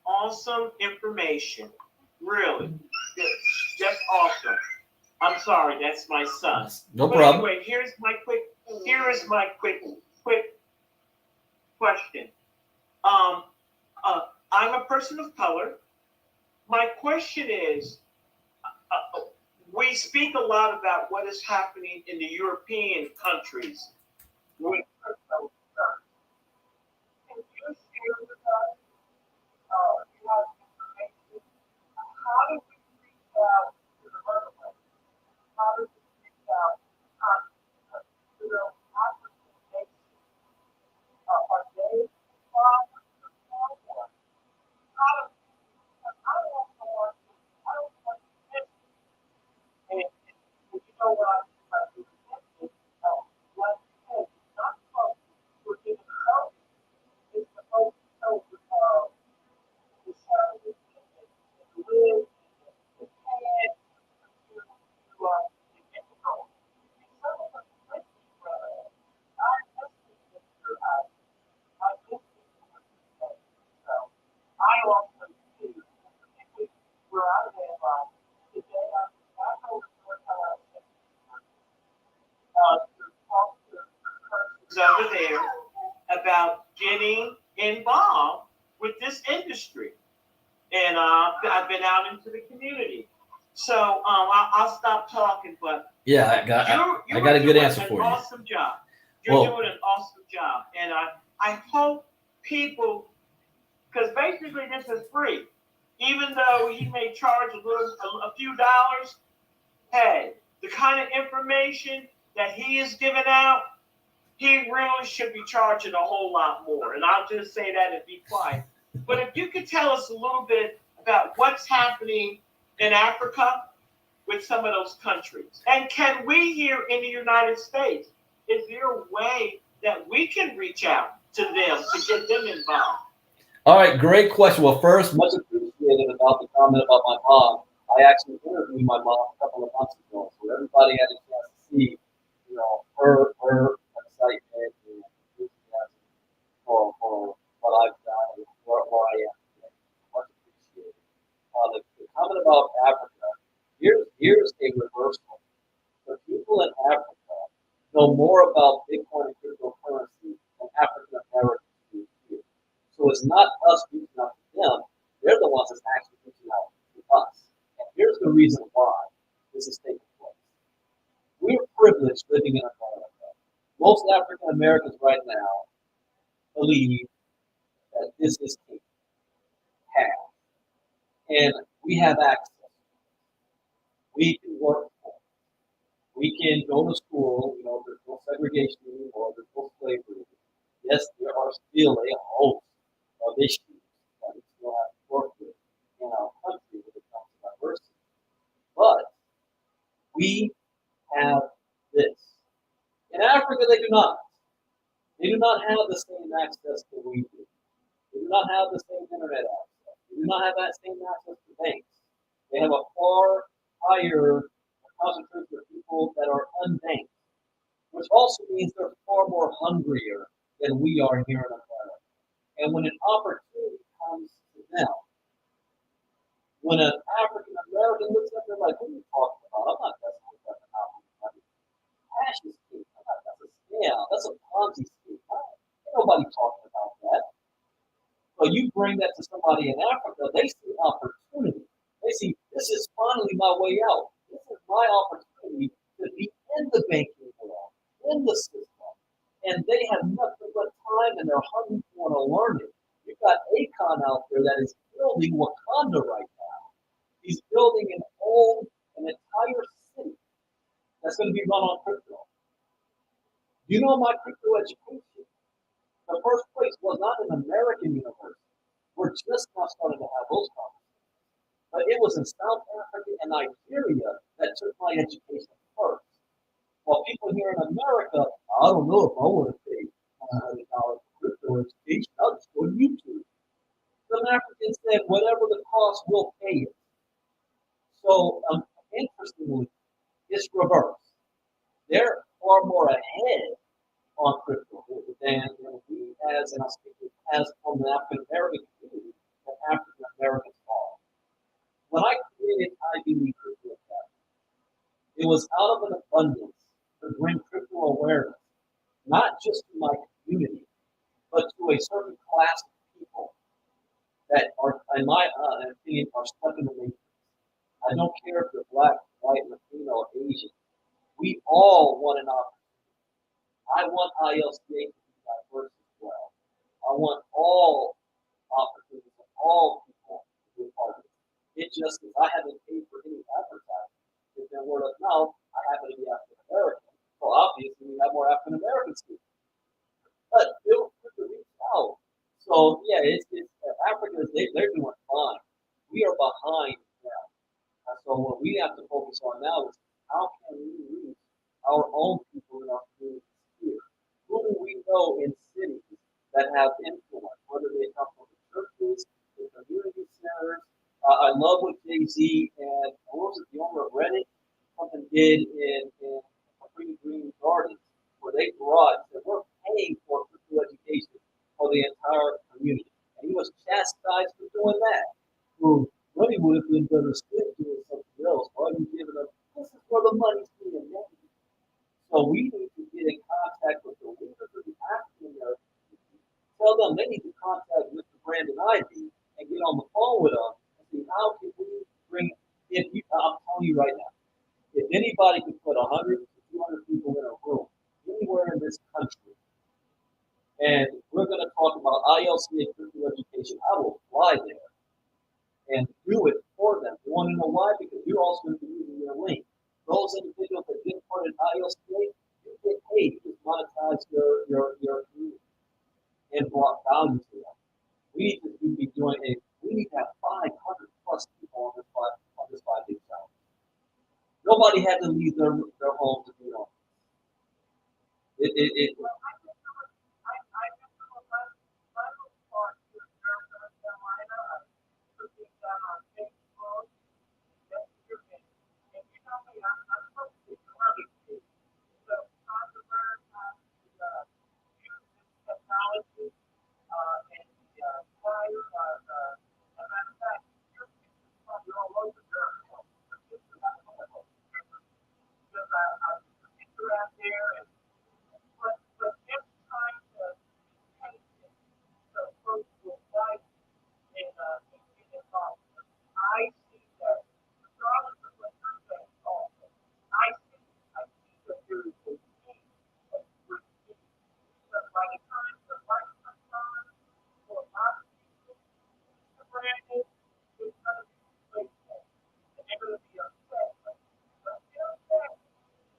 awesome information. Really. Just awesome. I'm sorry, that's my son. No But problem. anyway, here is my quick question. Um, I'm a person of color. My question is, we speak a lot about what is happening in the European countries with crypto. Can you share with us, you know, information? How do we reach out to the runaway? How do we reach out to the African nation? Are they involved with the war? How do we, I don't want to, I don't want to miss it. And you know what I mean by doing this? Like you said, it's not supposed to, we're giving help. It's supposed to help with, the service and the live and the pad to get the goal. And some of us listening, brother, I'm listening to your house. I'm listening to what you're saying. So I also too, particularly where I live, today I know the North Carolina to talk to the person Over there about getting involved with this industry. And I've been out into the community. So I'll stop talking, but Yeah, I got a good answer for you. Awesome job. You're doing an awesome job. And I hope people, because basically this is free. Even though he may charge a few dollars, hey, the kind of information that he is giving out, he really should be charging a whole lot more. And I'll just say that and be quiet. But if you could tell us a little bit about what's happening in Africa with some of those countries. And can we here in the United States, is there a way that we can reach out to them to get them involved? All right, great question. Well, first, much appreciated about the comment about my mom. I actually interviewed my mom a couple of months ago, so everybody had a chance to see, you know, her excitement and enthusiasm for what I've done and where I am today. Much appreciated. The comment about Africa, here's a reversal. The people in Africa know more about Bitcoin and cryptocurrency than African Americans do here. So it's not us reaching out to them. They're the ones that's actually reaching out to us. And here's the reason why this is taking place. We're privileged living in America. Most African Americans right now believe that this is a path. And we have access. We can work for it. We can go to school, you know, there's no segregation anymore, there's no slavery. Yes, there are still a host of issues that we still have to work with in our country when it comes to diversity. But we have this. In Africa, they do not. They do not have the same access that we do. They do not have the same internet access. They do not have that same access to banks. They have a far higher concentration of people that are unbanked, which also means they're far more hungrier than we are here in America. And when an opportunity comes to them, when an African American looks at them like, what are you talking about? I'm not messing with that money. Cash is king. That's a scam. That's a Ponzi scheme. Ain't nobody talking about that. So you bring that to somebody in Africa, they see opportunity. They see this is finally my way out. This is my opportunity to be in the banking world, in the system. And they have nothing but time and they're hungry for to learn it. You've got Akon out there that is building Wakanda right now. He's building an entire city that's going to be run on crypto. You know my crypto education? The first place was not an American university. We're just now starting to have those conversations. But it was in South Africa and Nigeria that took my education first. While people here in America, I don't know if I want to pay $100 for crypto education. I'll just go to YouTube. Some Africans said, whatever the cost, we'll pay it. So, interestingly, it's reversed. They're far more ahead on crypto than we as, and I'm speaking as from the African American community, African Americans are. When I created Ivy League Crypto Academy, it was out of an abundance to bring crypto awareness, not just to my community, but to a certain class of people that are, in my opinion, are stuck in the matrix. I don't care if you're black, white, Latino, or Asian. We all want an opportunity. I want ILCA to be diverse as well. I want all opportunities for all people to be a part of it. It just is I haven't paid for any advertising. It's been word of mouth. I happen to be African American. So obviously we have more African Americans here. But feel free to reach out. So yeah, it's Africans, they're doing fine. We are behind now. And so what we have to focus on now is how can we reach our own people in our communities here? Who do we know in cities that have influence, whether they come from the churches, the community centers? I love what Jay-Z and what was it, the owner of Reddit, something did in Capri Green Gardens, where they brought, said, we're paying for physical education for the entire community. And he was chastised for doing that. Well, money would have been better spent doing something else. Why are you giving them? This is where the money's being made. So we need to get in contact with the leaders of the African American community. Tell them they need to contact Mr. Brandon Ivy and get on the phone with them and see how can we bring. If you, I'm telling you right now, if anybody could put 100 to 200 people in a room anywhere in this country, and we're going to talk about ILCA physical education, I will fly there and do it for them. You want to know why? Because you're also going to be using their link. Those individuals that get part of ILCA, you get paid to monetize your community and brought value to them. We need to be doing we need to have 500 plus people on this 5 day challenge. Nobody had to leave their home to be on. It Well, I just know a Bible part here in North Carolina. I put things down on Facebook yesterday. And you know me, I'm supposed to be other kids. So trying to learn how to use this technology and the flyer. As a matter of fact, your pictures probably all over there. The pictures I don't know. Because I put the picture out there and but every time the patient, the folks will write and get involved. I see that regardless of what you're saying also, I see that there is a need, a great need. Because by the time the light comes on, for a lot of people, the brand is going to be replaced. And they're going to be upset. But you know what?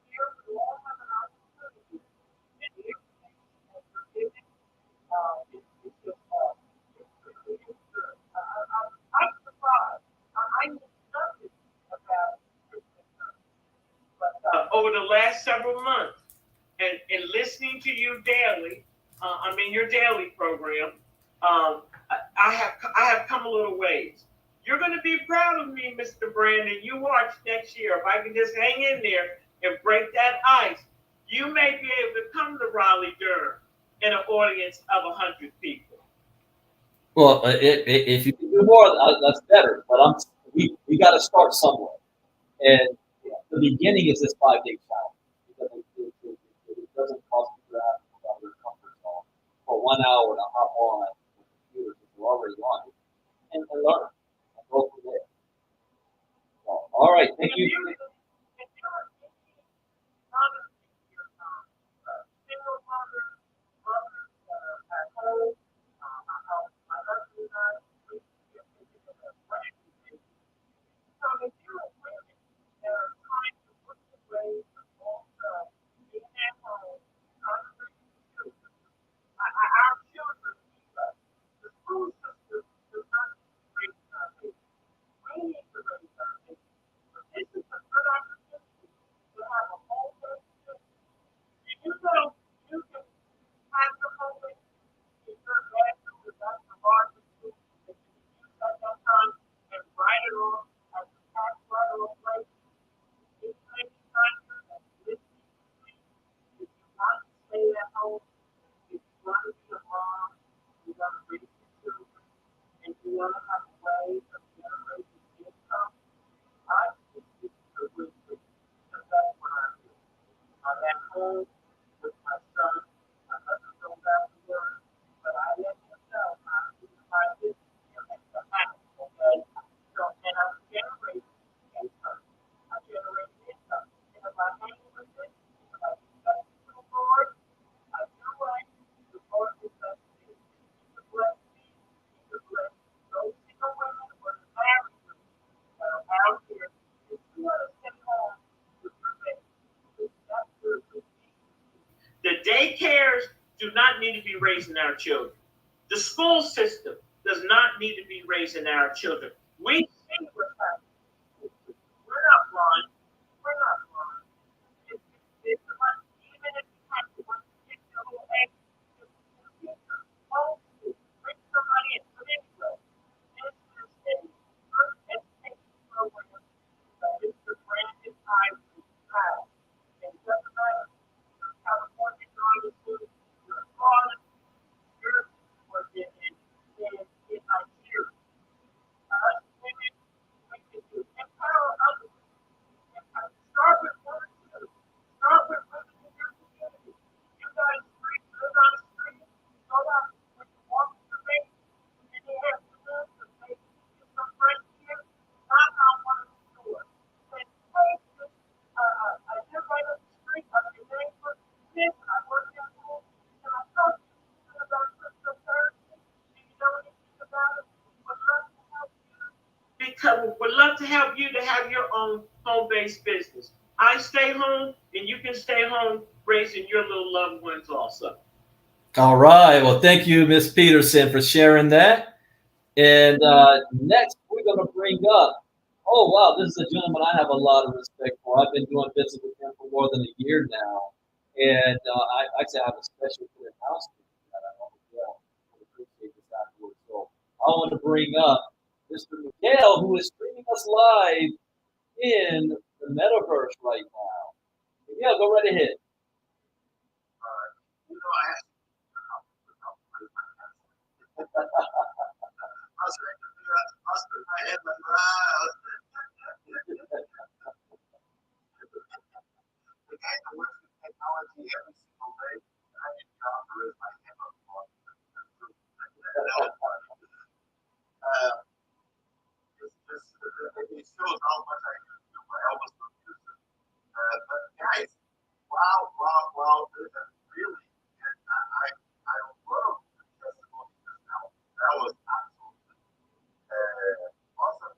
Here we all have an opportunity. And the information that you're giving it's just it's good. I'm surprised. I knew nothing about Christmas, but Over the last several months, and listening to you daily, your daily program, I have come a little ways. You're going to be proud of me, Mr. Brandon. You watch next year. If I can just hang in there and break that ice, you may be able to come to Raleigh, Durham in an audience of 100 people. well, if you can do more, that's better. But we got to start somewhere. And the beginning is this 5 day challenge because it doesn't cost you to have out of their comfort zone for 1 hour to hop on the computer if you're already on it and learn and go from there. So, all right, thank you. if you're honest with your single mothers that are at home, my husband and I, we are thinking of a brand new baby. So if you're women that are trying to look for ways of also being at home, trying to raise children, our children need us. The school system does not need to raise our babies. We need to raise our babies. But this is a good home with my son. My husband don't have to work, but I let him know how to divide this in the house, okay? So, and I'm generating income. I'm generating income. And if I hang with it, if I do that to the Lord, I do right, the Lord will bless me. He will bless me. He will bless those single women or the married women that are out here. If you want to stay home with your baby, that's your routine. The daycares do not need to be raising our children. The school system does not need to be raising our children. We see what's happening. We're not blind. We're not blind. It's like, even if you have to want to get your little egg to the future, homeschool, bring somebody in, but anyway, this is a first education program that is the Brandon Ivory child. And it doesn't matter if you're California driving to, you're in Florida, you're or in Nigeria. Us women, we can do empower others. Start with one or two. Start with women in your community. You guys street, live on the street, go out when you walk to the bank, and they have to move to maybe get some friends here, knock on one of the doors. Say, hey, I live right up the street, I'm your neighbor, this, I work in school, can I talk to you about cryptocurrency? Do you know anything about it? Would love to help you. Because would love to help you to have your own home-based business. I stay home, and you can stay home raising your little loved ones also. All right. Well, thank you, Miss Peterson, for sharing that. And next, we're going to bring up. Oh wow, this is a gentleman I have a lot of respect for. I've been doing business with him for more than a year now, and I actually have a special for the housekeeping that I want to well. I appreciate this afterwards. So I want to bring up Mr. Miguel, who is streaming us live in the metaverse right now. Miguel, go right ahead. You know, I have I was trying to figure out the mustard in my head, like, the guy that works with technology every single day, and I need to operate my hand on the phone. It shows how much I use it. I almost don't use it. But guys, wow, really, and I love the testimony just now. That was absolutely awesome.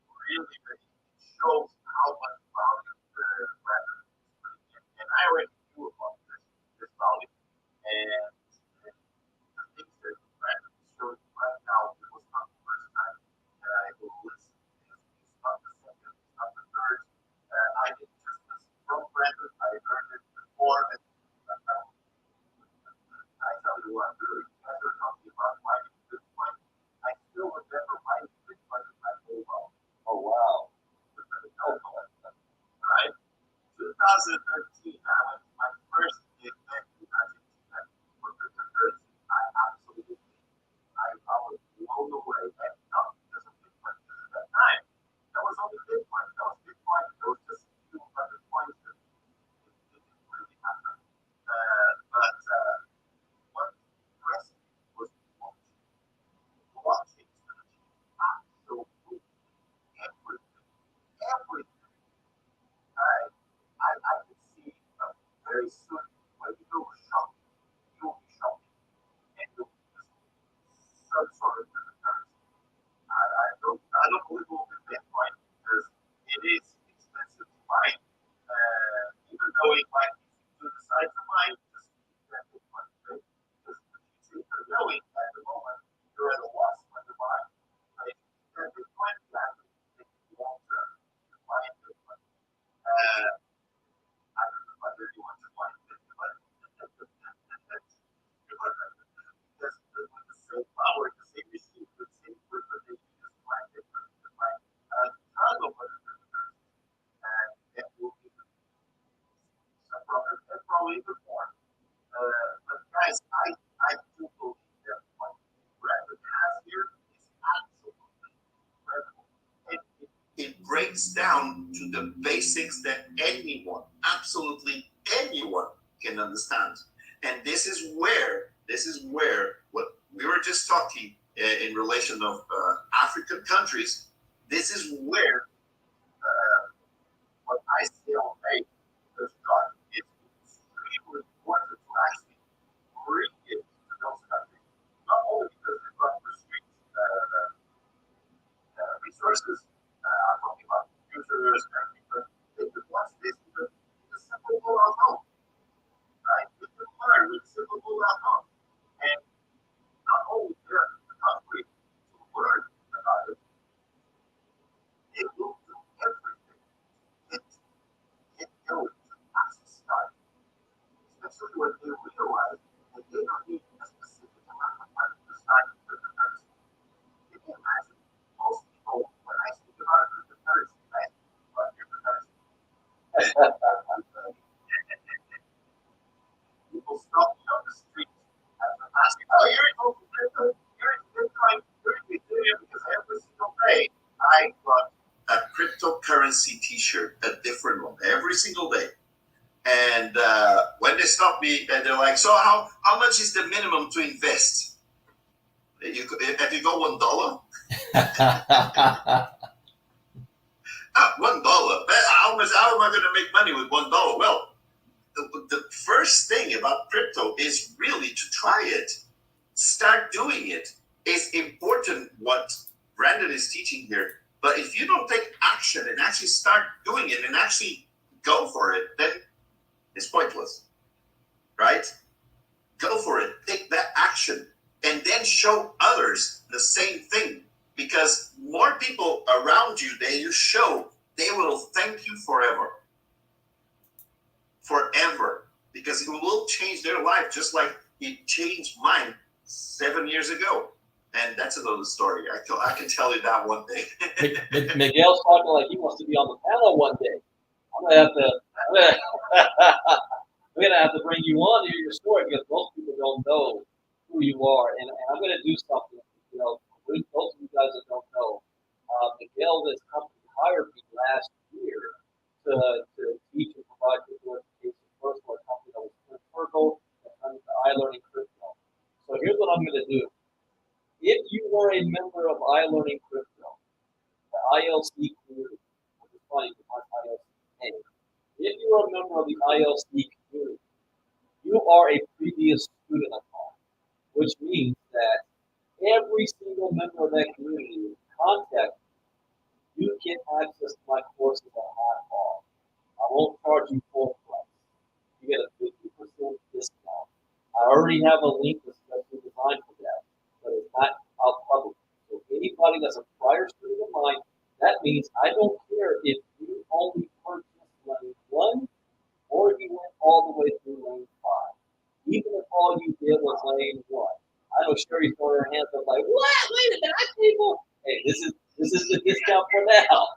Really, it shows how much value the brand is putting in. And I already knew about this value. And the things that the brand is showing right now, it was not the first time that I will listen. It's not the second, it's not the third. I didn't just listen from Brandon, I heard it before. And I tell you what, really, you guys are talking about mining Bitcoin. I still remember mining Bitcoin in my mobile. Oh wow. Right? 2013, I went to my first event in Argentina for cryptocurrency. I was blown away. And not because of Bitcoin, because at that time, that was only Bitcoin. That was Bitcoin. There was just a few other coins that didn't really matter. But what impressed me was blockchain. Blockchain is going to change absolutely everything. I can see very soon when you go shopping, you'll be shopping and you'll be using some sort of cryptocurrency. I don't believe it will be Bitcoin because it is expensive to mine. Even though it might be easy to decide to mine, just keep that Bitcoin, right? Because the future, you're knowing at the moment, you're at a loss when you buy. Right? That Bitcoin, you have to think long term to buy Bitcoin. I don't know if I really want to buy Bitcoin. Because with the same power, the same machine, the same equipment they use to buy Bitcoin, you can buy a ton of other cryptocurrencies. And that will be some profit and probably even more. But guys, I do believe that what Brandon has here is absolutely incredible. It breaks down to the basics that anyone, absolutely anyone, can understand. And this is where what we were just talking in relation of African countries. This is where what ICLA does not. It's extremely important to actually bring it to those countries, not only because they've got restricted resources. I'm talking about computers and everything, but they could watch this because it's a simple rule at home, right? We can learn with a simple rule at home, and not only there in the country to learn about it, they will do everything it knows to actually start, especially when they realize that they don't need a specific amount of money to start cryptocurrency. You can imagine most people, when I speak about cryptocurrency, I speak about cryptocurrency. People stop me on the street after asking, "Oh, you're into crypto, you're into Bitcoin, you're into Ethereum," because every single day I got a cryptocurrency T-shirt, a different one, every single day. And when they stop me, and they're like, "So how much is the minimum to invest?" Have you got $1? $1. How am I going to make money with $1? Well, the first thing about crypto is really to try it. Start doing it. It's important what Brandon is teaching here. But if you don't take action and actually start doing it and actually go for it, then it's pointless, right? Go for it. Take that action and then show others the same thing. Because more people around you that you show, they will thank you forever. Forever. Because it will change their life just like it changed mine 7 years ago. And that's another story. I can tell you that one day. Miguel's talking like he wants to be on the panel one day. I'm gonna have to bring you on to hear your story because most people don't know who you are. And I'm gonna do something. Those of you guys that don't know, Miguel, this company hired me last year to teach and provide digital education first for a company that was Circle and turned to iLearning Crypto. So here's what I'm gonna do. If you were a member of iLearning Crypto, the ILC community, which is funny because ILC name, if you are a member of the ILC community, you are a previous student of mine, which means that every single member of that community contact you get access to my courses at half off. I won't charge you full price. You get a 50% discount. I already have a link that's specially designed for that, but it's not out public. So anybody that's a prior student of mine, that means I don't care if you only purchased lane 1 or you went all the way through lane 5. Even if all you did was lane 1. I know Sherry's throwing her hands up like, what? Wait a minute, people. Hey, this is the discount for now.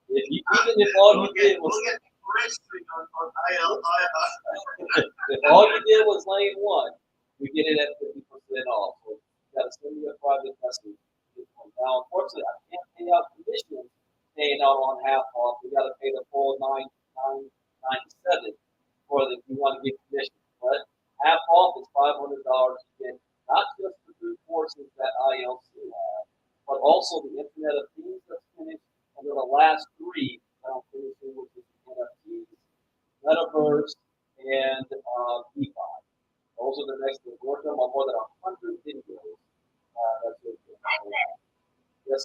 Even if all you did was if all you did was lane 1, you get it at 50% off. So you gotta send me a private message. Now, unfortunately, I can't pay out commissions paying out on half off. We gotta pay the full $997 for if you want to get commission. But half off is $500 to get not just the 3 courses that ILC has, but also the Internet of Things that's finished, and then the last 3 that I'm finishing, which is the NFTs, Metaverse, and DeFi. Those are the next ones. Working on more than 100 videos. That's it.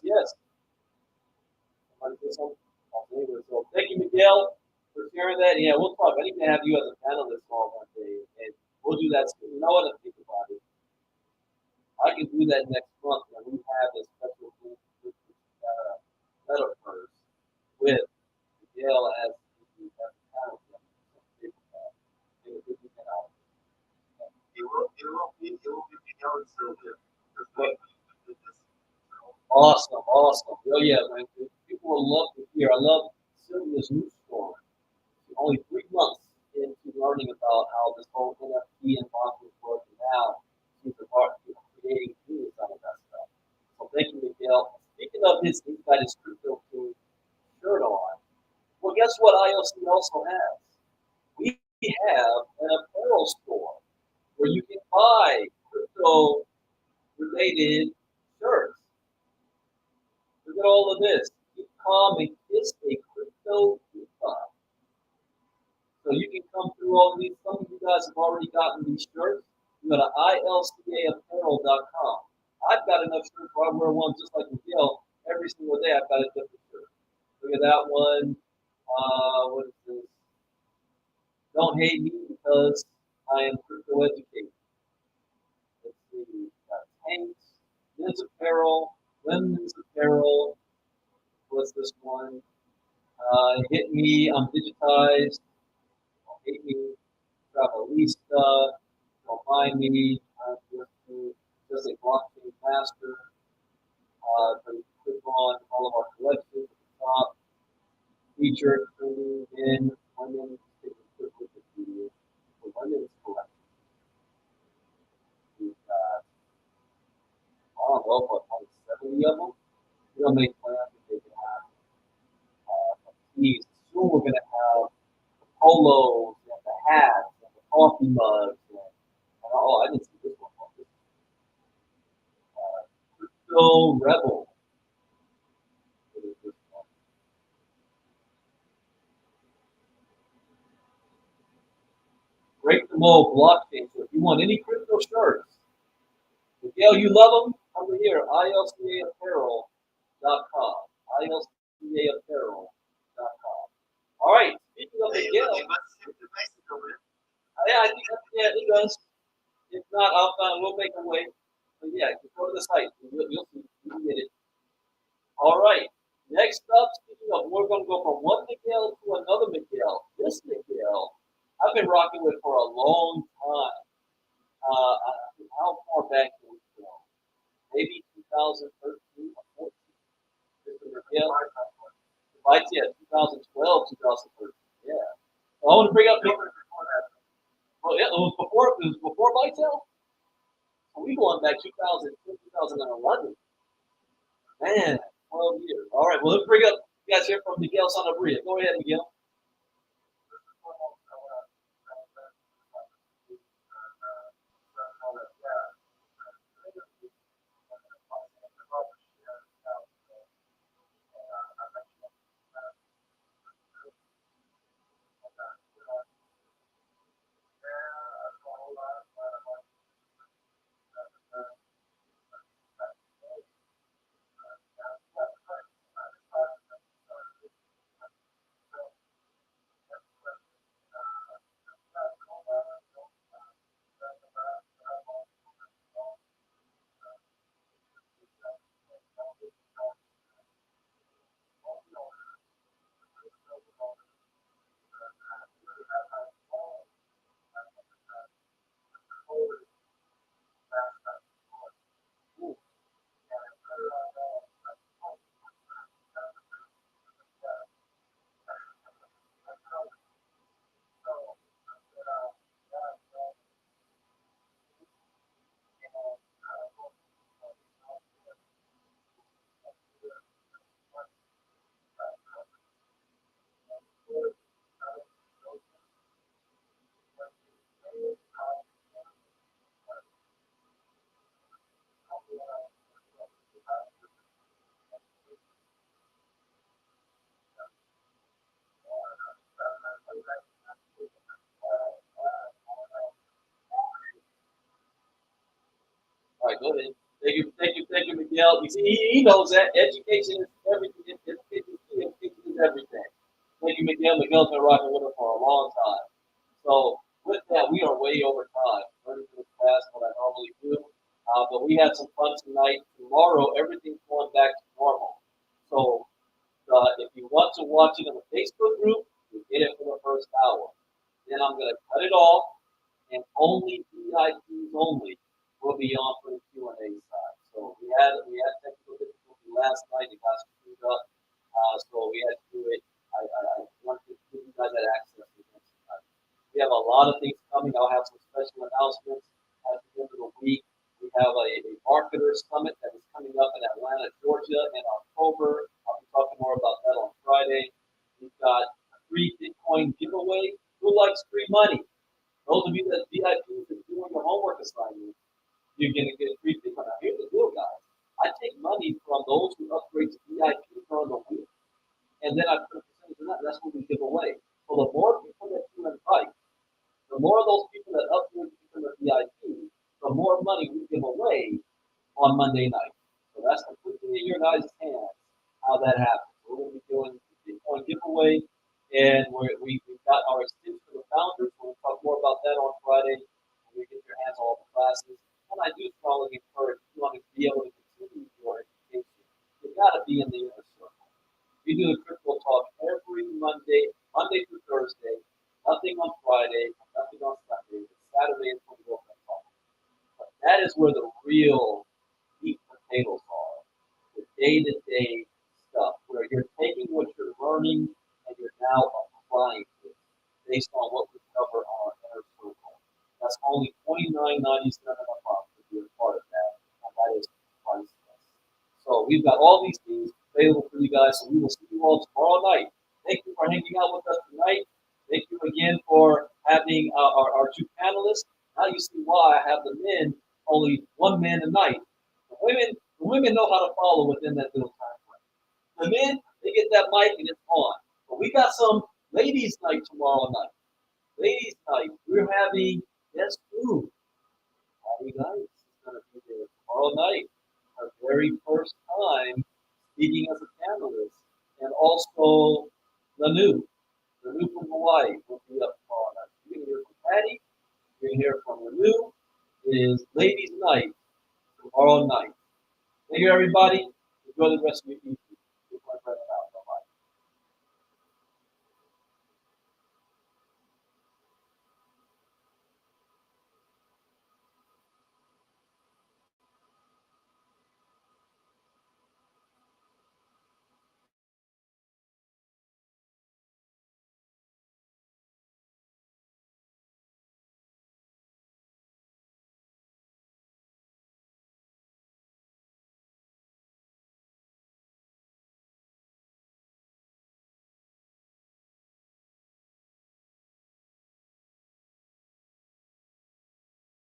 Yes. Somebody say something? So thank you, Miguel, for sharing that. Yeah, we'll talk. I need to have you as a panelist on one day, and we'll do that. You know what? I think about it. I can do that next month when we have a special group with Metaverse with Miguel as the panelist. Awesome. Oh yeah, man. People will love to hear. I love Sylvia's new story. She's only 3 months into learning about how this whole NFT and market works, and now she's a part of creating some of that stuff. So thank you, Miguel. Speaking of his inside his crypto team, guess what ILC also has? We have an apparel store where you can buy crypto-related shirts. Look at all of this. Become and kiss a crypto DeFi. So you can come through all of these. Some of you guys have already gotten these shirts. You go to ilcaapparel.com. I've got enough shirts where I wear one just like Miguel. Every single day I've got a different shirt. Look at that one. What is this? Don't hate me because I am crypto educated. Let's see. We've got tanks, men's apparel, women's apparel. What's this one? Hit me. I'm digitized. Don't hate me. Travelista. Don't mind me. I'm just a blockchain master. Click on all of our collections at the top. Featured training in women's for women's collection. We've got, I don't know, what, like 70 of them. We'll make plans that they can have these. Soon we're going to have the polos and the hats and the coffee mugs. And oh, I didn't see this one. Crypto Rebel. What is this one? Break the mold blockchain. So if you want any crypto shirts, Miguel, you love them? Over here, ilcaapparel.com. ilcaapparel.com. All right, speaking of Miguel. Yeah, I think yeah, it does. If not, we'll make a way. But yeah, just go to the site. You'll see. You can get it. All right. Next up, speaking of, we're going to go from one Miguel to another Miguel. This Miguel, I've been rocking with for a long time. How far back can we go? Maybe 2013 or 14. Mr. Miguel. Yeah, 2012, 2013. Yeah. So I want to bring up. Well, yeah, it was before Vitel. So we going back 2011. Man, 12 years. All right, well, let's bring up you guys here from Miguel Sanabria. Go ahead, Miguel. All right, go ahead. Thank you, Miguel. You see, he knows that education is everything. Education is everything. Thank you, Miguel. Miguel's been rocking with us for a long time. So with that, we are way over time. Running through fast what I normally do. But we had some fun tonight. Tomorrow, everything's going back to normal. So if you want to watch it in the Facebook group, you get it for the first hour. Then I'm going to cut it off, and only VIPs only will be on for the Q&A side. So we had technical difficulty last night. It got screwed up. So we had to do it. I wanted to give you guys that access to this tonight. We have a lot of things coming. I'll have some special announcements at the end of the week. We have a marketer summit that is coming up in Atlanta, Georgia in October. I'll be talking more about that on Friday. We've got Bitcoin giveaway. Who likes free money? Those of you that VIPs are doing your homework assignments, you're going to get free Bitcoin. Now, here's the deal, guys. I take money from those who upgrade to VIP during the week, and then I put a percentage of that. That's what we give away. So the more people that you invite, the more of those people that upgrade to become a VIP, the more money we give away on Monday night. So that's completely in your guys' hands how that happens. We're going to be doing the Bitcoin giveaway, and we've got our extension for the founders. We'll talk more about that on Friday when we get your hands on all the classes. And I do strongly encourage if you want to be able to continue your education, you've got to be in the inner circle. We do a crypto talk every Monday through Thursday, nothing on Friday, nothing on Sunday. Saturday is when we go for talk. But that is where the real meat potatoes are, the day-to-day stuff, where you're taking what you're learning and you're now applying it based on what we cover on our inner circle. That's only $29.97 a month to be a part of that, and that is priceless. So we've got all these things available for you guys, so we will see you all tomorrow night. Thank you for hanging out with us tonight. Thank you again for having our two panelists. Now you see why I have the men, only one man a night. The women know how to follow within that little time frame. The men, they get that mic and it's on. But we got some ladies' night tomorrow night. Ladies' night, we're having guest who? Patty Guys is going to be there tomorrow night. Her very first time speaking as a panelist. And also Lanu from Hawaii will be up tomorrow night. You're going to hear from Patty. You're going to hear from Lanu. It is ladies' night tomorrow night. Thank you, everybody. Enjoy the rest of your evening.